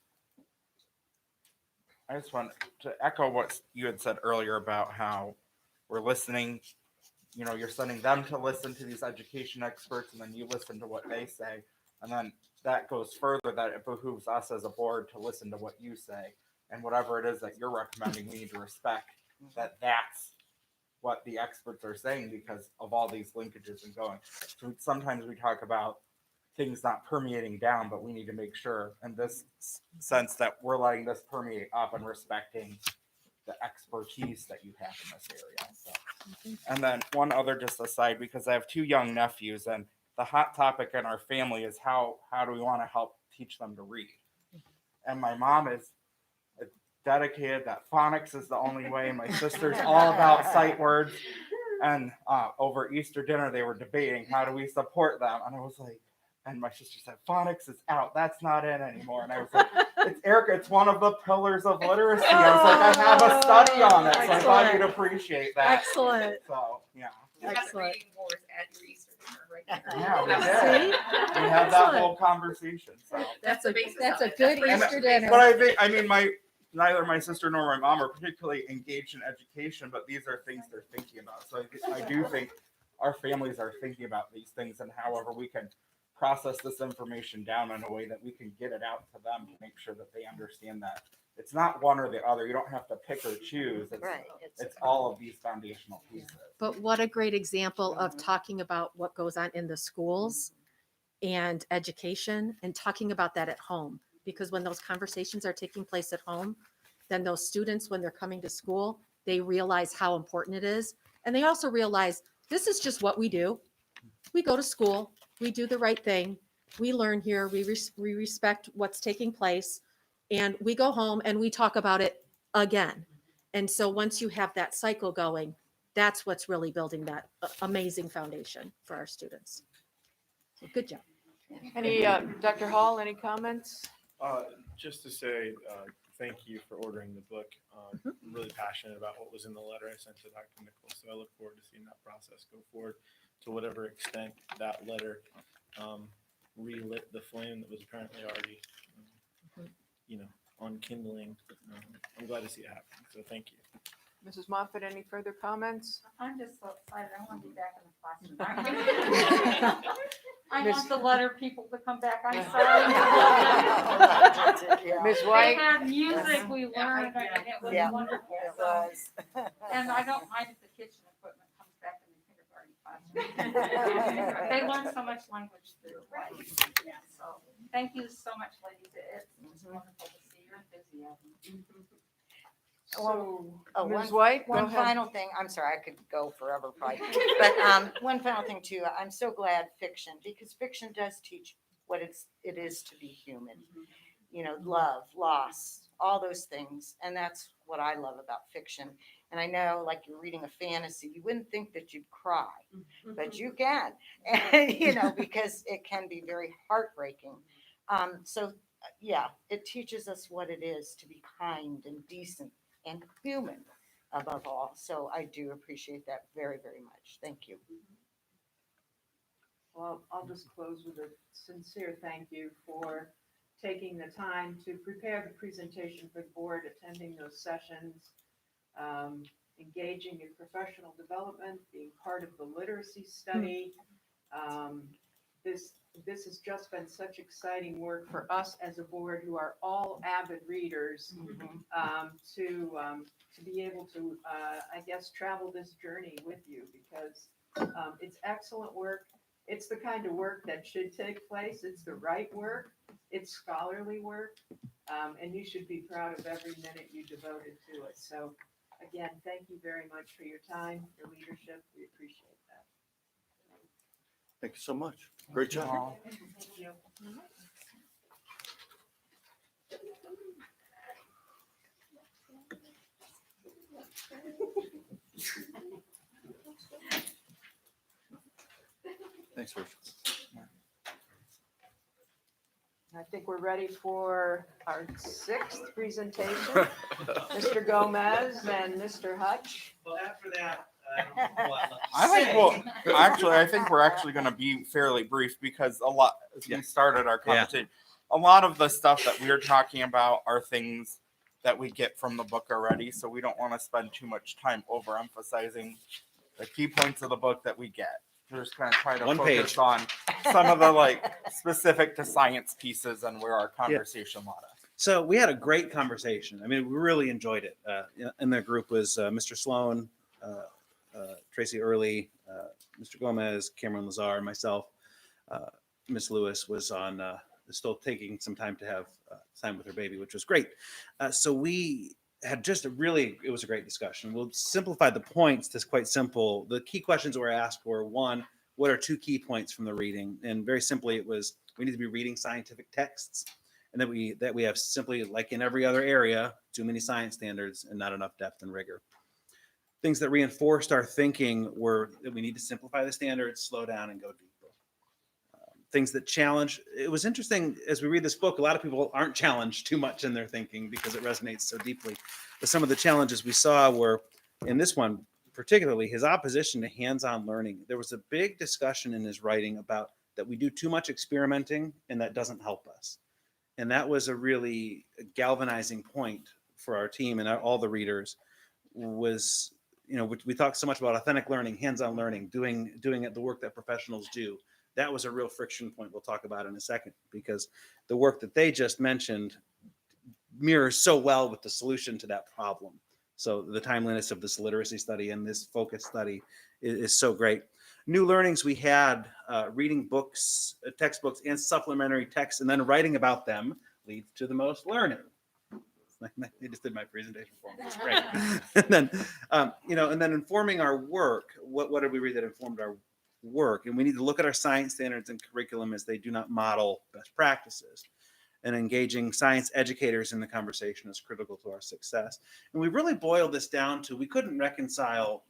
I just want to echo what you had said earlier about how we're listening. You're sending them to listen to these education experts, and then you listen to what they say. And then that goes further, that it behooves us as a board to listen to what you say. And whatever it is that you're recommending, we need to respect that that's what the experts are saying because of all these linkages and going. So sometimes we talk about things not permeating down, but we need to make sure in this sense that we're letting this permeate up and respecting the expertise that you have in this area. So. And then one other just aside, because I have 2 young nephews, and the hot topic in our family is how do we want to help teach them to read? And my mom is dedicated that phonics is the only way. My sister's all about sight words. And over Easter dinner, they were debating how do we support them. And I was like, and my sister said, phonics is out. That's not in anymore. And I was like, it's Erica, it's one of the pillars of literacy. I was like, I have a study on it. So I thought you'd appreciate that. Excellent. So, yeah. Excellent. Yeah, we did. We had that whole conversation. So That's a good Easter dinner. But I mean, neither my sister nor my mom are particularly engaged in education, but these are things they're thinking about. So I do think our families are thinking about these things, and however we can process this information down in a way that we can get it out to them to make sure that they understand that it's not one or the other. You don't have to pick or choose. It's all of these foundational pieces. But what a great example of talking about what goes on in the schools and education and talking about that at home. Because when those conversations are taking place at home, then those students, when they're coming to school, they realize how important it is. And they also realize this is just what we do. We go to school, we do the right thing, we learn here, we respect what's taking place, and we go home and we talk about it again. And so once you have that cycle going, that's what's really building that amazing foundation for our students. So good job. Any, Dr. Hall, any comments? Just to say thank you for ordering the book. I'm really passionate about what was in the letter I sent to Dr. Nichols, so I look forward to seeing that process go forward to whatever extent that letter relit the flame that was apparently already, on kindling. I'm glad to see it happen, so thank you. Mrs. Moffett, any further comments? I'm just so excited. I want to be back in the classroom. I want the letter people to come back. I'm sorry. Ms. White? They had music we learned, and it was wonderful. It was. And I don't mind if the kitchen equipment comes back in the kindergarten class. They learn so much language through life. Yeah, so thank you so much, ladies. It's wonderful to see your enthusiasm. Well, So, one, Ms. White, go one ahead. final thing. I'm sorry, I could go forever probably. But one final thing too. I'm so glad fiction, because fiction does teach what it is to be human. You know, love, loss, all those things. And that's what I love about fiction. And I know, like, you're reading a fantasy, you wouldn't think that you'd cry, but you can, and, you know, because it can be very heartbreaking. So yeah, it teaches us what it is to be kind and decent and human above all. So I do appreciate that very, very much. Thank you. Well, I'll just close with a sincere thank you for taking the time to prepare the presentation for the board, attending those sessions, engaging in professional development, being part of the literacy study. This has just been such exciting work for us as a board who are all avid readers, to be able to, I guess, travel this journey with you, because it's excellent work. It's the kind of work that should take place. It's the right work. It's scholarly work. And you should be proud of every minute you devoted to it. So again, thank you very much for your time, your leadership. We appreciate that. Thank you so much. Great job. Thank you. Thanks, Richard. I think we're ready for our sixth presentation. Mr. Gomez and Mr. Hutch. Well, after that, I think we're actually going to be fairly brief, because as we started our conversation, a lot of the stuff that we're talking about are things that we get from the book already. So we don't want to spend too much time overemphasizing the key points of the book that we get. We're just going to try to focus on some of the specific to science pieces and where our conversation led us. So we had a great conversation. I mean, we really enjoyed it. In the group was Mr. Sloan, Tracy Early, Mr. Gomez, Cameron Lazar, myself. Miss Lewis was on, still taking some time to have time with her baby, which was great. So we had just it was a great discussion. We'll simplify the points to quite simple. The key questions that were asked were, one, what are two key points from the reading? And very simply, it was, we need to be reading scientific texts, and that we have simply, like in every other area, too many science standards and not enough depth and rigor. Things that reinforced our thinking were that we need to simplify the standards, slow down, and go deeper. Things that challenge. It was interesting as we read this book, a lot of people aren't challenged too much in their thinking because it resonates so deeply. But some of the challenges we saw were, in this one particularly, his opposition to hands-on learning. There was a big discussion in his writing about that we do too much experimenting and that doesn't help us. And that was a really galvanizing point for our team and all the readers. Was, we talked so much about authentic learning, hands-on learning, doing it, the work that professionals do. That was a real friction point we'll talk about in a second, because the work that they just mentioned mirrors so well with the solution to that problem. So the timeliness of this literacy study and this focus study is so great. New learnings we had, reading books, textbooks, and supplementary texts, and then writing about them leads to the most learning. They just did my presentation for me. It's great. And then, and then informing our work. What did we read that informed our work? And we need to look at our science standards and curriculum as they do not model best practices. And engaging science educators in the conversation is critical to our success. And we really boiled this down to, we couldn't reconcile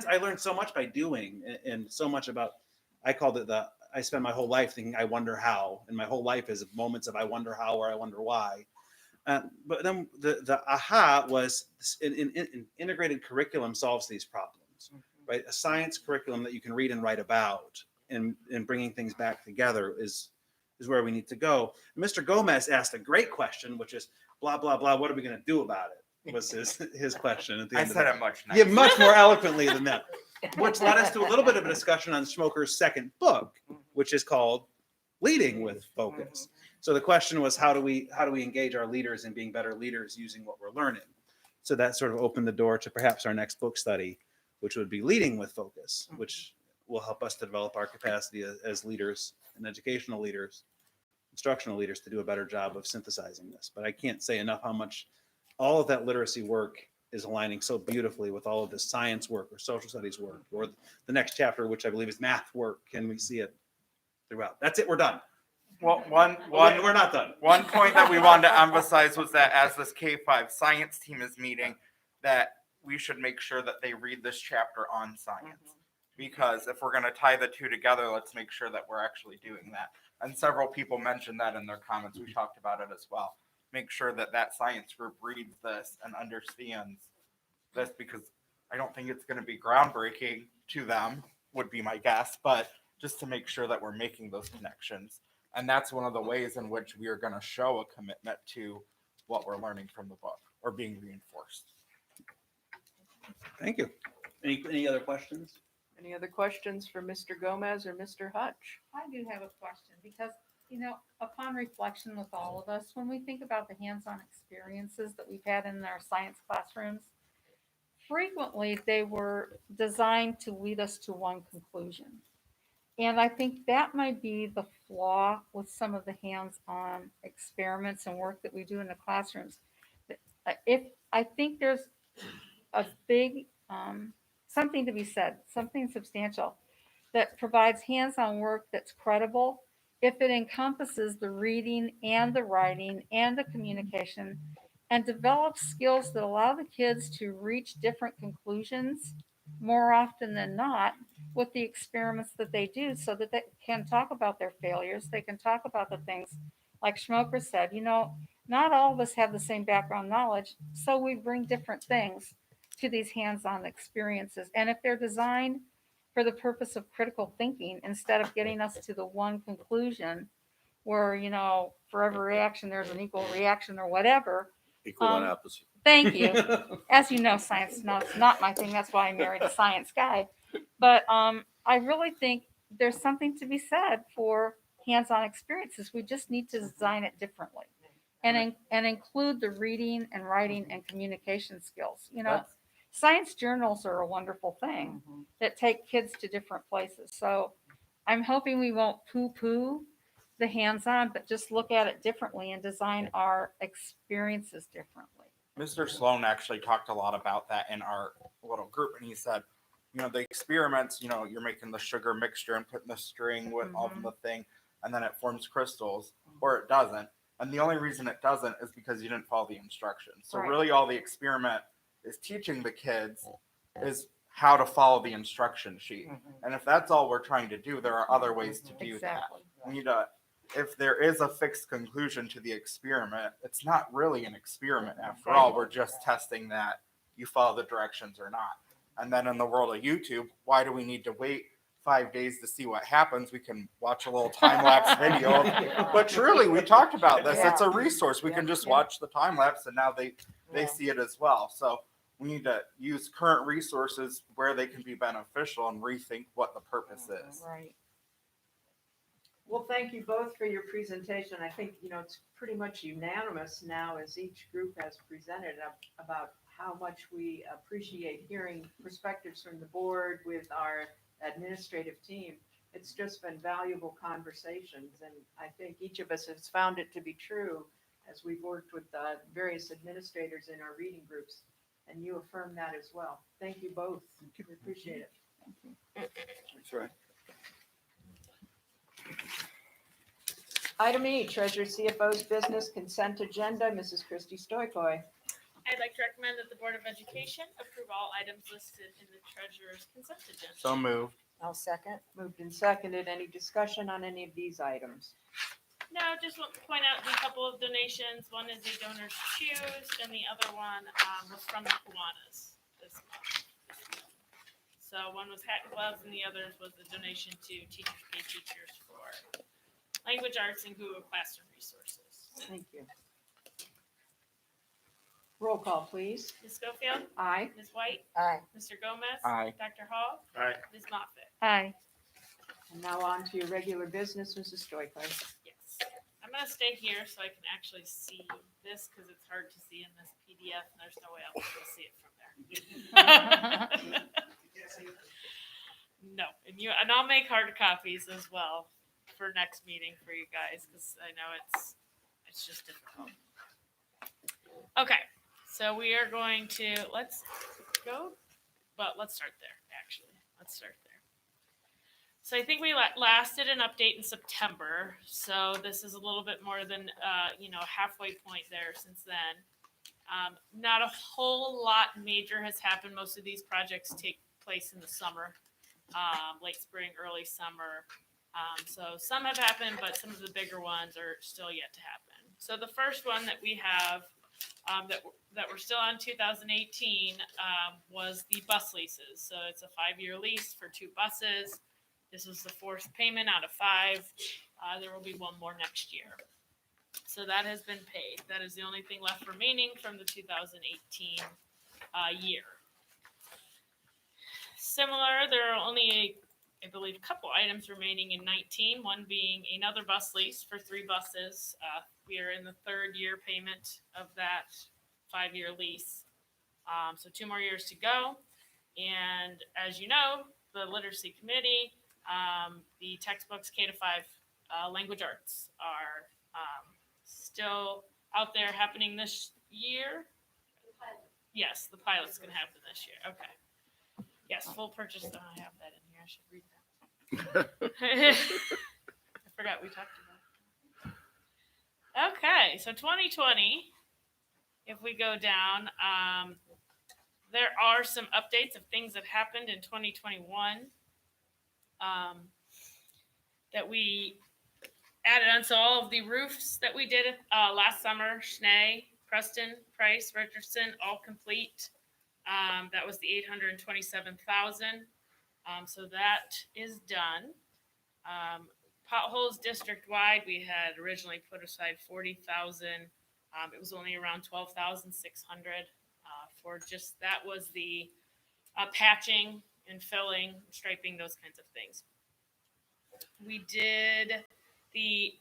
I learned so much by doing, and so much about, I called it I spend my whole life thinking, I wonder how. And my whole life is moments of I wonder how or I wonder why. But then the aha was an integrated curriculum solves these problems, right? A science curriculum that you can read and write about, and bringing things back together is where we need to go. And Mr. Gomez asked a great question, which is blah, blah, blah. What are we going to do about it? Was his question at the end. I said it much nicer. Yeah, much more eloquently than that, which led us to a little bit of a discussion on Schmoker's second book, which is called Leading with Focus. So the question was, how do we engage our leaders in being better leaders using what we're learning? So that sort of opened the door to perhaps our next book study, which would be Leading with Focus, which will help us to develop our capacity as leaders and educational leaders, instructional leaders, to do a better job of synthesizing this. But I can't say enough how much all of that literacy work is aligning so beautifully with all of the science work or social studies work or the next chapter, which I believe is math work. And we see it throughout. That's it. We're done. Well, We're not done. One point that we wanted to emphasize was that as this K-5 science team is meeting, that we should make sure that they read this chapter on science. Because if we're going to tie the two together, let's make sure that we're actually doing that. And several people mentioned that in their comments. We talked about it as well. Make sure that that science group reads this and understands this, because I don't think it's going to be groundbreaking to them, would be my guess, but just to make sure that we're making those connections. And that's one of the ways in which we are going to show a commitment to what we're learning from the book or being reinforced. Thank you. Any other questions? Any other questions for Mr. Gomez or Mr. Hutch? I do have a question because, you know, upon reflection with all of us, when we think about the hands-on experiences that we've had in our science classrooms, frequently they were designed to lead us to one conclusion. And I think that might be the flaw with some of the hands-on experiments and work that we do in the classrooms. If I think there's a big something to be said, something substantial that provides hands-on work that's credible, if it encompasses the reading and the writing and the communication and develops skills that allow the kids to reach different conclusions more often than not with the experiments that they do, so that they can talk about their failures. They can talk about the things like Schmoker said, you know, not all of us have the same background knowledge, so we bring different things to these hands-on experiences. And if they're designed for the purpose of critical thinking, instead of getting us to the one conclusion where, you know, for every reaction, there's an equal reaction or whatever. Equal and opposite. Thank you. As you know, science, no, it's not my thing. That's why I married a science guy. But I really think there's something to be said for hands-on experiences. We just need to design it differently and include the reading and writing and communication skills. You know, science journals are a wonderful thing that take kids to different places. So I'm hoping we won't poo-poo the hands-on, but just look at it differently and design our experiences differently. Mr. Sloan actually talked a lot about that in our little group, and he said, you know, the experiments, you know, you're making the sugar mixture and putting the string with all of the thing, and then it forms crystals, or it doesn't. And the only reason it doesn't is because you didn't follow the instructions. So really all the experiment is teaching the kids is how to follow the instruction sheet. And if that's all we're trying to do, there are other ways to do that. We need to, if there is a fixed conclusion to the experiment, it's not really an experiment after all. We're just testing that you follow the directions or not. And then in the world of YouTube, why do we need to wait 5 days to see what happens? We can watch a little time-lapse video. But truly, we talked about this. It's a resource. We can just watch the time-lapse, and now they see it as well. So we need to use current resources where they can be beneficial and rethink what the purpose is. Right. Well, thank you both for your presentation. I think, you know, it's pretty much unanimous now as each group has presented about how much we appreciate hearing perspectives from the board with our administrative team. It's just been valuable conversations, and I think each of us has found it to be true as we've worked with the various administrators in our reading groups, and you affirm that as well. Thank you both. We appreciate it. That's right. Item E, Treasurer CFO's business consent agenda. Mrs. Christy Stoikoy. I'd like to recommend that the Board of Education approve all items listed in the treasurer's consent agenda. So moved. I'll second. Moved and seconded. Any discussion on any of these items? No, just want to point out a couple of donations. One is a donor's choose, and the other one was from the Kiwanis this month. So one was hat and gloves, and the other was a donation to Teachers Pay Teachers for language arts and Google Classroom resources. Thank you. Roll call, please. Ms. Schofield? Aye. Ms. White? Aye. Mr. Gomez? Aye. Dr. Hall? Aye. Ms. Moffitt? Aye. And now on to your regular business, Mrs. Stoikoy. Yes. I'm going to stay here so I can actually see this because it's hard to see in this PDF and there's no way I'll be able to see it from there. No, and I'll make hard copies as well for next meeting for you guys because I know it's just difficult. Okay, so we are going to let's go, but let's start there. Actually, let's start there. So I think we last did an update in September. So this is a little bit more than halfway point there since then. Not a whole lot major has happened. Most of these projects take place in the summer, late spring, early summer. So some have happened, but some of the bigger ones are still yet to happen. So the first one that we have that we're still on 2018 was the bus leases. So it's a 5-year lease for 2 buses. This was the 4th payment out of 5. There will be one more next year. So that has been paid. That is the only thing left remaining from the 2018 year. Similar, there are only, I believe, a couple items remaining in 19, one being another bus lease for 3 buses. We are in the 3rd year payment of that 5-year lease. So 2 more years to go. And as you know, the Literacy Committee, the textbooks K to 5 language arts are still out there happening this year. Yes, the pilot's going to happen this year. Okay. Yes, full purchase. Oh, I have that in here. I should read that. I forgot we talked about it. Okay, so 2020, if we go down, there are some updates of things that happened in 2021 that we added on. So all of the roofs that we did last summer, Schnee, Preston, Price, Richardson, all complete. That was the $827,000. So that is done. Potholes district-wide, we had originally put aside $40,000. It was only around $12,600 for just that was the patching and filling, striping, those kinds of things. We did we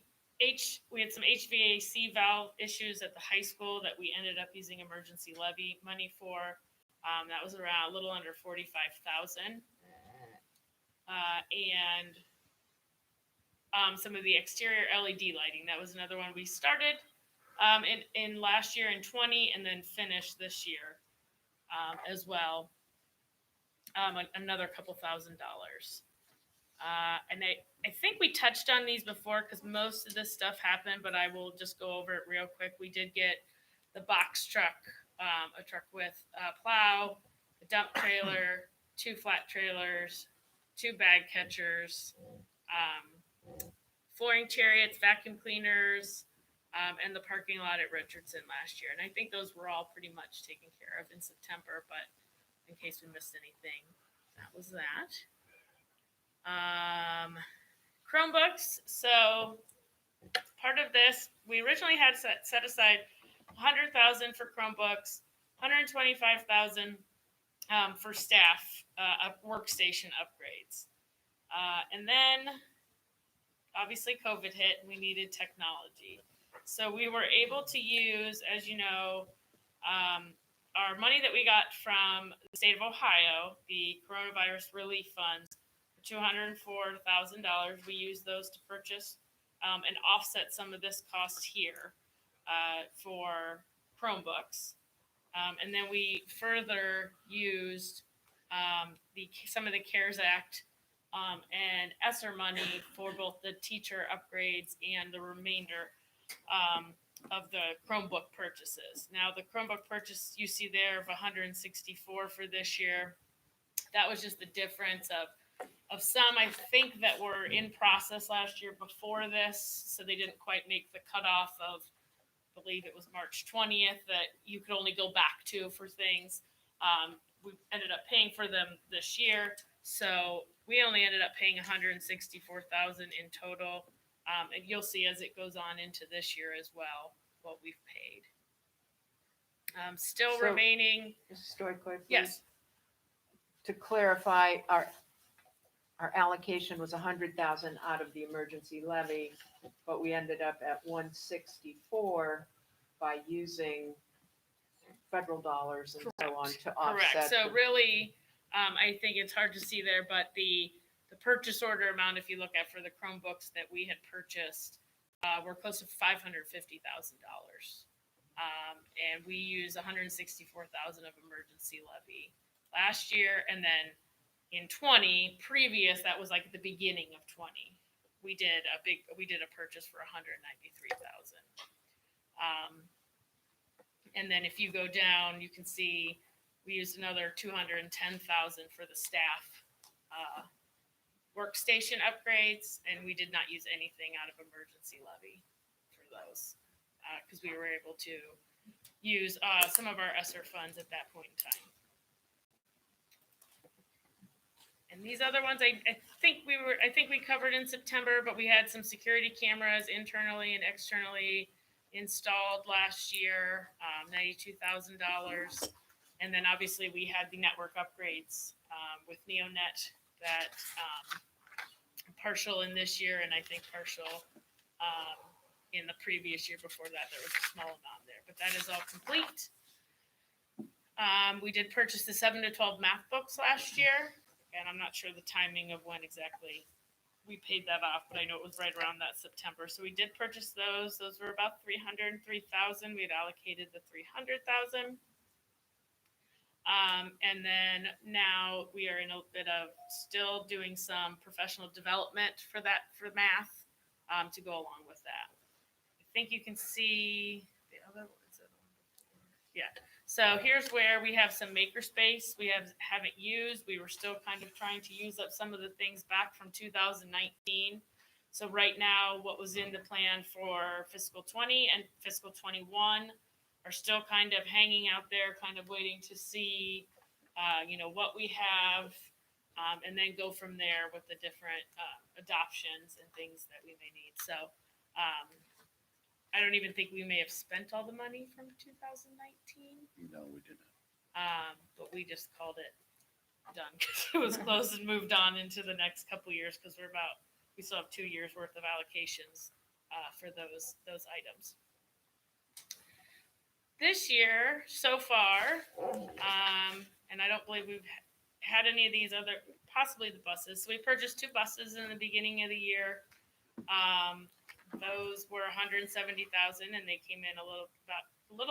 had some HVAC valve issues at the high school that we ended up using emergency levy money for. That was around a little under $45,000. And some of the exterior LED lighting. That was another one we started in last year in 20 and then finished this year as well. Another couple $1,000. And I think we touched on these before because most of this stuff happened, but I will just go over it real quick. We did get the box truck, a truck with a plow, a dump trailer, 2 flat trailers, 2 bag catchers, flooring chariots, vacuum cleaners, and the parking lot at Richardson last year. And I think those were all pretty much taken care of in September, but in case we missed anything, that was that. Chromebooks. So part of this, we originally had set aside $100,000 for Chromebooks, $125,000 for staff workstation upgrades. And then obviously COVID hit and we needed technology. So we were able to use, as you know, our money that we got from the state of Ohio, the coronavirus relief funds, $204,000. We used those to purchase and offset some of this cost here for Chromebooks. And then we further used some of the CARES Act and ESSER money for both the teacher upgrades and the remainder of the Chromebook purchases. Now, the Chromebook purchase you see there of $164 for this year, that was just the difference of some, I think, that were in process last year before this, so they didn't quite make the cutoff of, I believe it was March 20th, that you could only go back to for things. We ended up paying for them this year, so we only ended up paying $164,000 in total. And you'll see as it goes on into this year as well what we've paid. Still So, remaining. Mrs. Stoykoy, please. Yes. To clarify, our allocation was 100,000 out of the emergency levy, but we ended up at 164 by using federal dollars and so on to offset. Correct. So the- really, I think it's hard to see there, but the purchase order amount, if you look at for the Chromebooks that we had purchased, were close to $550,000. And we used $164,000 of emergency levy last year, and then in 20 previous, that was like at the beginning of 20. We did a purchase for $193,000. And then if you go down, you can see we used another $210,000 for the staff workstation upgrades, and we did not use anything out of emergency levy for those because we were able to use some of our ESSER funds at that point in time. And these other ones, I think we covered in September, but we had some security cameras internally and externally installed last year, $92,000. And then obviously we had the network upgrades with NeoNet that partial in this year, and I think partial in the previous year before that. There was a small amount there, but that is all complete. We did purchase the 7 to 12 math books last year, and I'm not sure the timing of when exactly we paid that off, but I know it was right around that September. So we did purchase those. Those were about $303,000. We had allocated the $300,000. And then now we are in a bit of still doing some professional development for math to go along with that. I think you can see the other ones. Yeah. So here's where we have some makerspace we haven't used. We were still kind of trying to use up some of the things back from 2019. So right now, what was in the plan for fiscal 20 and fiscal 21 are still kind of hanging out there, kind of waiting to see, what we have, and then go from there with the different adoptions and things that we may need. So I don't even think we may have spent all the money from 2019. No, we didn't. But we just called it done because it was closed and moved on into the next couple of years because we still have 2 years worth of allocations for those items. This year, so far, and I don't believe we've had any of these other, possibly the buses. So we purchased 2 buses in the beginning of the year. Those were $170,000, and they came in a little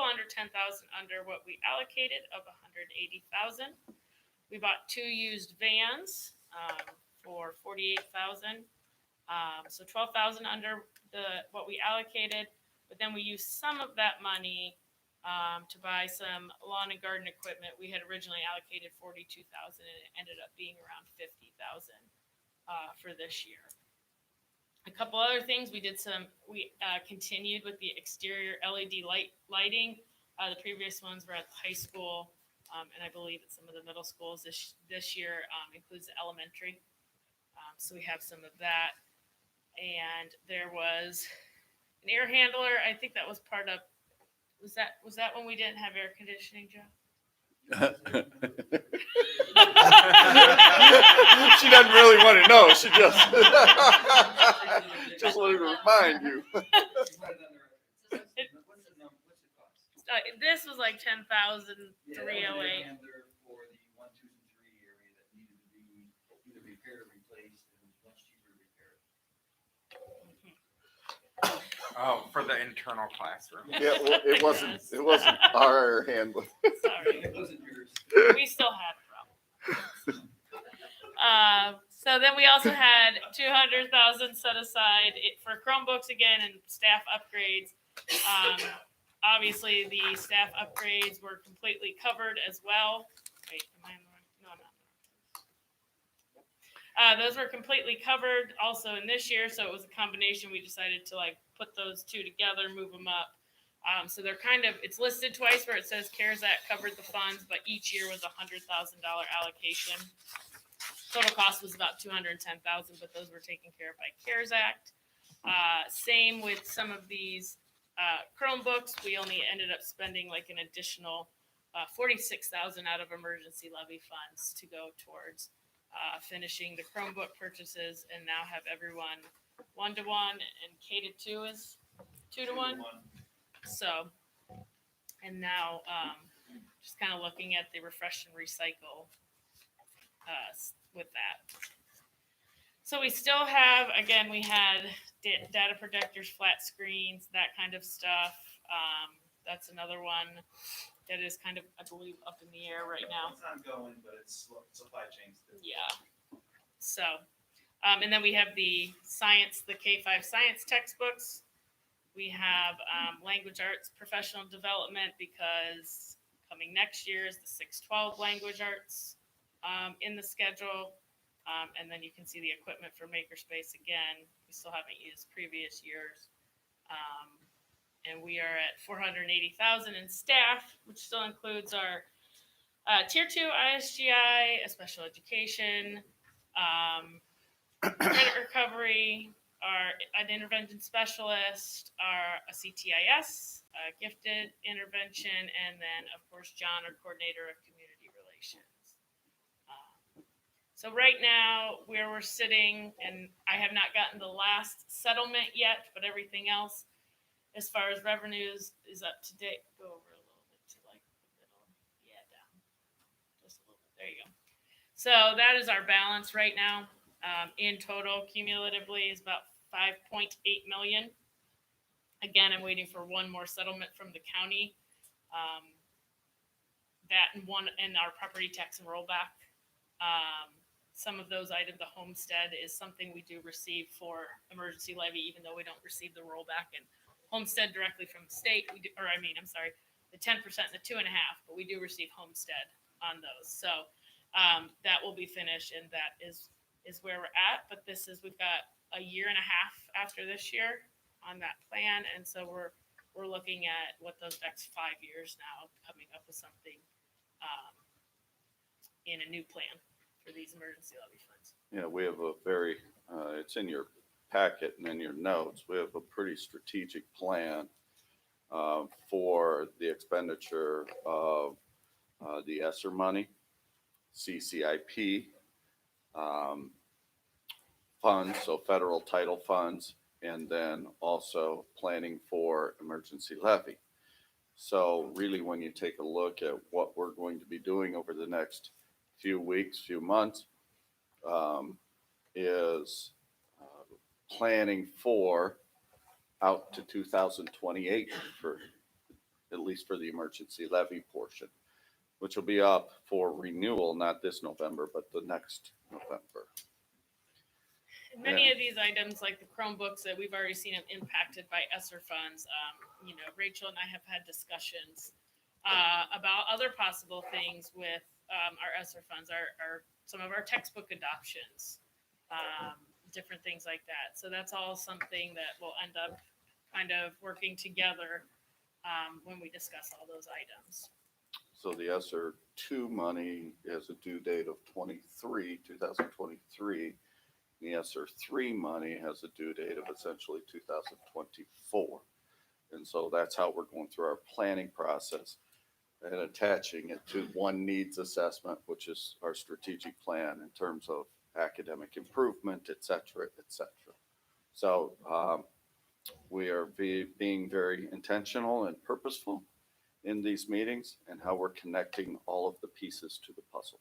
under $10,000 under what we allocated of $180,000. We bought 2 used vans for $48,000, so $12,000 under what we allocated. But then we used some of that money to buy some lawn and garden equipment. We had originally allocated $42,000, and it ended up being around $50,000 for this year. A couple other things we continued with the exterior LED lighting. The previous ones were at the high school, and I believe at some of the middle schools. This year includes the elementary, so we have some of that. And there was an air handler. I think that was part of. Was that when we didn't have air conditioning, Joe? She doesn't really want to know. She just wanted to remind you. This was like 10,308. For the 1, 2, and 3 area that needed to be either repaired or replaced, and it was much cheaper to repair it. Oh, for the internal classroom. Yeah, well, it wasn't our handbook. Sorry. It wasn't yours. We still had problems. So then we also had $200,000 set aside for Chromebooks again and staff upgrades. Obviously, the staff upgrades were completely covered as well. Wait, am I on the wrong? No, I'm not. Those were completely covered also in this year, so it was a combination. We decided to put those 2 together, move them up. So they're it's listed twice where it says CARES Act covered the funds, but each year was a $100,000 allocation. Total cost was about $210,000, but those were taken care of by CARES Act. Same with some of these Chromebooks. We only ended up spending an additional $46,000 out of emergency levy funds to go towards finishing the Chromebook purchases, and now have everyone 1-to-1, and K-2 is 2-to-1. So, and now just kind of looking at the refresh and recycle with that. So we still have, again, we had data projectors, flat screens, that kind of stuff. That's another one that is kind of, I believe, up in the air right now. It's ongoing, but it's supply chains. Yeah. So, and then we have the K-5 science textbooks. We have language arts professional development, because coming next year is the 612 language arts in the schedule. And then you can see the equipment for Makerspace again. We still haven't used previous years. And we are at 480,000 in staff, which still includes our Tier 2 ISGI, a special education, credit recovery, an intervention specialist, a CTIS, a gifted intervention, and then, of course, John, our coordinator of community relations. So right now, where we're sitting, and I have not gotten the last settlement yet, but everything else, as far as revenues, is up to date. Go over a little bit to like the middle. Yeah, down. Just a little bit. There you go. So that is our balance right now. In total, cumulatively, is about 5.8 million. Again, I'm waiting for one more settlement from the county. That and our property tax and rollback. Some of those items, the homestead is something we do receive for emergency levy, even though we don't receive the rollback and homestead directly from the state. The 10% and the 2.5%, but we do receive homestead on those. So that will be finished, and that is where we're at. But we've got a year and a half after this year on that plan, and so we're looking at what those next 5 years now, coming up with something in a new plan for these emergency levy funds. Yeah, we have a very, it's in your packet and in your notes, we have a pretty strategic plan for the expenditure of the ESSER money, CCIP funds, so federal title funds, and then also planning for emergency levy. So really, when you take a look at what we're going to be doing over the next few weeks, few months, is planning for out to 2028 for, at least for the emergency levy portion, which will be up for renewal, not this November, but the next November. Many of these items, like the Chromebooks, that we've already seen them impacted by ESSER funds. Rachel and I have had discussions about other possible things with our ESSER funds, some of our textbook adoptions, different things like that. So that's all something that will end up kind of working together when we discuss all those items. So the ESSER 2 money has a due date of 2023. The ESSER 3 money has a due date of essentially 2024. And so that's how we're going through our planning process and attaching it to one needs assessment, which is our strategic plan in terms of academic improvement, et cetera, et cetera. So we are being very intentional and purposeful in these meetings and how we're connecting all of the pieces to the puzzle.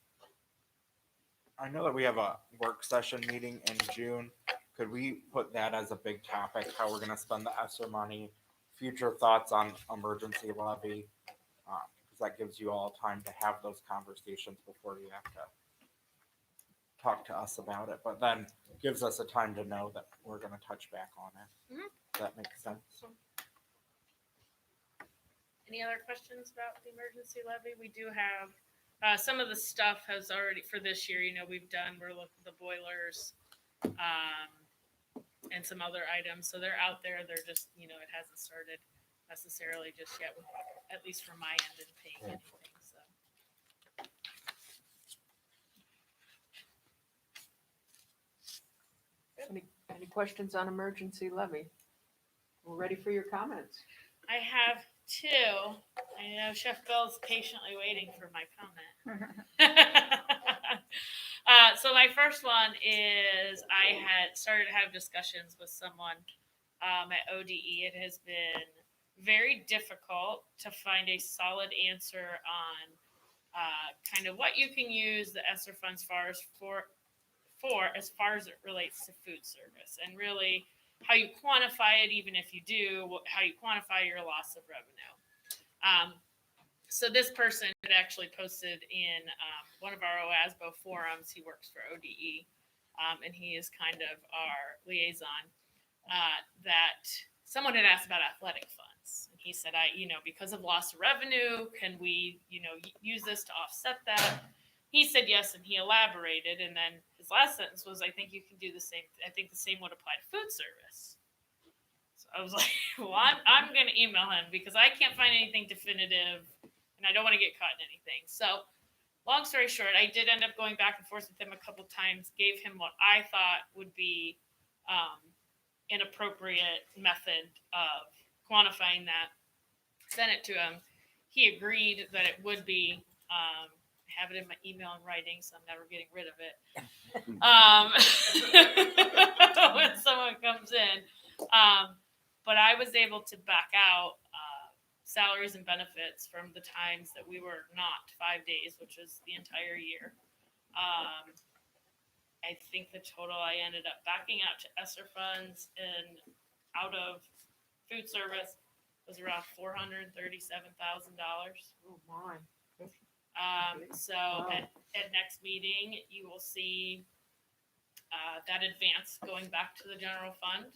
I know that we have a work session meeting in June. Could we put that as a big topic, how we're going to spend the ESSER money, future thoughts on emergency levy? Because that gives you all time to have those conversations before you have to talk to us about it. But then gives us a time to know that we're going to touch back on it. Mm-hmm. Does that make sense? Any other questions about the emergency levy? We do have some of the stuff has already for this year. We're looking at the boilers and some other items. So they're out there. They're just it hasn't started necessarily just yet, at least from my end, in paying anything. So. Any questions on emergency levy? We're ready for your comments. I have two. I know Chef Bill's patiently waiting for my comment. So my first one is I had started to have discussions with someone at ODE. It has been very difficult to find a solid answer on kind of what you can use the ESSER funds for as far as it relates to food service, and really how you quantify it, even if you do, how you quantify your loss of revenue. So this person had actually posted in one of our OASBO forums. He works for ODE, and he is kind of our liaison, that someone had asked about athletic funds. And he said, because of loss of revenue, can we, use this to offset that? He said yes, and he elaborated. And then his last sentence was, I think you can do the same. I think the same would apply to food service. So I was like, well, I'm going to email him because I can't find anything definitive, and I don't want to get caught in anything. So long story short, I did end up going back and forth with him a couple times, gave him what I thought would be an appropriate method of quantifying that, sent it to him. He agreed that it would be. Have it in my email and writing, so I'm never getting rid of it. When someone comes in. But I was able to back out salaries and benefits from the times that we were not 5 days, which was the entire year. I think the total I ended up backing out to ESSER funds and out of food service was around $437,000. Oh my. So at next meeting, you will see that advance going back to the general fund.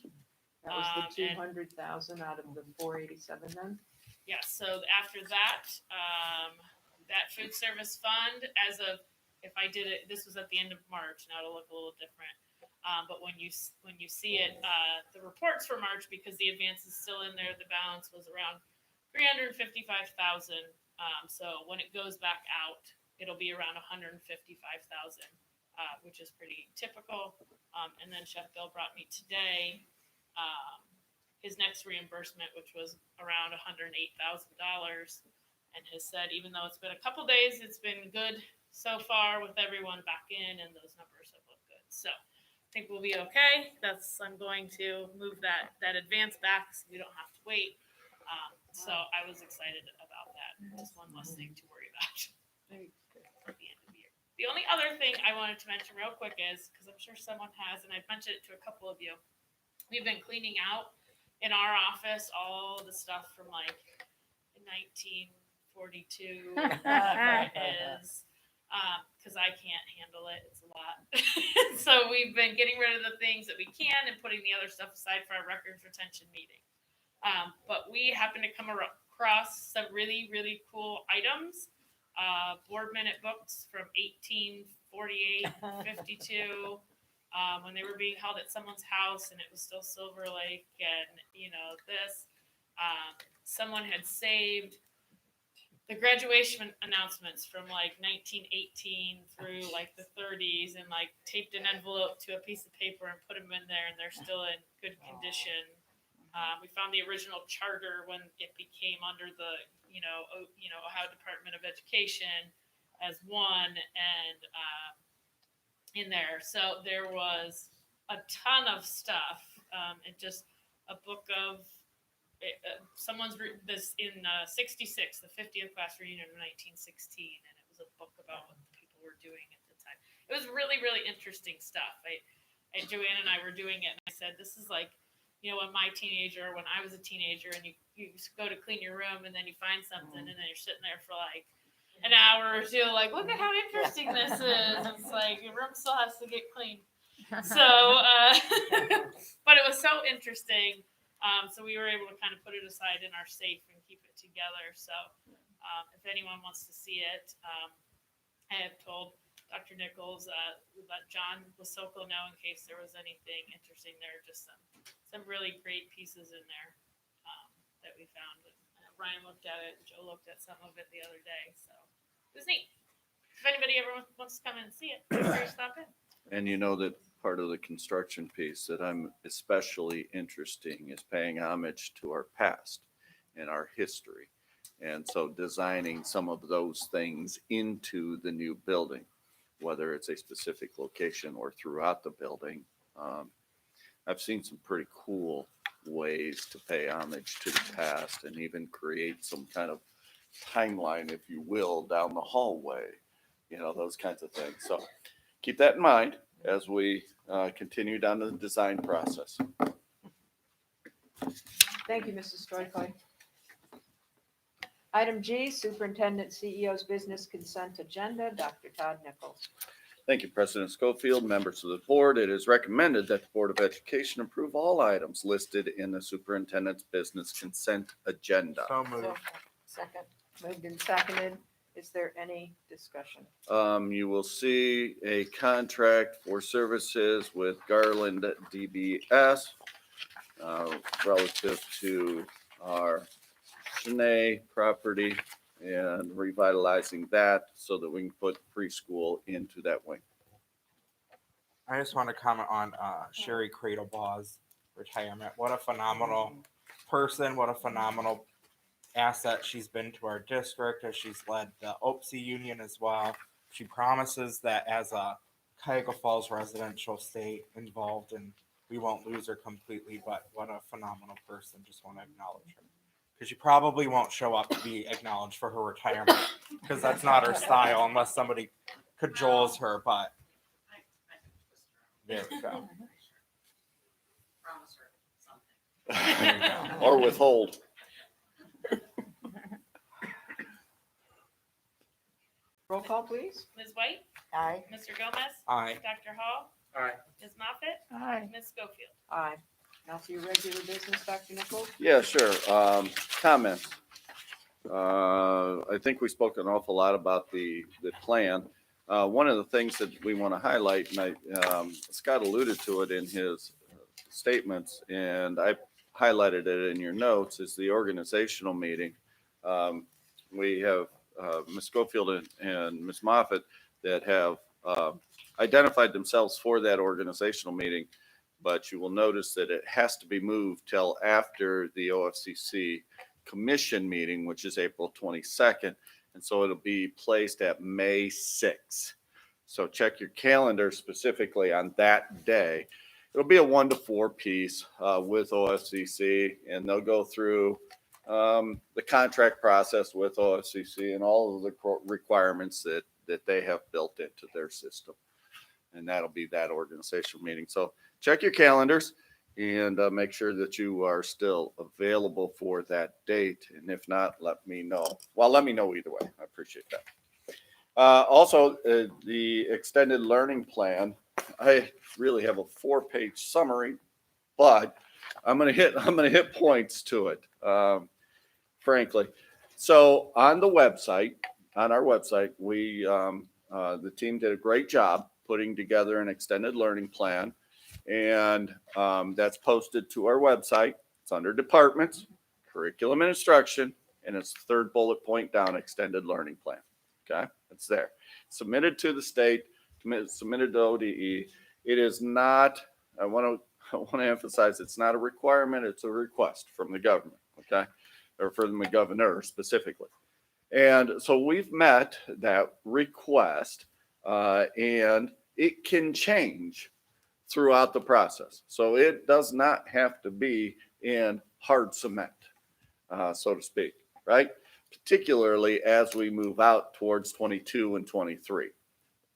That was the 200,000 out of the 487 then? Yeah, so after that, that food service fund, as of, if I did it, this was at the end of March, now it'll look a little different. But when you see it, the reports for March, because the advance is still in there, the balance was around 355,000. So when it goes back out, it'll be around 155,000, which is pretty typical. And then Chef Bill brought me today his next reimbursement, which was around $108,000, and has said, even though it's been a couple days, it's been good so far with everyone back in, and those numbers have looked good. So I think we'll be okay. I'm going to move that advance back so we don't have to wait. So I was excited about that. Just one less thing to worry about at the end of the year. The only other thing I wanted to mention real quick is, because I'm sure someone has, and I've mentioned it to a couple of you, we've been cleaning out in our office all the stuff from like 1942, whatever it is, because I can't handle it. It's a lot. So we've been getting rid of the things that we can and putting the other stuff aside for our records retention meeting. But we happen to come across some really, really cool items. Board minute books from 1848, 52, when they were being held at someone's house and it was still Silver Lake, and this. Someone had saved the graduation announcements from like 1918 through like the 30s, and like taped an envelope to a piece of paper and put them in there, and they're still in good condition. We found the original charter when it became under the, Ohio Department of Education as one, and in there. So there was a ton of stuff, and just a book of someone's written this in 66, the 50th class reunion of 1916, and it was a book about what people were doing at the time. It was really, really interesting stuff. Joanne and I were doing it, and I said, this is like, when when I was a teenager, and you go to clean your room, and then you find something, and then you're sitting there for like an hour or two, like, look at how interesting this is. It's like your room still has to get cleaned. So, but it was so interesting. So we were able to kind of put it aside in our safe and keep it together. So if anyone wants to see it, I have told Dr. Nichols, let John Wasoko know in case there was anything interesting. There are just some really great pieces in there that we found. Ryan looked at it, and Joe looked at some of it the other day. So it was neat. If anybody ever wants to come in and see it, feel free to stop in. And that part of the construction piece that I'm especially interesting is paying homage to our past and our history. And so designing some of those things into the new building, whether it's a specific location or throughout the building. I've seen some pretty cool ways to pay homage to the past and even create some kind of timeline, if you will, down the hallway, those kinds of things. So keep that in mind as we continue down the design process. Thank you, Mrs. Stoykoy. Item G, Superintendent CEO's Business Consent Agenda, Dr. Todd Nichols. Thank you, President Schofield, members of the board. It is recommended that the Board of Education approve all items listed in the superintendent's business consent agenda. So moved. Second. Moved and seconded. Is there any discussion? You will see a contract for services with Garland DBS relative to our Cheney property and revitalizing that so that we can put preschool into that wing. I just want to comment on Sherry Cradlebaugh's retirement. What a phenomenal person. What a phenomenal asset she's been to our district as she's led the OPSI union as well. She promises that as a Cuyahoga Falls resident, she'll stay involved and we won't lose her completely, but what a phenomenal person. Just want to acknowledge her. Because she probably won't show up to be acknowledged for her retirement because that's not her style unless somebody cajoles her, but there we go. There you go. Or withhold. Roll call, please. Ms. White? Aye. Mr. Gomez? Aye. Dr. Hall? Aye. Ms. Moffitt? Aye. Ms. Schofield? Aye. Now to your regular business, Dr. Nichols. Yeah, sure. Comments. I think we spoke an awful lot about the plan. One of the things that we want to highlight, and Scott alluded to it in his statements, and I highlighted it in your notes, is the organizational meeting. We have Ms. Schofield and Ms. Moffitt that have identified themselves for that organizational meeting, but you will notice that it has to be moved till after the OFCC commission meeting, which is April 22nd. And so it'll be placed at May 6th. So check your calendar specifically on that day. It'll be a 1 to 4 piece with OFCC, and they'll go through the contract process with OFCC and all of the requirements that they have built into their system. And that'll be that organizational meeting. So check your calendars and make sure that you are still available for that date. And if not, let me know. Well, let me know either way. I appreciate that. Also, the extended learning plan. I really have a 4-page summary, but I'm gonna hit points to it, frankly. So on the website, on our website, we the team did a great job putting together an extended learning plan, and that's posted to our website. It's under departments, curriculum and instruction, and it's the third bullet point down, extended learning plan. Okay, it's there. Submitted to the state, submitted to ODE. It is not, I want to emphasize, it's not a requirement, it's a request from the government, okay? Or from the governor specifically. And so we've met that request, and it can change throughout the process. So it does not have to be in hard cement, so to speak, right? Particularly as we move out towards 22 and 23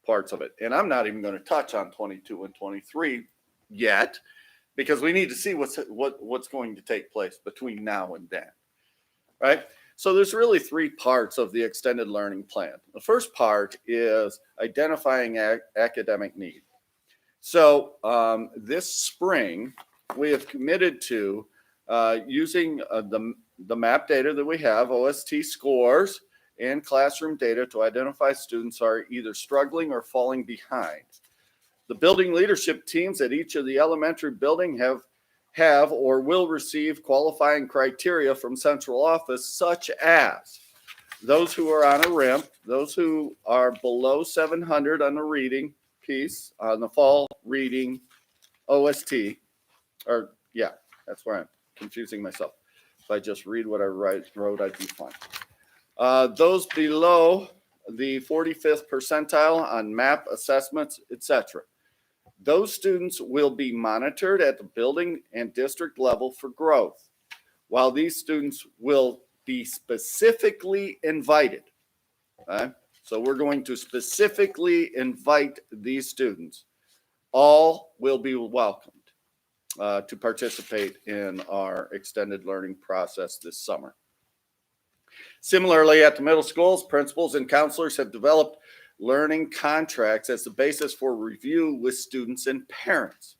parts of it. And I'm not even going to touch on 22 and 23 yet, because we need to see what's going to take place between now and then, right? So there's really 3 parts of the extended learning plan. The first part is identifying academic need. So this spring, we have committed to using the map data that we have, OST scores, and classroom data to identify students who are either struggling or falling behind. The building leadership teams at each of the elementary building have or will receive qualifying criteria from central office, such as those who are on a RIMP, those who are below 700 on the reading piece, on the fall reading OST, or yeah, that's where I'm confusing myself. If I just read what I wrote, I'd be fine. Those below the 45th percentile on MAP assessments, etc. Those students will be monitored at the building and district level for growth. While these students will be specifically invited. Okay? So we're going to specifically invite these students. All will be welcomed to participate in our extended learning process this summer. Similarly, at the middle schools, principals and counselors have developed learning contracts as the basis for review with students and parents.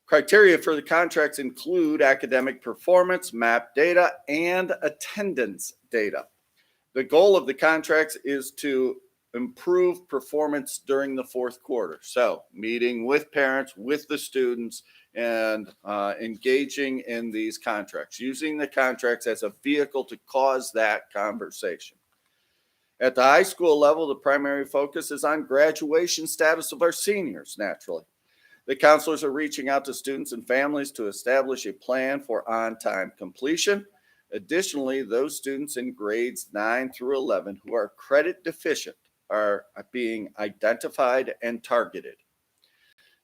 Criteria for the contracts include academic performance, MAP data, and attendance data. The goal of the contracts is to improve performance during the fourth quarter. So meeting with parents, with the students, and engaging in these contracts, using the contracts as a vehicle to cause that conversation. At the high school level, the primary focus is on graduation status of our seniors, naturally. The counselors are reaching out to students and families to establish a plan for on-time completion. Additionally, those students in grades 9 through 11 who are credit deficient are being identified and targeted.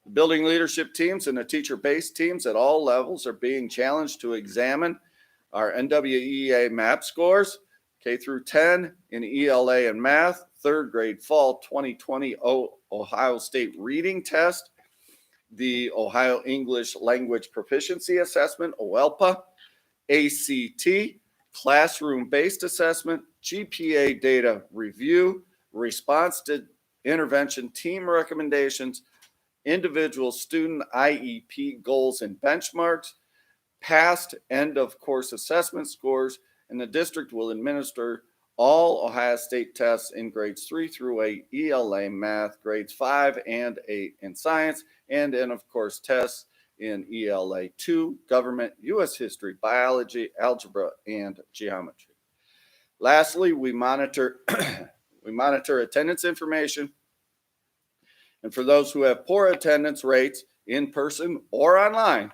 The building leadership teams and the teacher-based teams at all levels are being challenged to examine our NWEA MAP scores, K through 10 in ELA and math, third grade fall 2020 Ohio State reading test, the Ohio English Language Proficiency Assessment, OELPA, ACT, classroom-based assessment, GPA data review, response to intervention team recommendations, individual student IEP goals and benchmarks, past end of course assessment scores, and the district will administer all Ohio State tests in grades 3 through 8, ELA math, grades 5 and 8 in science, and then of course tests in ELA 2, government, U.S. history, biology, algebra, and geometry. Lastly, we monitor attendance information. And for those who have poor attendance rates in person or online,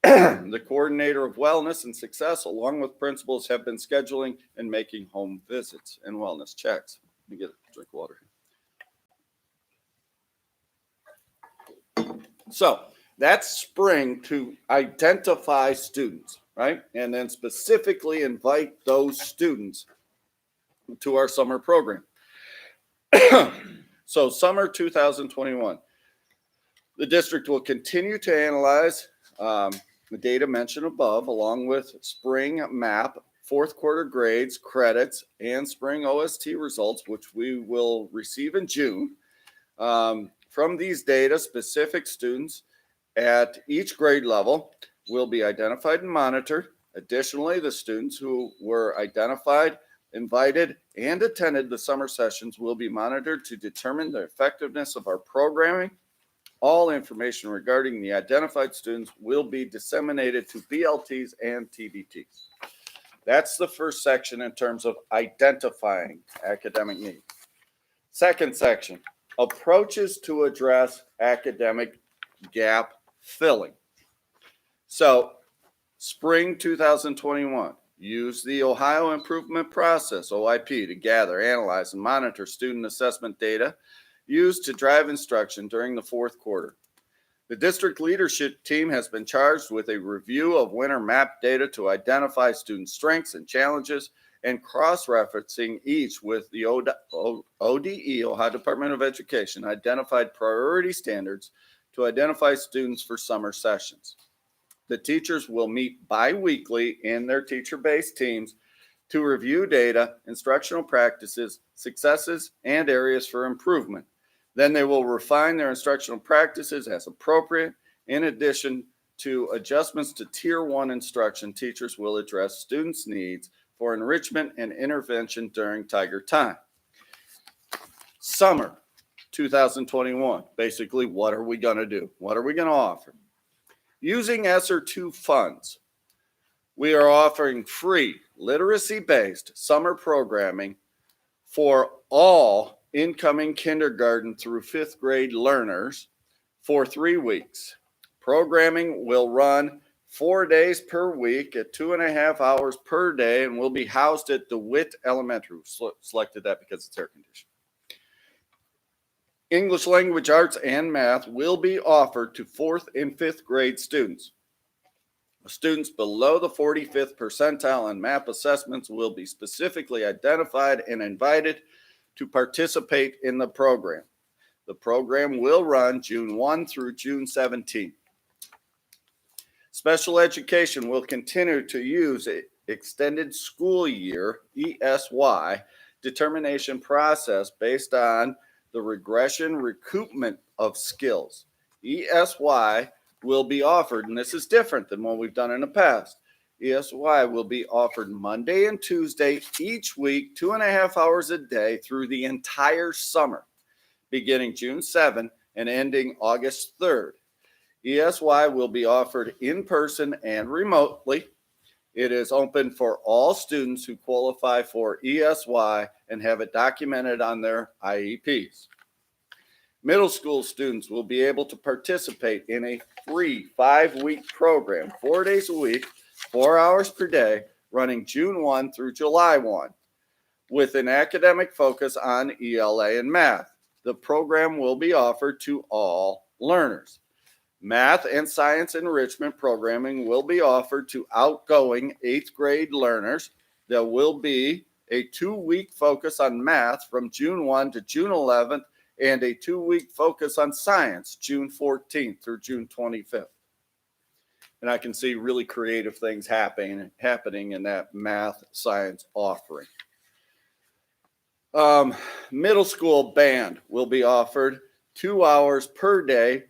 the coordinator of wellness and success, along with principals, have been scheduling and making home visits and wellness checks. Let me get a drink of water. So that's spring to identify students, right? And then specifically invite those students to our summer program. So summer 2021, the district will continue to analyze the data mentioned above, along with spring MAP, fourth quarter grades, credits, and spring OST results, which we will receive in June. From these data, specific students at each grade level will be identified and monitored. Additionally, the students who were identified, invited, and attended the summer sessions will be monitored to determine the effectiveness of our programming. All information regarding the identified students will be disseminated to BLTs and TBTs. That's the first section in terms of identifying academic needs. Second section, approaches to address academic gap filling. So, spring 2021, use the Ohio Improvement Process, OIP, to gather, analyze, and monitor student assessment data used to drive instruction during the fourth quarter. The district leadership team has been charged with a review of winter MAP data to identify student strengths and challenges and cross-referencing each with the ODE, Ohio Department of Education, identified priority standards to identify students for summer sessions. The teachers will meet bi-weekly in their teacher-based teams to review data, instructional practices, successes, and areas for improvement. Then they will refine their instructional practices as appropriate. In addition to adjustments to Tier 1 instruction, teachers will address students' needs for enrichment and intervention during Tiger Time. Summer 2021, basically, what are we going to do? What are we going to offer? Using ESSER 2 funds, we are offering free literacy-based summer programming for all incoming kindergarten through fifth grade learners for 3 weeks. Programming will run 4 days per week at 2.5 hours per day and will be housed at DeWitt Elementary. Selected that because it's air conditioned. English language arts and math will be offered to 4th and 5th grade students. Students below the 45th percentile on MAP assessments will be specifically identified and invited to participate in the program. The program will run June 1 through June 17. Special education will continue to use an extended school year, ESY, determination process based on the regression recoupment of skills. ESY will be offered, and this is different than what we've done in the past. ESY will be offered Monday and Tuesday each week, 2.5 hours a day through the entire summer, beginning June 7 and ending August 3rd. ESY will be offered in person and remotely. It is open for all students who qualify for ESY and have it documented on their IEPs. Middle school students will be able to participate in a free 5-week program, 4 days a week, 4 hours per day, running June 1 through July 1, with an academic focus on ELA and math. The program will be offered to all learners. Math and science enrichment programming will be offered to outgoing 8th grade learners. There will be a 2-week focus on math from June 1 to June 11th and a 2-week focus on science, June 14th through June 25th. And I can see really creative things happening in that math science offering. Middle school band will be offered 2 hours per day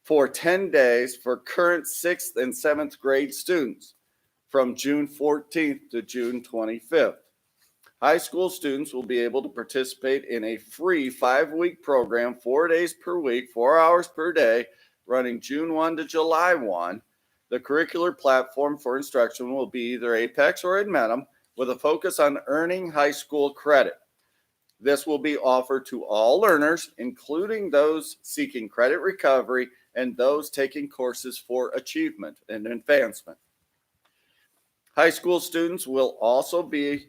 for 10 days for current 6th and 7th grade students from June 14th to June 25th. High school students will be able to participate in a free 5-week program, 4 days per week, 4 hours per day, running June 1 to July 1. The curricular platform for instruction will be either Apex or Admetum, with a focus on earning high school credit. This will be offered to all learners, including those seeking credit recovery and those taking courses for achievement and advancement. High school students will also be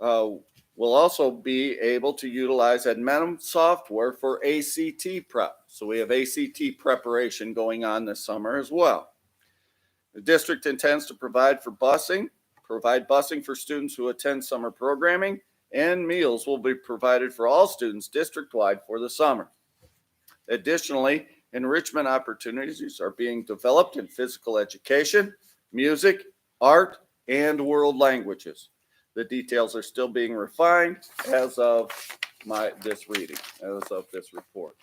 able to utilize Admetum software for ACT prep. So we have ACT preparation going on this summer as well. The district intends to provide busing for students who attend summer programming, and meals will be provided for all students district-wide for the summer. Additionally, enrichment opportunities are being developed in physical education, music, art, and world languages. The details are still being refined as of this report.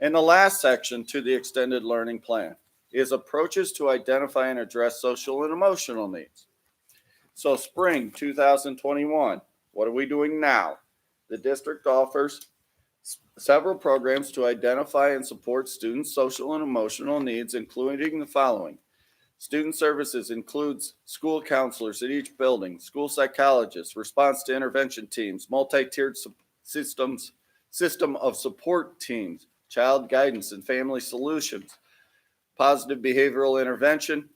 And the last section to the extended learning plan is approaches to identify and address social and emotional needs. So spring 2021, what are we doing now? The district offers several programs to identify and support students' social and emotional needs, including the following. Student services includes school counselors at each building, school psychologists, response to intervention teams, multi-tiered system of support teams, child guidance and family solutions, positive behavioral intervention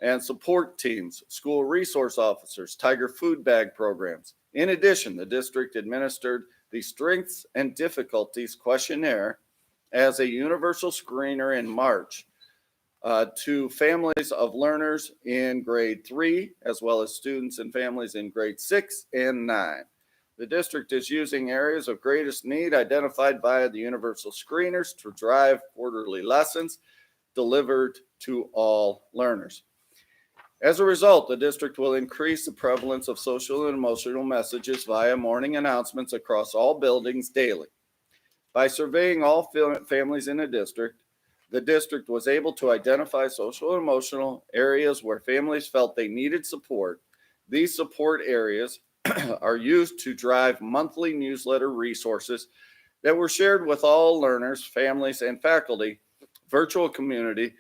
and support teams, school resource officers, Tiger food bag programs. In addition, the district administered the Strengths and Difficulties questionnaire as a universal screener in March to families of learners in grade 3, as well as students and families in grade 6 and 9. The district is using areas of greatest need identified via the universal screeners to drive quarterly lessons delivered to all learners. As a result, the district will increase the prevalence of social and emotional messages via morning announcements across all buildings daily. By surveying all families in the district was able to identify social and emotional areas where families felt they needed support. These support areas are used to drive monthly newsletter resources that were shared with all learners, families, and faculty, virtual community,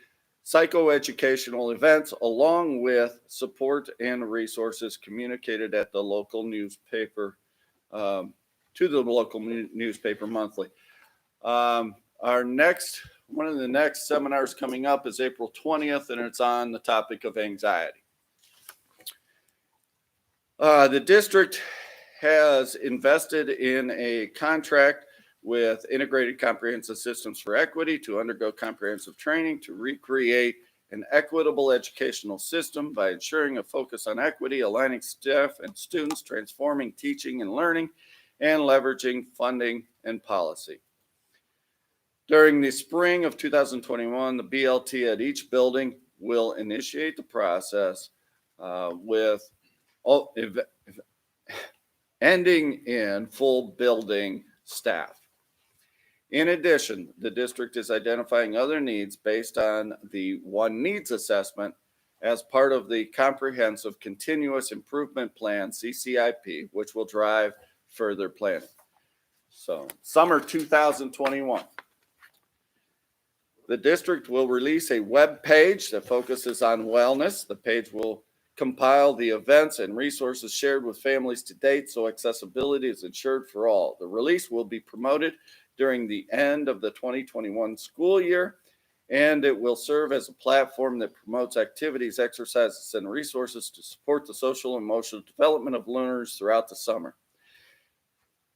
psychoeducational events, along with support and resources communicated at the local newspaper, to the local newspaper monthly. One of the next seminars coming up is April 20th, and it's on the topic of anxiety. The district has invested in a contract with Integrated Comprehensive Systems for Equity to undergo comprehensive training to recreate an equitable educational system by ensuring a focus on equity, aligning staff and students, transforming teaching and learning, and leveraging funding and policy. During the spring of 2021, the BLT at each building will initiate the process with ending in full building staff. In addition, the district is identifying other needs based on the One Needs Assessment as part of the Comprehensive Continuous Improvement Plan, CCIP, which will drive further planning. So, summer 2021. The district will release a web page that focuses on wellness. The page will compile the events and resources shared with families to date so accessibility is ensured for all. The release will be promoted during the end of the 2021 school year, and it will serve as a platform that promotes activities, exercises, and resources to support the social and emotional development of learners throughout the summer.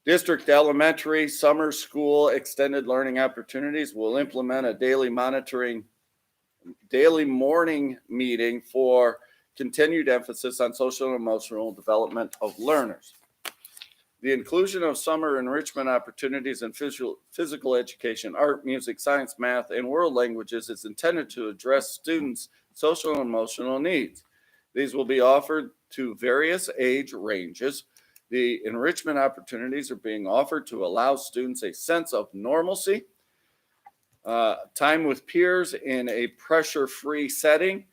District Elementary Summer School Extended Learning Opportunities will implement a daily morning meeting for continued emphasis on social and emotional development of learners. The inclusion of summer enrichment opportunities in physical education, art, music, science, math, and world languages is intended to address students' social and emotional needs. These will be offered to various age ranges. The enrichment opportunities are being offered to allow students a sense of normalcy, time with peers in a pressure-free setting,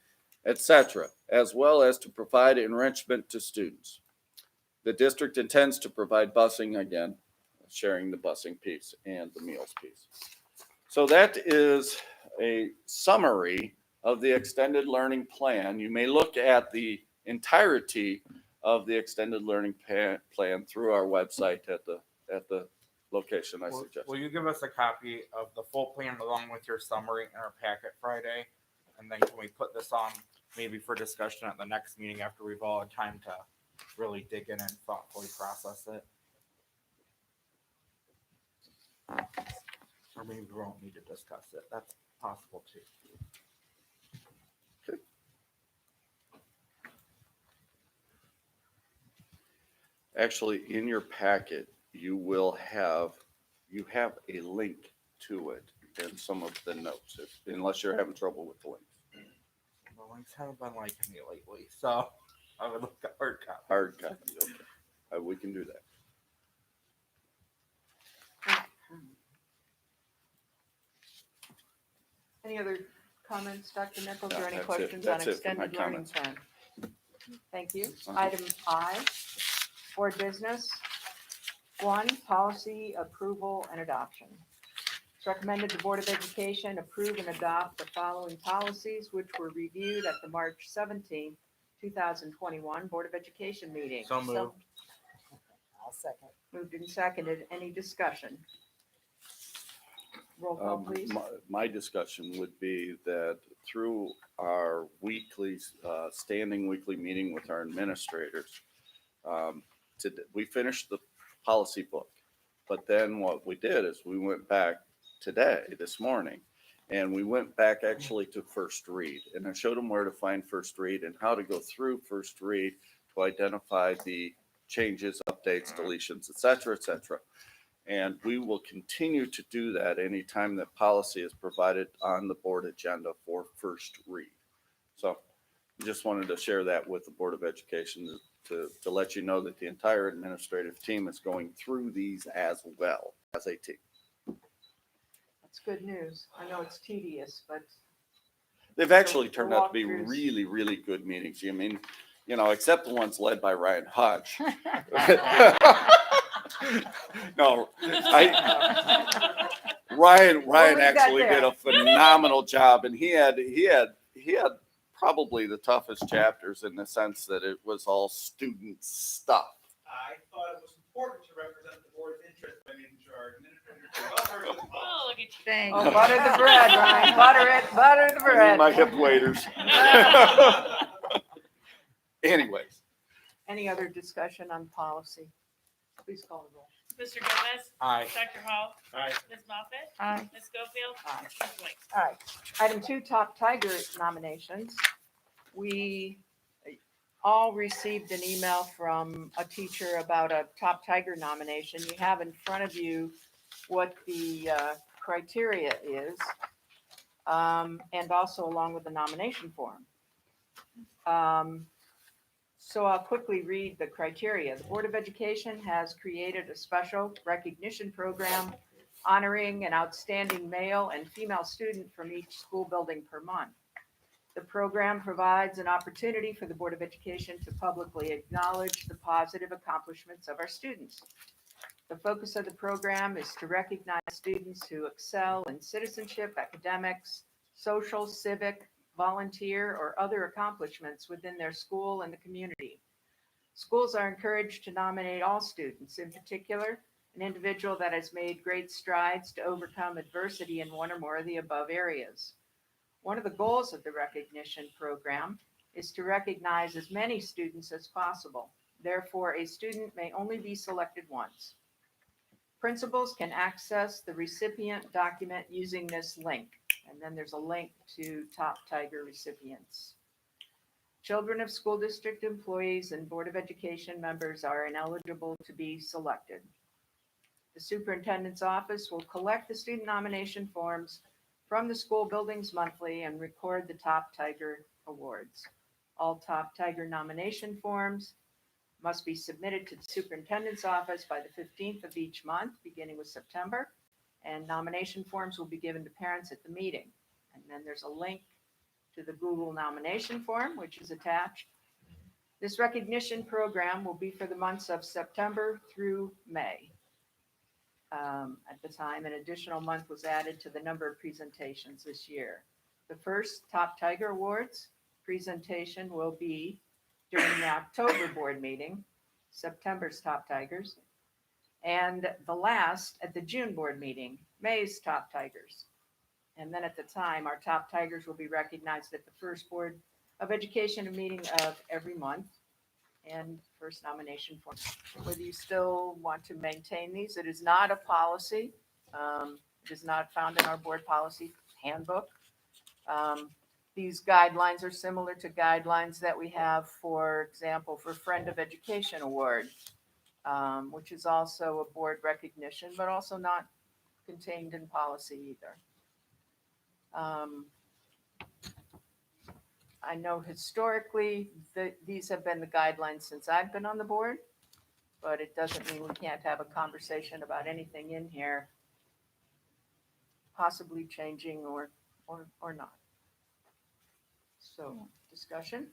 etc., as well as to provide enrichment to students. The district intends to provide busing, again, sharing the busing piece and the meals piece. So that is a summary of the extended learning plan. You may look at the entirety of the extended learning plan through our website at the location I suggest. Will you give us a copy of the full plan along with your summary in our packet Friday? And then can we put this on maybe for discussion at the next meeting after we've all had time to really dig in and thoughtfully process it? Or maybe we won't need to discuss it. That's possible too. Actually, in your packet, you have a link to it and some of the notes, unless you're having trouble with the links. The links haven't been liking me lately, so I would look at hard copy. Hard copy, okay. We can do that. Any other comments, Dr. Nichols, or any That's it. questions That's on it for my extended learning comments. plan? Thank you. Item I, board business. 1, policy approval and adoption. It's recommended the Board of Education approve and adopt the following policies, which were reviewed at the March 17th, 2021 Board of Education meeting. So moved. I'll second. Moved and seconded. Any discussion? Roll call, please. My discussion would be that through our weekly, standing weekly meeting with our administrators, we finished the policy book. But then what we did is we went back this morning, and we went back actually to first read. And I showed them where to find first read and how to go through first read to identify the changes, updates, deletions, et cetera, et cetera. And we will continue to do that anytime that policy is provided on the board agenda for first read. So I just wanted to share that with the Board of Education to let you know that the entire administrative team is going through these as well as a team. That's good news. I know it's tedious, but They've actually turned out to be walkthroughs. really, really good meetings. I mean, except the ones led by Ryan Hodge. No, Ryan leave that actually there. did a phenomenal job, and he had probably the toughest chapters in the sense that it was all student stuff. I thought it was important to represent the board's interest by making sure our administrators were Oh, look at you. Thanks. Oh, butter the bread, Ryan. Butter it. Butter the I need bread. my hip waders. Anyways, Any other discussion on policy? Please call the roll. Mr. Gomez. Aye. Dr. Hall. Aye. Ms. Moffett. Aye. Ms. Schofield. Aye. Ms. White. All right. Item 2, Top Tiger nominations. We all received an email from a teacher about a Top Tiger nomination. You have in front of you what the criteria is, and also along with the nomination form. So I'll quickly read the criteria. The Board of Education has created a special recognition program honoring an outstanding male and female student from each school building per month. The program provides an opportunity for the Board of Education to publicly acknowledge the positive accomplishments of our students. The focus of the program is to recognize students who excel in citizenship, academics, social, civic, volunteer, or other accomplishments within their school and the community. Schools are encouraged to nominate all students, in particular, an individual that has made great strides to overcome adversity in one or more of the above areas. One of the goals of the recognition program is to recognize as many students as possible. Therefore, a student may only be selected once. Principals can access the recipient document using this link, and then there's a link to Top Tiger recipients. Children of school district employees and Board of Education members are ineligible to be selected. The superintendent's office will collect the student nomination forms from the school buildings monthly and record the Top Tiger awards. All Top Tiger nomination forms must be submitted to the superintendent's office by the 15th of each month, beginning with September, and nomination forms will be given to parents at the meeting. And then there's a link to the Google nomination form, which is attached. This recognition program will be for the months of September through May. At the time, an additional month was added to the number of presentations this year. The first Top Tiger Awards presentation will be during the October board meeting, September's Top Tigers, and the last at the June board meeting, May's Top Tigers. And then at the time, our Top Tigers will be recognized at the first Board of Education meeting of every month and first nomination form. Whether you still want to maintain these, it is not a policy. It is not found in our board policy handbook. These guidelines are similar to guidelines that we have, for example, for Friend of Education Award, which is also a board recognition, but also not contained in policy either. I know historically that these have been the guidelines since I've been on the board, but it doesn't mean we can't have a conversation about anything in here possibly changing or not. So, discussion?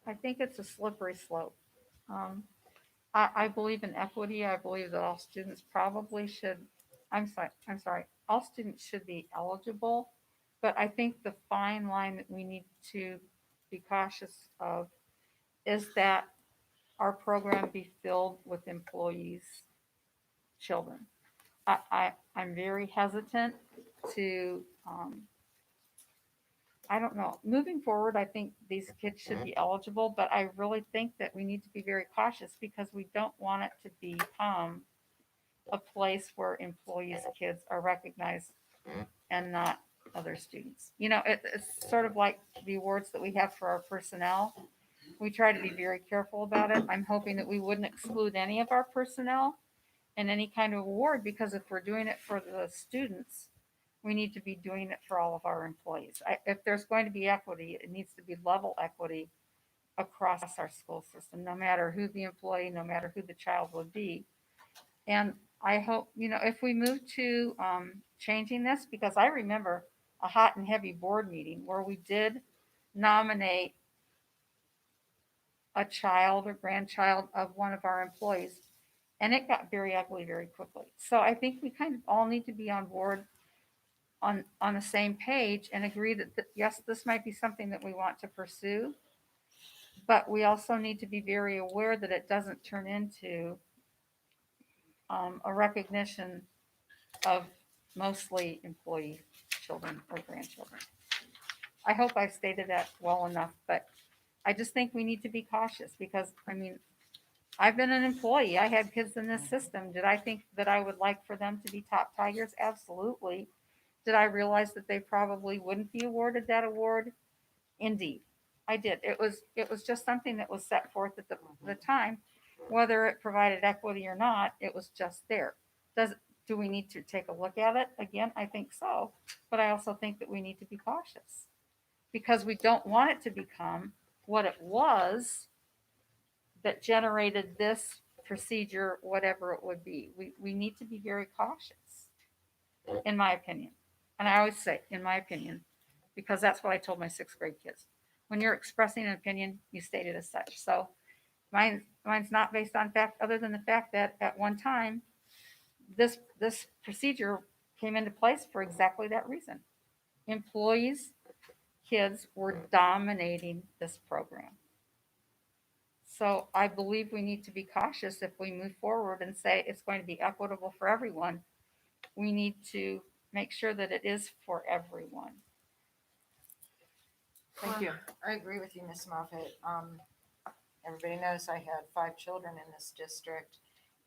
I think it's a slippery slope. I believe in equity. I believe that all students probably should, I'm sorry, all students should be eligible. But I think the fine line that we need to be cautious of is that our program be filled with employees' children. I'm very hesitant to, I don't know, moving forward, I think these kids should be eligible, but I really think that we need to be very cautious because we don't want it to become a place where employees' kids are recognized and not other students. You know, it's sort of like the awards that we have for our personnel. We try to be very careful about it. I'm hoping that we wouldn't exclude any of our personnel in any kind of award, because if we're doing it for the students, we need to be doing it for all of our employees. If there's going to be equity, it needs to be level equity across our school system, no matter who the employee, no matter who the child would be. And I hope, you know, if we move to changing this, because I remember a hot and heavy board meeting where we did nominate a child or grandchild of one of our employees, and it got very ugly very quickly. So I think we kind of all need to be on board on the same page and agree that, yes, this might be something that we want to pursue, but we also need to be very aware that it doesn't turn into a recognition of mostly employee children or grandchildren. I hope I stated that well enough, but I just think we need to be cautious because, I mean, I've been an employee. I had kids in this system. Did I think that I would like for them to be top tigers? Absolutely. Did I realize that they probably wouldn't be awarded that award? Indeed, I did. It was just something that was set forth at the time. Whether it provided equity or not, it was just there. Do we need to take a look at it again? I think so. But I also think that we need to be cautious because we don't want it to become what it was that generated this procedure, whatever it would be. We need to be very cautious, in my opinion. And I always say, in my opinion, because that's what I told my sixth grade kids. When you're expressing an opinion, you state it as such. So mine's not based on fact, other than the fact that at one time, this procedure came into place for exactly that reason. Employees, kids were dominating this program. So I believe we need to be cautious if we move forward and say it's going to be equitable for everyone. We need to make sure that it is for everyone. Thank you. I agree with you, Miss Moffett. Everybody knows I had 5 children in this district,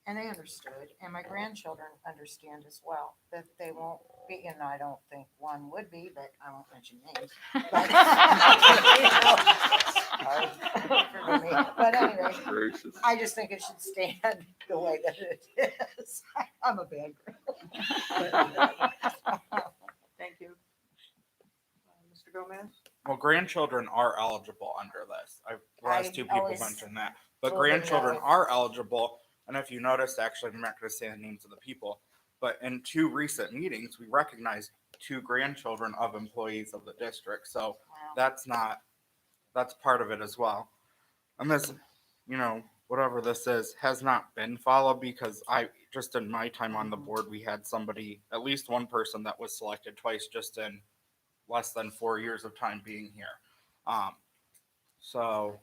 and they understood, and my grandchildren understand as well, that they won't be, and I don't think one would be, but I won't mention names. But, sorry, forgive me. But anyway, I just think it should stand the way that it is. I'm a bad girl. Thank you. Mr. Gomez? Well, grandchildren are eligible under this. Last 2 people always mentioned that. But told them grandchildren that. are eligible. And if you noticed, actually, I'm not going to say the names of the people, but in 2 recent meetings, we recognized 2 grandchildren of employees of the district. So that's part of it as well. And this, whatever this is, has not been followed because just in my time on the board, we had somebody, at least one person that was selected twice just in less than 4 years of time being here. So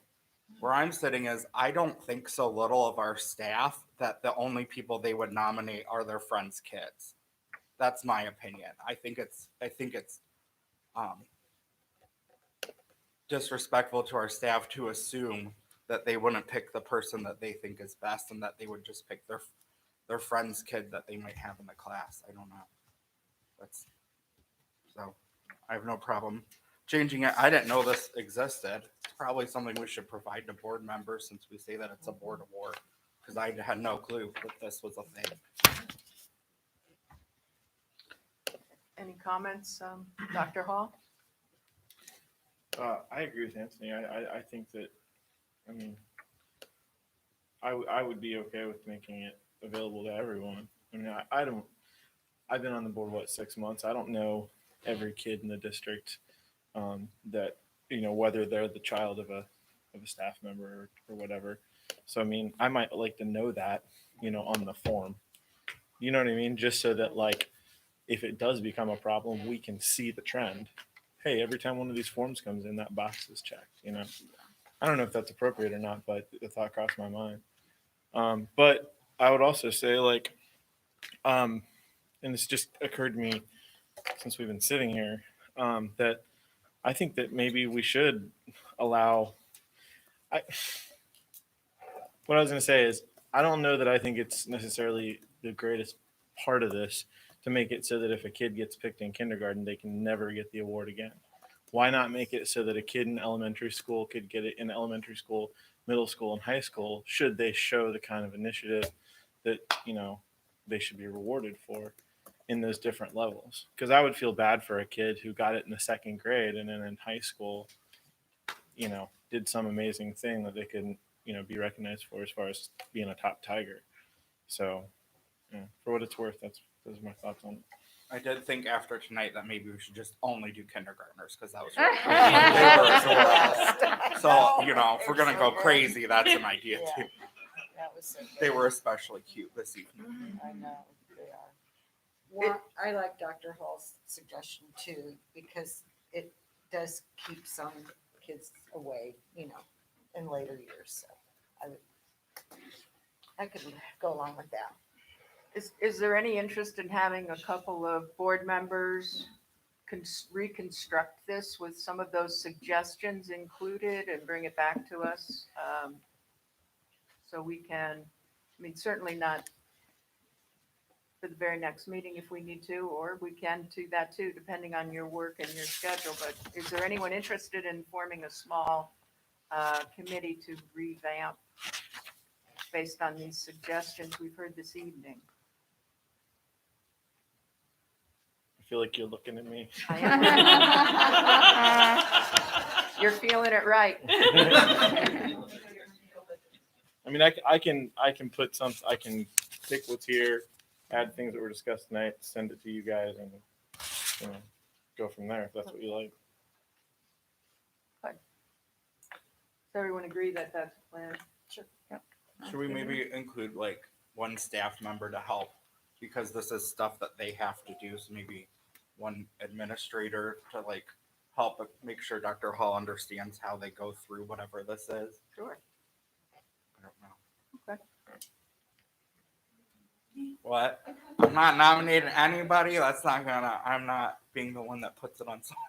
where I'm sitting is I don't think so little of our staff that the only people they would nominate are their friends' kids. That's my opinion. I think it's disrespectful to our staff to assume that they wouldn't pick the person that they think is best and that they would just pick their friend's kid that they might have in the class. I don't know. So I have no problem changing it. I didn't know this existed. It's probably something we should provide to board members since we say that it's a board award, because I had no clue that this was a thing. Any comments, Dr. Hall? I agree with Anthony. I think that, I would be okay with making it available to everyone. I've been on the board, 6 months. I don't know every kid in the district that, whether they're the child of a staff member or whatever. So, I might like to know that, on the form, you know what I mean? Just so that if it does become a problem, we can see the trend. Hey, every time one of these forms comes in, that box is checked, I don't know if that's appropriate or not, but the thought crossed my mind. But I would also say and this just occurred to me since we've been sitting here, that I think that maybe we should allow, what I was going to say is, I don't know that I think it's necessarily the greatest part of this to make it so that if a kid gets picked in kindergarten, they can never get the award again. Why not make it so that a kid in elementary school could get it in elementary school, middle school, and high school, should they show the kind of initiative that, they should be rewarded for in those different levels? Because I would feel bad for a kid who got it in the 2nd grade and then in high school, did some amazing thing that they could, be recognized for as far as being a top tiger. So, for what it's worth, those are my thoughts on it. I did think after tonight that maybe we should just only do kindergartners because that was really cool. So, if we're going to go crazy, that's an idea too. That was so They were especially cute this evening. I know, they are. Well, I like Dr. Hall's suggestion too, because it does keep some kids away, in later years. So I could go along with that. Is there any interest in having a couple of board members reconstruct this with some of those suggestions included and bring it back to us? So we can, I mean, certainly not for the very next meeting if we need to, or we can do that too, depending on your work and your schedule. But is there anyone interested in forming a small committee to revamp based on these suggestions we've heard this evening? I feel like you're looking at me. You're feeling it right. I mean, I can put some. I can pick what's here, add things that were discussed tonight, send it to you guys, and go from there if that's what you like. Does everyone agree that that's the plan? Sure. Yep. Should we maybe include like one staff member to help? Because this is stuff that they have to do, so maybe one administrator to like help make sure Dr. Hall understands how they go through whatever this is. Sure. I don't know. Okay. What? I'm not nominating anybody. I'm not being the one that puts it on someone.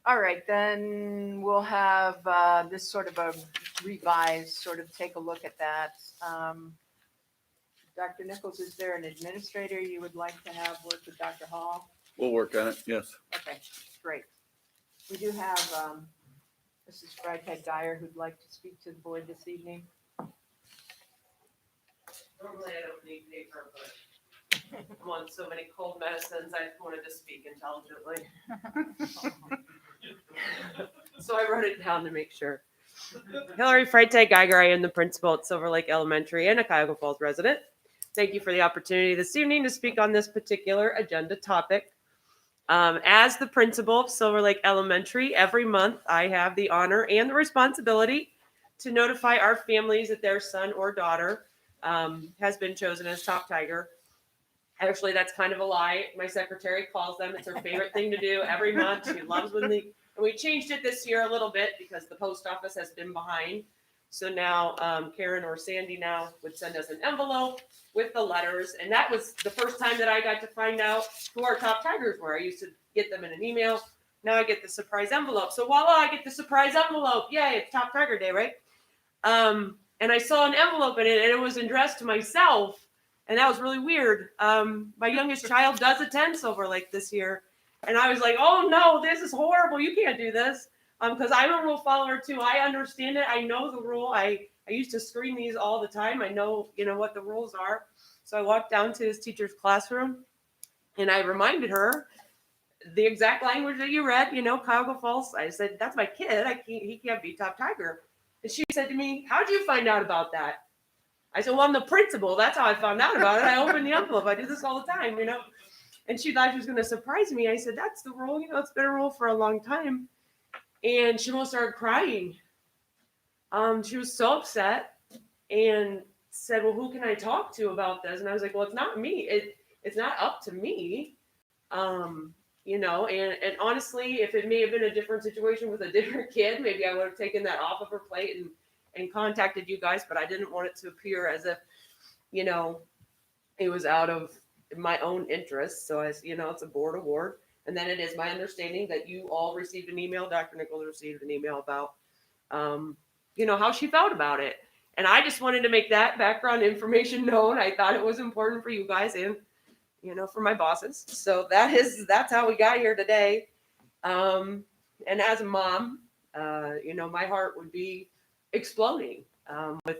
All right, then we'll have this sort of a revised, sort of take a look at that. Dr. Nichols, is there an administrator you would like to have work with Dr. Hall? We'll work on it, yes. Okay, great. We do have Mrs. Freitag Dyer who'd like to speak to the board this evening. Normally I don't need paper, but I'm on so many cold medicines, I wanted to speak intelligently. So I wrote it down to make sure. Hillary Freitag Geiger, I am the principal at Silver Lake Elementary and a Cuyahoga Falls resident. Thank you for the opportunity this evening to speak on this particular agenda topic. As the principal of Silver Lake Elementary, every month I have the honor and the responsibility to notify our families that their son or daughter has been chosen as top tiger. Actually, that's kind of a lie. My secretary calls them. It's her favorite thing to do every month. She loves when and we changed it this year a little bit because the post office has been behind. So now Karen or Sandy now would send us an envelope with the letters. And that was the first time that I got to find out who our top tigers were. I used to get them in an email. Now I get the surprise envelope. So voila, I get the surprise envelope. Yay, it's Top Tiger Day, right? And I saw an envelope in it and it was addressed to myself. And that was really weird. My youngest child does attend Silver Lake this year. And I was like, oh no, this is horrible. You can't do this. Because I'm a rule follower too. I understand it. I know the rule. I used to screen these all the time. I know, what the rules are. So I walked down to his teacher's classroom and I reminded her the exact language that you read, Cuyahoga Falls. I said, that's my kid. He can't be top tiger. And she said to me, how'd you find out about that? I said, well, I'm the principal. That's how I found out about it. I opened the envelope. I do this all the time, And she thought she was going to surprise me. I said, that's the rule. It's been a rule for a long time. And she almost started crying. She was so upset and said, well, who can I talk to about this? And I was like, well, it's not me. It's not up to me. And honestly, if it may have been a different situation with a different kid, maybe I would have taken that off of her plate and contacted you guys, but I didn't want it to appear as if, it was out of my own interest. So it's a board award. And then it is my understanding that you all received an email, Dr. Nichols received an email about, how she felt about it. And I just wanted to make that background information known. I thought it was important for you guys and, for my bosses. So that's how we got here today. And as a mom, my heart would be exploding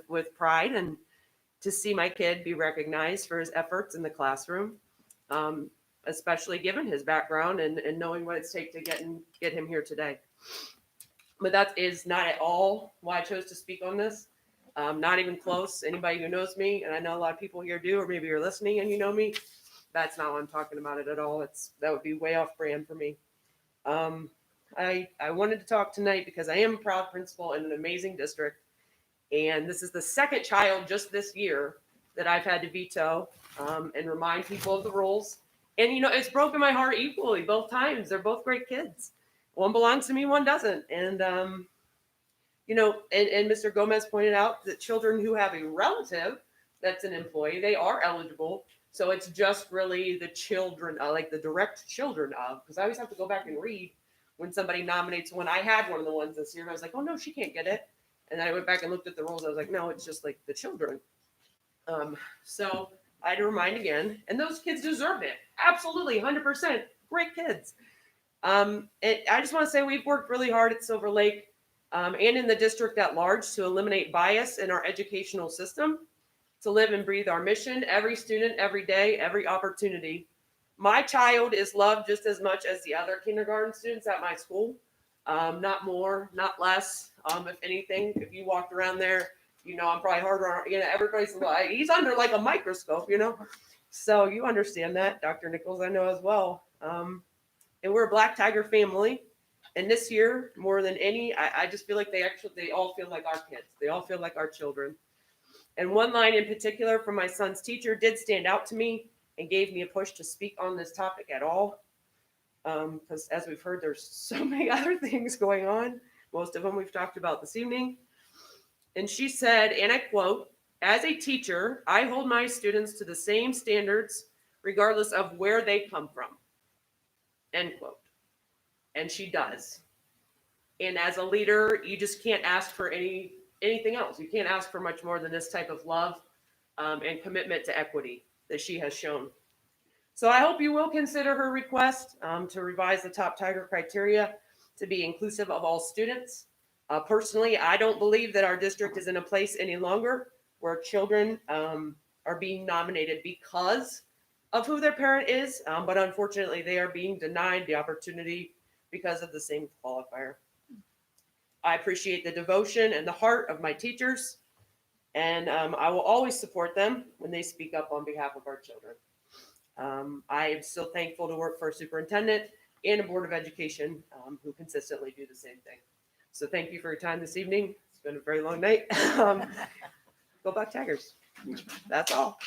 with pride and to see my kid be recognized for his efforts in the classroom. Especially given his background and knowing what it's take to get him here today. But that is not at all why I chose to speak on this. Not even close. Anybody who knows me, and I know a lot of people here do, or maybe you're listening and you know me, that's not what I'm talking about it at all. That would be way off brand for me. I wanted to talk tonight because I am a proud principal in an amazing district. And this is the second child just this year that I've had to veto and remind people of the rules. And, it's broken my heart equally both times. They're both great kids. One belongs to me, one doesn't. And, and Mr. Gomez pointed out that children who have a relative that's an employee, they are eligible. So it's just really the children, like the direct children of, because I always have to go back and read when somebody nominates one. I had one of the ones this year. And I was like, oh, no, she can't get it. And then I went back and looked at the rules. I was like, no, it's just like the children. So I had to remind again, and those kids deserved it. Absolutely, 100%. Great kids. And I just want to say we've worked really hard at Silver Lake and in the district at large to eliminate bias in our educational system, to live and breathe our mission, every student, every day, every opportunity. My child is loved just as much as the other kindergarten students at my school. Not more, not less. If anything, if you walked around there, you know, I'm probably harder on, you know, everybody's like, he's under like a microscope, you know? So you understand that, Dr. Nichols, I know as well. And we're a Black Tiger family. And this year, more than any, I just feel like they all feel like our kids. They all feel like our children. And one line in particular from my son's teacher did stand out to me and gave me a push to speak on this topic at all. Because as we've heard, there's so many other things going on. Most of them we've talked about this evening. And she said, and I quote, "As a teacher, I hold my students to the same standards regardless of where they come from." End quote. And she does. And as a leader, you just can't ask for anything else. You can't ask for much more than this type of love and commitment to equity that she has shown. So I hope you will consider her request to revise the top Tiger criteria to be inclusive of all students. Personally, I don't believe that our district is in a place any longer where children are being nominated because of who their parent is, but unfortunately they are being denied the opportunity because of the same qualifier. I appreciate the devotion and the heart of my teachers, and I will always support them when they speak up on behalf of our children. I am still thankful to work for a superintendent and a board of education who consistently do the same thing. So thank you for your time this evening. It's been a very long night. Go Black Tigers. That's all.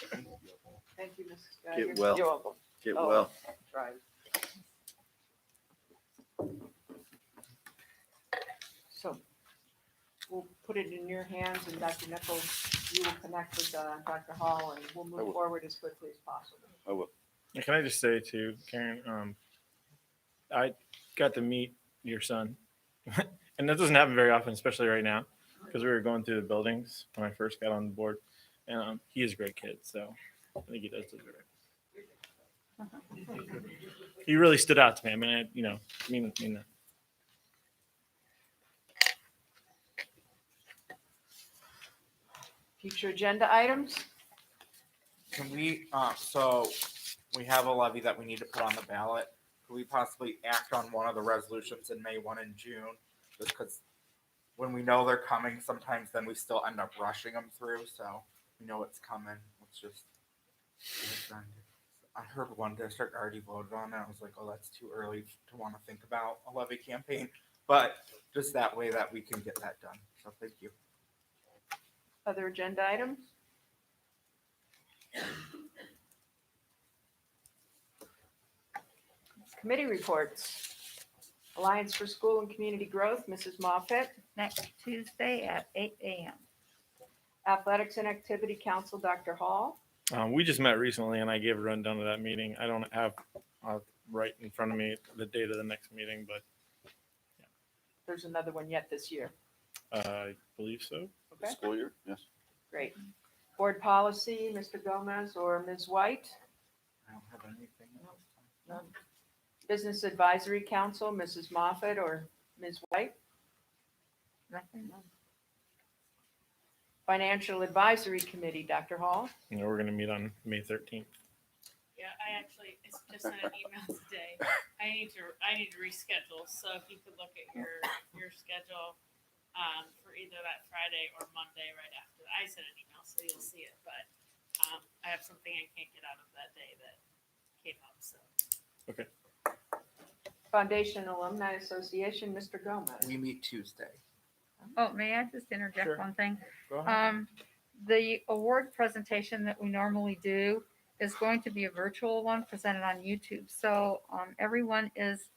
Thank you, Mrs. Geiger. Get well. You're welcome. Get Oh, well. Right. So we'll put it in your hands, and Dr. Nichols, you will connect with Dr. Hall, and we'll move forward as quickly as possible. I will. And can I just say too, Karen, I got to meet your son, and that doesn't happen very often, especially right now, because we were going through the buildings when I first got on the board, and he is a great kid, so I think he does deserve it. He really stood out to me. I mean, I mean that. Future agenda items? Can we, so we have a levy that we need to put on the ballot. Could we possibly act on one of the resolutions in May, one in June? Just because when we know they're coming, sometimes then we still end up rushing them through. So we know it's coming. Let's just get it done. I heard one district already voted on it. I was like, oh, that's too early to want to think about a levy campaign. But just that way that we can get that done. So thank you. Other agenda items? Committee reports. Alliance for School and Community Growth, Mrs. Moffett. Next Tuesday at 8 a.m. Athletics and Activity Council, Dr. Hall. We just met recently, and I gave a rundown of that meeting. I don't have right in front of me the date of the next meeting, but There's another one yet this year. I believe so. Okay, School year, yes. great. Board policy, Mr. Gomez or Ms. White. I don't have anything else. None. Business Advisory Council, Mrs. Moffett or Ms. White. Nothing. Financial Advisory Committee, Dr. Hall. We're going to meet on May 13th. Yeah, I actually just sent an email today. I need to reschedule. So if you could look at your schedule for either that Friday or Monday right after. I sent an email, so you'll see it. But I have something I can't get out of that day that came up. So Okay. Foundation Alumni Association, Mr. Gomez. We meet Tuesday. Oh, may I just interject Sure. one thing? Go ahead. The award presentation that we normally do is going to be a virtual one presented on YouTube. So everyone is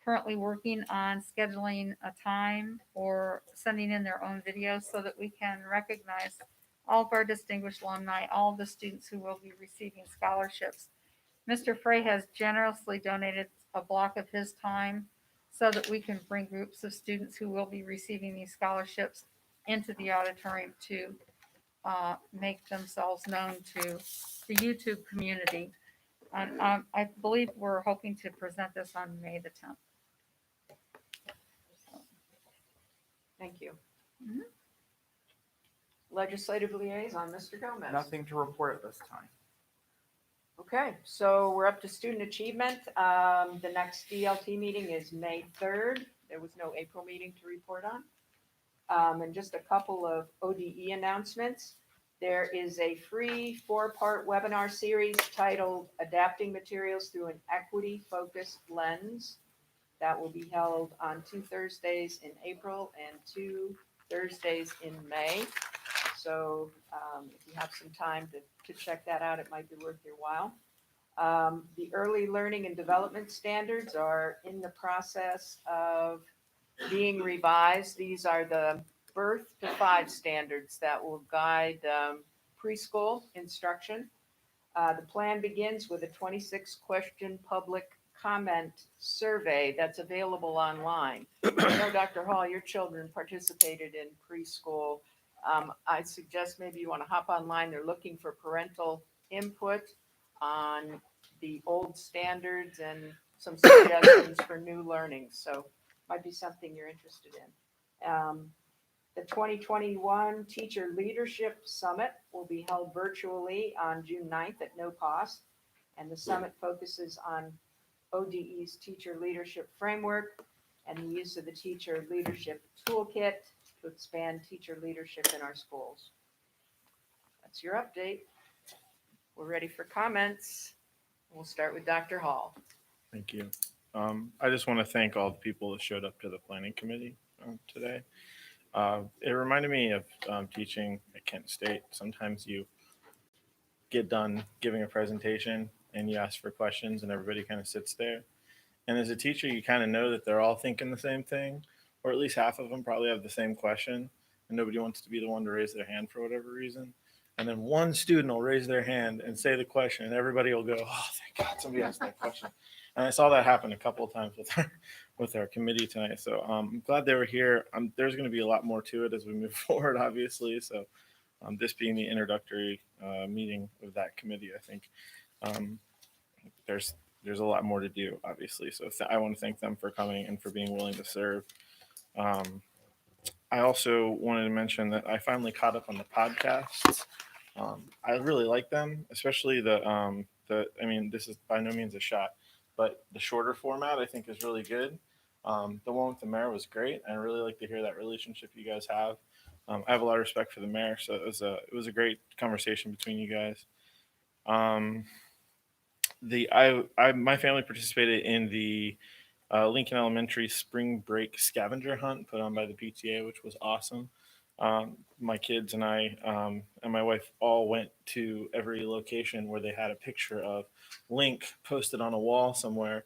currently working on scheduling a time or sending in their own videos so that we can recognize all of our distinguished alumni, all of the students who will be receiving scholarships. Mr. Frey has generously donated a block of his time so that we can bring groups of students who will be receiving these scholarships into the auditorium to make themselves known to the YouTube community. And I believe we're hoping to present this on May the 10th. Thank you. Mhm. Legislative liaison, Mr. Gomez. Nothing to report at this time. Okay, so we're up to student achievement. The next DLT meeting is May 3rd. There was no April meeting to report on. And just a couple of ODE announcements. There is a free 4-part webinar series titled Adapting Materials Through an Equity-Focused Lens. That will be held on 2 Thursdays in April and 2 Thursdays in May. So if you have some time to check that out, it might be worth your while. The early learning and development standards are in the process of being revised. These are the birth to 5 standards that will guide preschool instruction. The plan begins with a 26-question public comment survey that's available online. I know, Dr. Hall, your children participated in preschool. I suggest maybe you want to hop online. They're looking for parental input on the old standards and some suggestions for new learning. So might be something you're interested in. The 2021 Teacher Leadership Summit will be held virtually on June 9th at no cost. And the summit focuses on ODE's teacher leadership framework and the use of the teacher leadership toolkit to expand teacher leadership in our schools. That's your update. We're ready for comments. We'll start with Dr. Hall. Thank you. I just want to thank all the people that showed up to the planning committee today. It reminded me of teaching at Kent State. Sometimes you get done giving a presentation and you ask for questions and everybody kind of sits there. And as a teacher, you kind of know that they're all thinking the same thing, or at least half of them probably have the same question, and nobody wants to be the one to raise their hand for whatever reason. And then one student will raise their hand and say the question, and everybody will go, "Oh, thank God somebody asked that question." And I saw that happen a couple of times with our committee tonight. So I'm glad they were here. There's going to be a lot more to it as we move forward, obviously. So this being the introductory meeting of that committee, I think there's a lot more to do, obviously. So I want to thank them for coming and for being willing to serve. I also wanted to mention that I finally caught up on the podcasts. I really like them, especially I mean, this is by no means a shot, but the shorter format I think is really good. The one with the mayor was great. I really like to hear that relationship you guys have. I have a lot of respect for the mayor, so it was a great conversation between you guys. My family participated in the Lincoln Elementary spring break scavenger hunt put on by the PTA, which was awesome. My kids and I and my wife all went to every location where they had a picture of Link posted on a wall somewhere,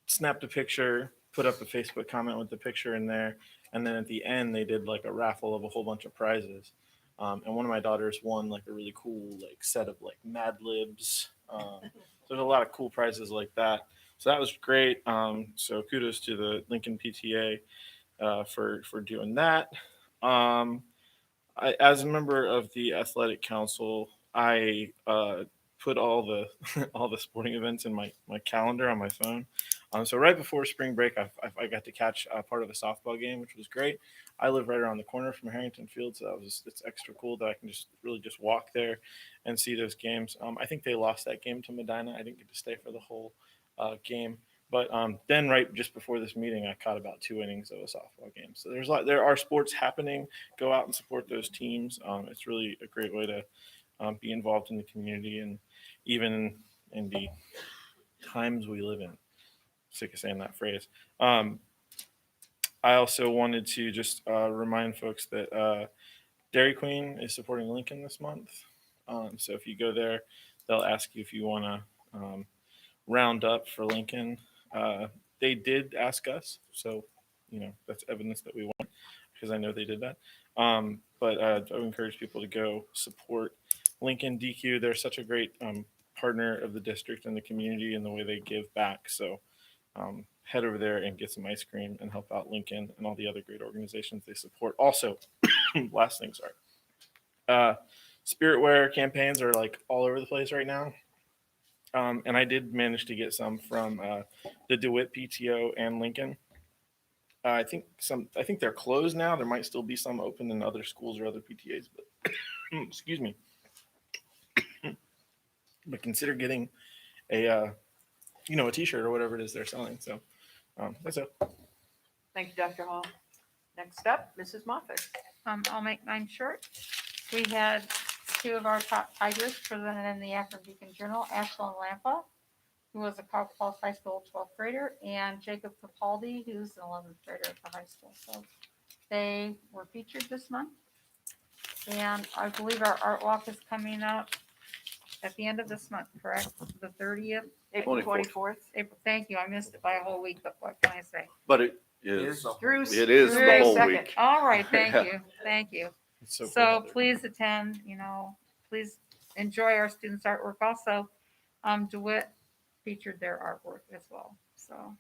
snapped a picture, put up a Facebook comment with the picture in there, and then at the end they did like a raffle of a whole bunch of prizes. And one of my daughters won like a really cool like set of like Mad Libs. There's a lot of cool prizes like that. So that was great. So kudos to the Lincoln PTA for doing that. As a member of the athletic council, I put all the sporting events in my calendar on my phone. So right before spring break, I got to catch part of a softball game, which was great. I live right around the corner from Harrington Field, so it's extra cool that I can just walk there and see those games. I think they lost that game to Medina. I didn't get to stay for the whole game. But then right just before this meeting, I caught about 2 innings of a softball game. So there are sports happening. Go out and support those teams. It's really a great way to be involved in the community and even in the times we live in. Sick of saying that phrase. I also wanted to just remind folks that Dairy Queen is supporting Lincoln this month. So if you go there, they'll ask you if you want to round up for Lincoln. They did ask us, so that's evidence that we won, because I know they did that. But I would encourage people to go support Lincoln DQ. They're such a great partner of the district and the community and the way they give back. So head over there and get some ice cream and help out Lincoln and all the other great organizations they support. Also, last thing, sorry. Spirit wear campaigns are like all over the place right now. And I did manage to get some from the DeWitt PTO and Lincoln. I think they're closed now. There might still be some open in other schools or other PTAs, but excuse me. But consider getting a a T-shirt or whatever it is they're selling. So that's it. Thank you, Dr. Hall. Next up, Mrs. Moffett. I'll make mine short. We had two of our top tigers presented in the Akron Beacon Journal, Ashland Lampa, who was a Cuyahoga Falls High School 12th grader, and Jacob Capaldi, who's an 11th grader at the high school. So they were featured this month. And I believe our art walk is coming up at the end of this month, correct? The 30th? April 24th. April, thank you. I missed it by a whole week, but what can I say? But it is Through it is through the May whole 2nd. week. All right, thank Yeah. you, thank you. It's so So cool. please attend, please enjoy our students' artwork. Also, DeWitt featured their artwork as well. So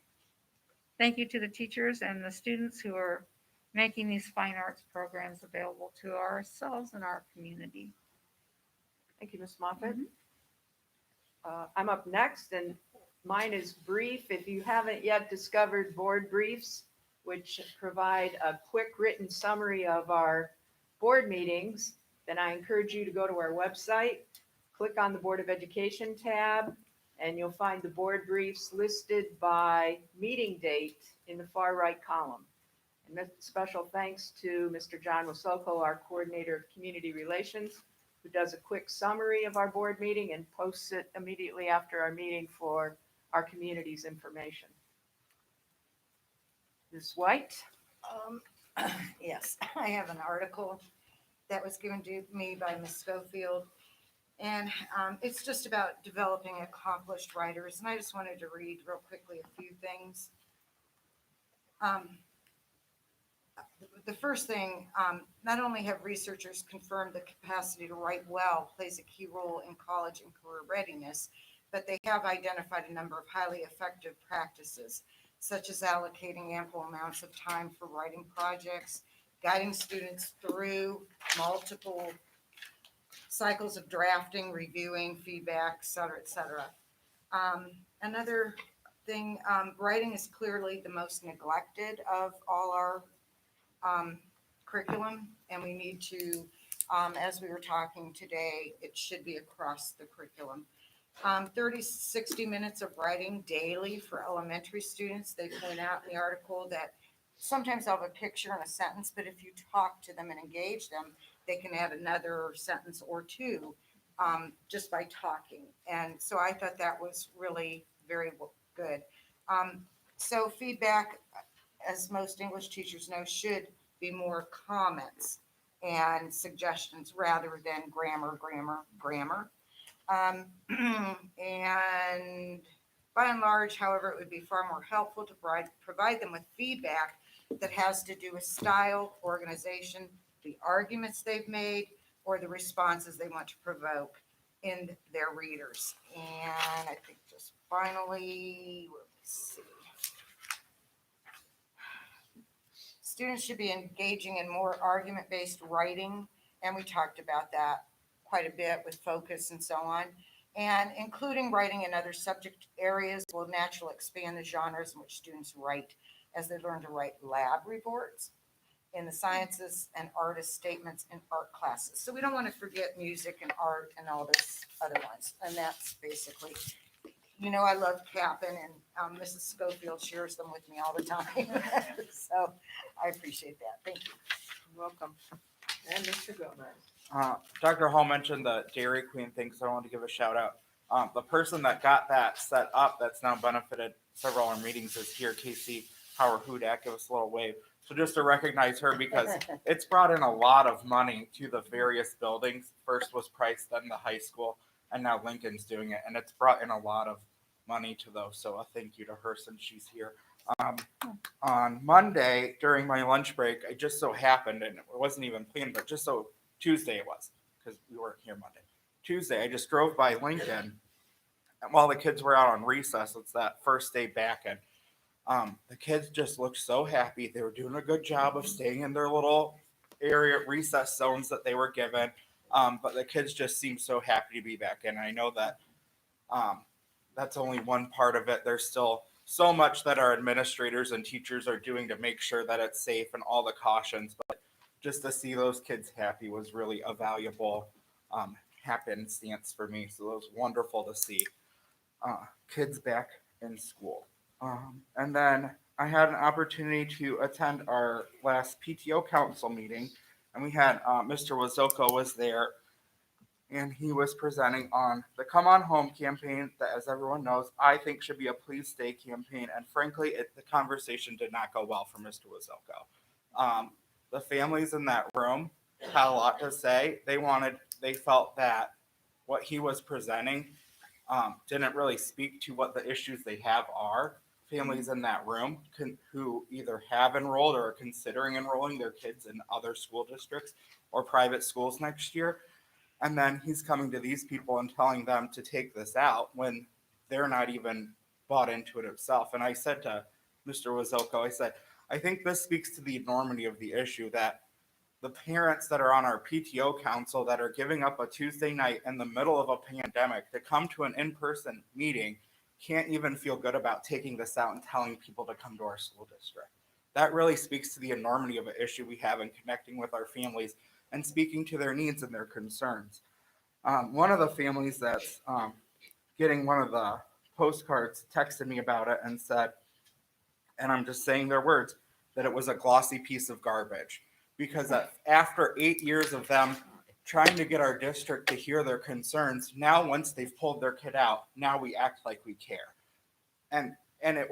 thank you to the teachers and the students who are making these fine arts programs available to ourselves and our community. Thank you, Ms. Moffett. I'm up next, and mine is brief. If you haven't yet discovered board briefs, which provide a quick written summary of our board meetings, then I encourage you to go to our website, click on the Board of Education tab, and you'll find the board briefs listed by meeting date in the far right column. And special thanks to Mr. John Wasoko, our Coordinator of Community Relations, who does a quick summary of our board meeting and posts it immediately after our meeting for our community's information. Ms. White? Yes, I have an article that was given to me by Ms. Schofield. And it's just about developing accomplished writers. And I just wanted to read real quickly a few things. The first thing, not only have researchers confirmed the capacity to write well plays a key role in college and career readiness, but they have identified a number of highly effective practices, such as allocating ample amounts of time for writing projects, guiding students through multiple cycles of drafting, reviewing, feedback, et cetera, et cetera. Another thing, writing is clearly the most neglected of all our curriculum, and we need to, as we were talking today, it should be across the curriculum. 60 minutes of writing daily for elementary students. They point out in the article that sometimes they'll have a picture and a sentence, but if you talk to them and engage them, they can add another sentence or two just by talking. And so I thought that was really very good. So feedback, as most English teachers know, should be more comments and suggestions rather than grammar. And by and large, however, it would be far more helpful to provide them with feedback that has to do with style, organization, the arguments they've made, or the responses they want to provoke in their readers. And I think just finally, let's see. Students should be engaging in more argument-based writing, and we talked about that quite a bit with focus and so on. And including writing in other subject areas will naturally expand the genres in which students write as they learn to write lab reports in the sciences and artist statements in art classes. So we don't want to forget music and art and all those other ones. And that's basically, I love Cap'n, and Mrs. Schofield shares them with me all the time. So I appreciate that. Thank you. You're welcome. And Mr. Gomez. Dr. Hall mentioned the Dairy Queen thing, so I wanted to give a shout out. The person that got that set up that's now benefited several of our meetings is here, Casey Howard Hudak. Give us a little wave. So just to recognize her, because it's brought in a lot of money to the various buildings. First was Price, then the high school, and now Lincoln's doing it. And it's brought in a lot of money to those. So a thank you to her since she's here. On Monday, during my lunch break, I just so happened, and it wasn't even planned, but just so Tuesday it was, because we weren't here Monday. Tuesday, I just drove by Lincoln, and while the kids were out on recess, it's that first day back, and the kids just looked so happy. They were doing a good job of staying in their little area recess zones that they were given. But the kids just seem so happy to be back in. I know that that's only one part of it. There's still so much that our administrators and teachers are doing to make sure that it's safe and all the cautions. But just to see those kids happy was really a valuable happenstance for me. So it was wonderful to see kids back in school. And then I had an opportunity to attend our last PTO council meeting, and we had Mr. Wazoko was there, and he was presenting on the Come On Home campaign that, as everyone knows, I think should be a Please Stay campaign. And frankly, the conversation did not go well for Mr. Wazoko. The families in that room had a lot to say. They felt that what he was presenting didn't really speak to what the issues they have are. Families in that room who either have enrolled or are considering enrolling their kids in other school districts or private schools next year. And then he's coming to these people and telling them to take this out when they're not even bought into it himself. And I said to Mr. Wazoko, I said, I think this speaks to the enormity of the issue that the parents that are on our PTO council that are giving up a Tuesday night in the middle of a pandemic to come to an in-person meeting can't even feel good about taking this out and telling people to come to our school district. That really speaks to the enormity of an issue we have in connecting with our families and speaking to their needs and their concerns. One of the families that's getting one of the postcards texted me about it and said, and I'm just saying their words, that it was a glossy piece of garbage. Because after 8 years of them trying to get our district to hear their concerns, now once they've pulled their kid out, now we act like we care. And it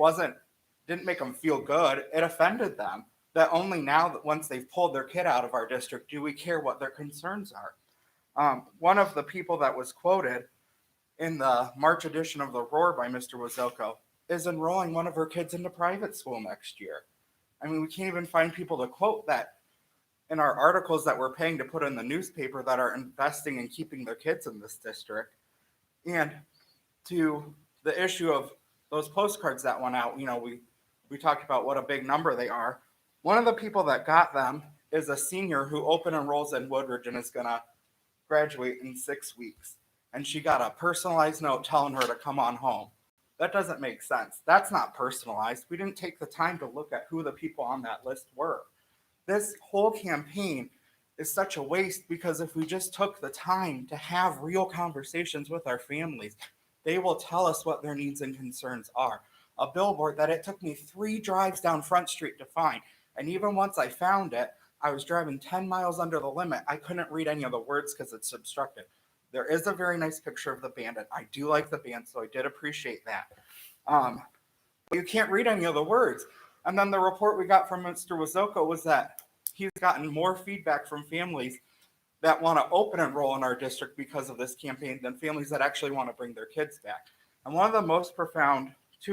didn't make them feel good. It offended them that only now that once they've pulled their kid out of our district, do we care what their concerns are. One of the people that was quoted in the March edition of The Roar by Mr. Wazoko is enrolling one of her kids into private school next year. I mean, we can't even find people to quote that in our articles that we're paying to put in the newspaper that are investing in keeping their kids in this district. And to the issue of those postcards that went out, we talked about what a big number they are. One of the people that got them is a senior who open enrolls in Woodridge and is going to graduate in 6 weeks. And she got a personalized note telling her to come on home. That doesn't make sense. That's not personalized. We didn't take the time to look at who the people on that list were. This whole campaign is such a waste because if we just took the time to have real conversations with our families, they will tell us what their needs and concerns are. A billboard that it took me 3 drives down Front Street to find. And even once I found it, I was driving 10 miles under the limit. I couldn't read any of the words because it's obstructed. There is a very nice picture of the bandit. I do like the band, so I did appreciate that. But you can't read any of the words. And then the report we got from Mr. Wazoko was that he's gotten more feedback from families that want to open enroll in our district because of this campaign than families that actually want to bring their kids back. And two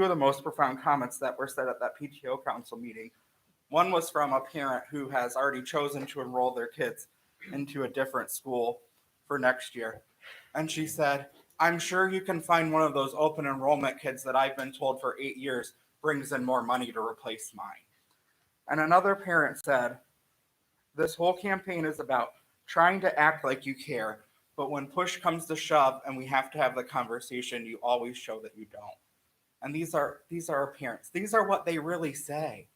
of the most profound comments that were said at that PTO council meeting, one was from a parent who has already chosen to enroll their kids into a different school for next year. And she said, I'm sure you can find one of those open enrollment kids that I've been told for 8 years brings in more money to replace mine. And another parent said, this whole campaign is about trying to act like you care, but when push comes to shove and we have to have the conversation, you always show that you don't. And these are our parents. These are what they really say.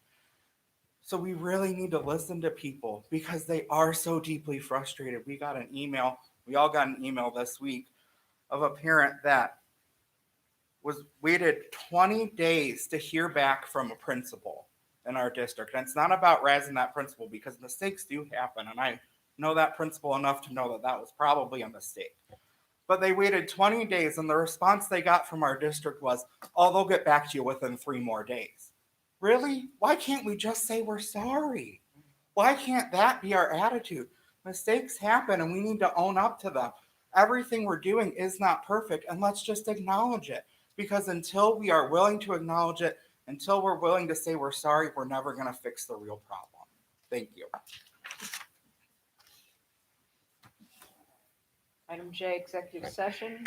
So we really need to listen to people because they are so deeply frustrated. We all got an email this week of a parent that waited 20 days to hear back from a principal in our district. And it's not about razzing that principal because mistakes do happen. And I know that principal enough to know that that was probably a mistake. But they waited 20 days and the response they got from our district was, oh, they'll get back to you within 3 more days. Really? Why can't we just say we're sorry? Why can't that be our attitude? Mistakes happen and we need to own up to them. Everything we're doing is not perfect and let's just acknowledge it. Because until we are willing to acknowledge it, until we're willing to say we're sorry, we're never going to fix the real problem. Thank you. Item J, executive session.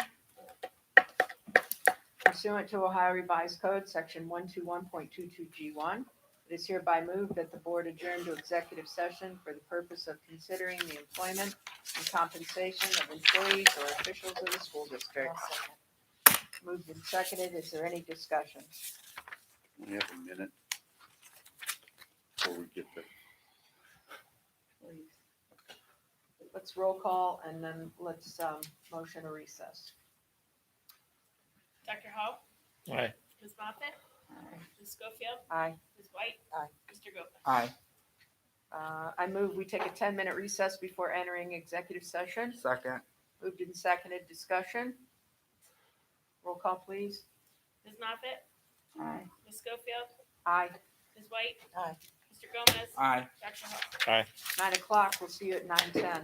Pursuant to Ohio Revised Code, Section 121.22G1, It is hereby moved that the board adjourn to executive session for the purpose of considering the employment and compensation of employees or officials of the school district. Moved and seconded. Is there any discussion? We have a minute before we get there. Please. Let's roll call and then let's motion a recess. Dr. Hall? Aye. Ms. Moffett? Ms. Schofield? Aye. Ms. White? Aye. Mr. Gomez? Aye. I move we take a 10-minute recess before entering executive session. Second. Moved and seconded. Discussion. Roll call, please. Ms. Moffett? Aye. Ms. Schofield? Aye. Ms. White? Aye. Mr. Gomez? Aye. Dr. Hall? Aye. 9 o'clock. We'll see you at 9:10.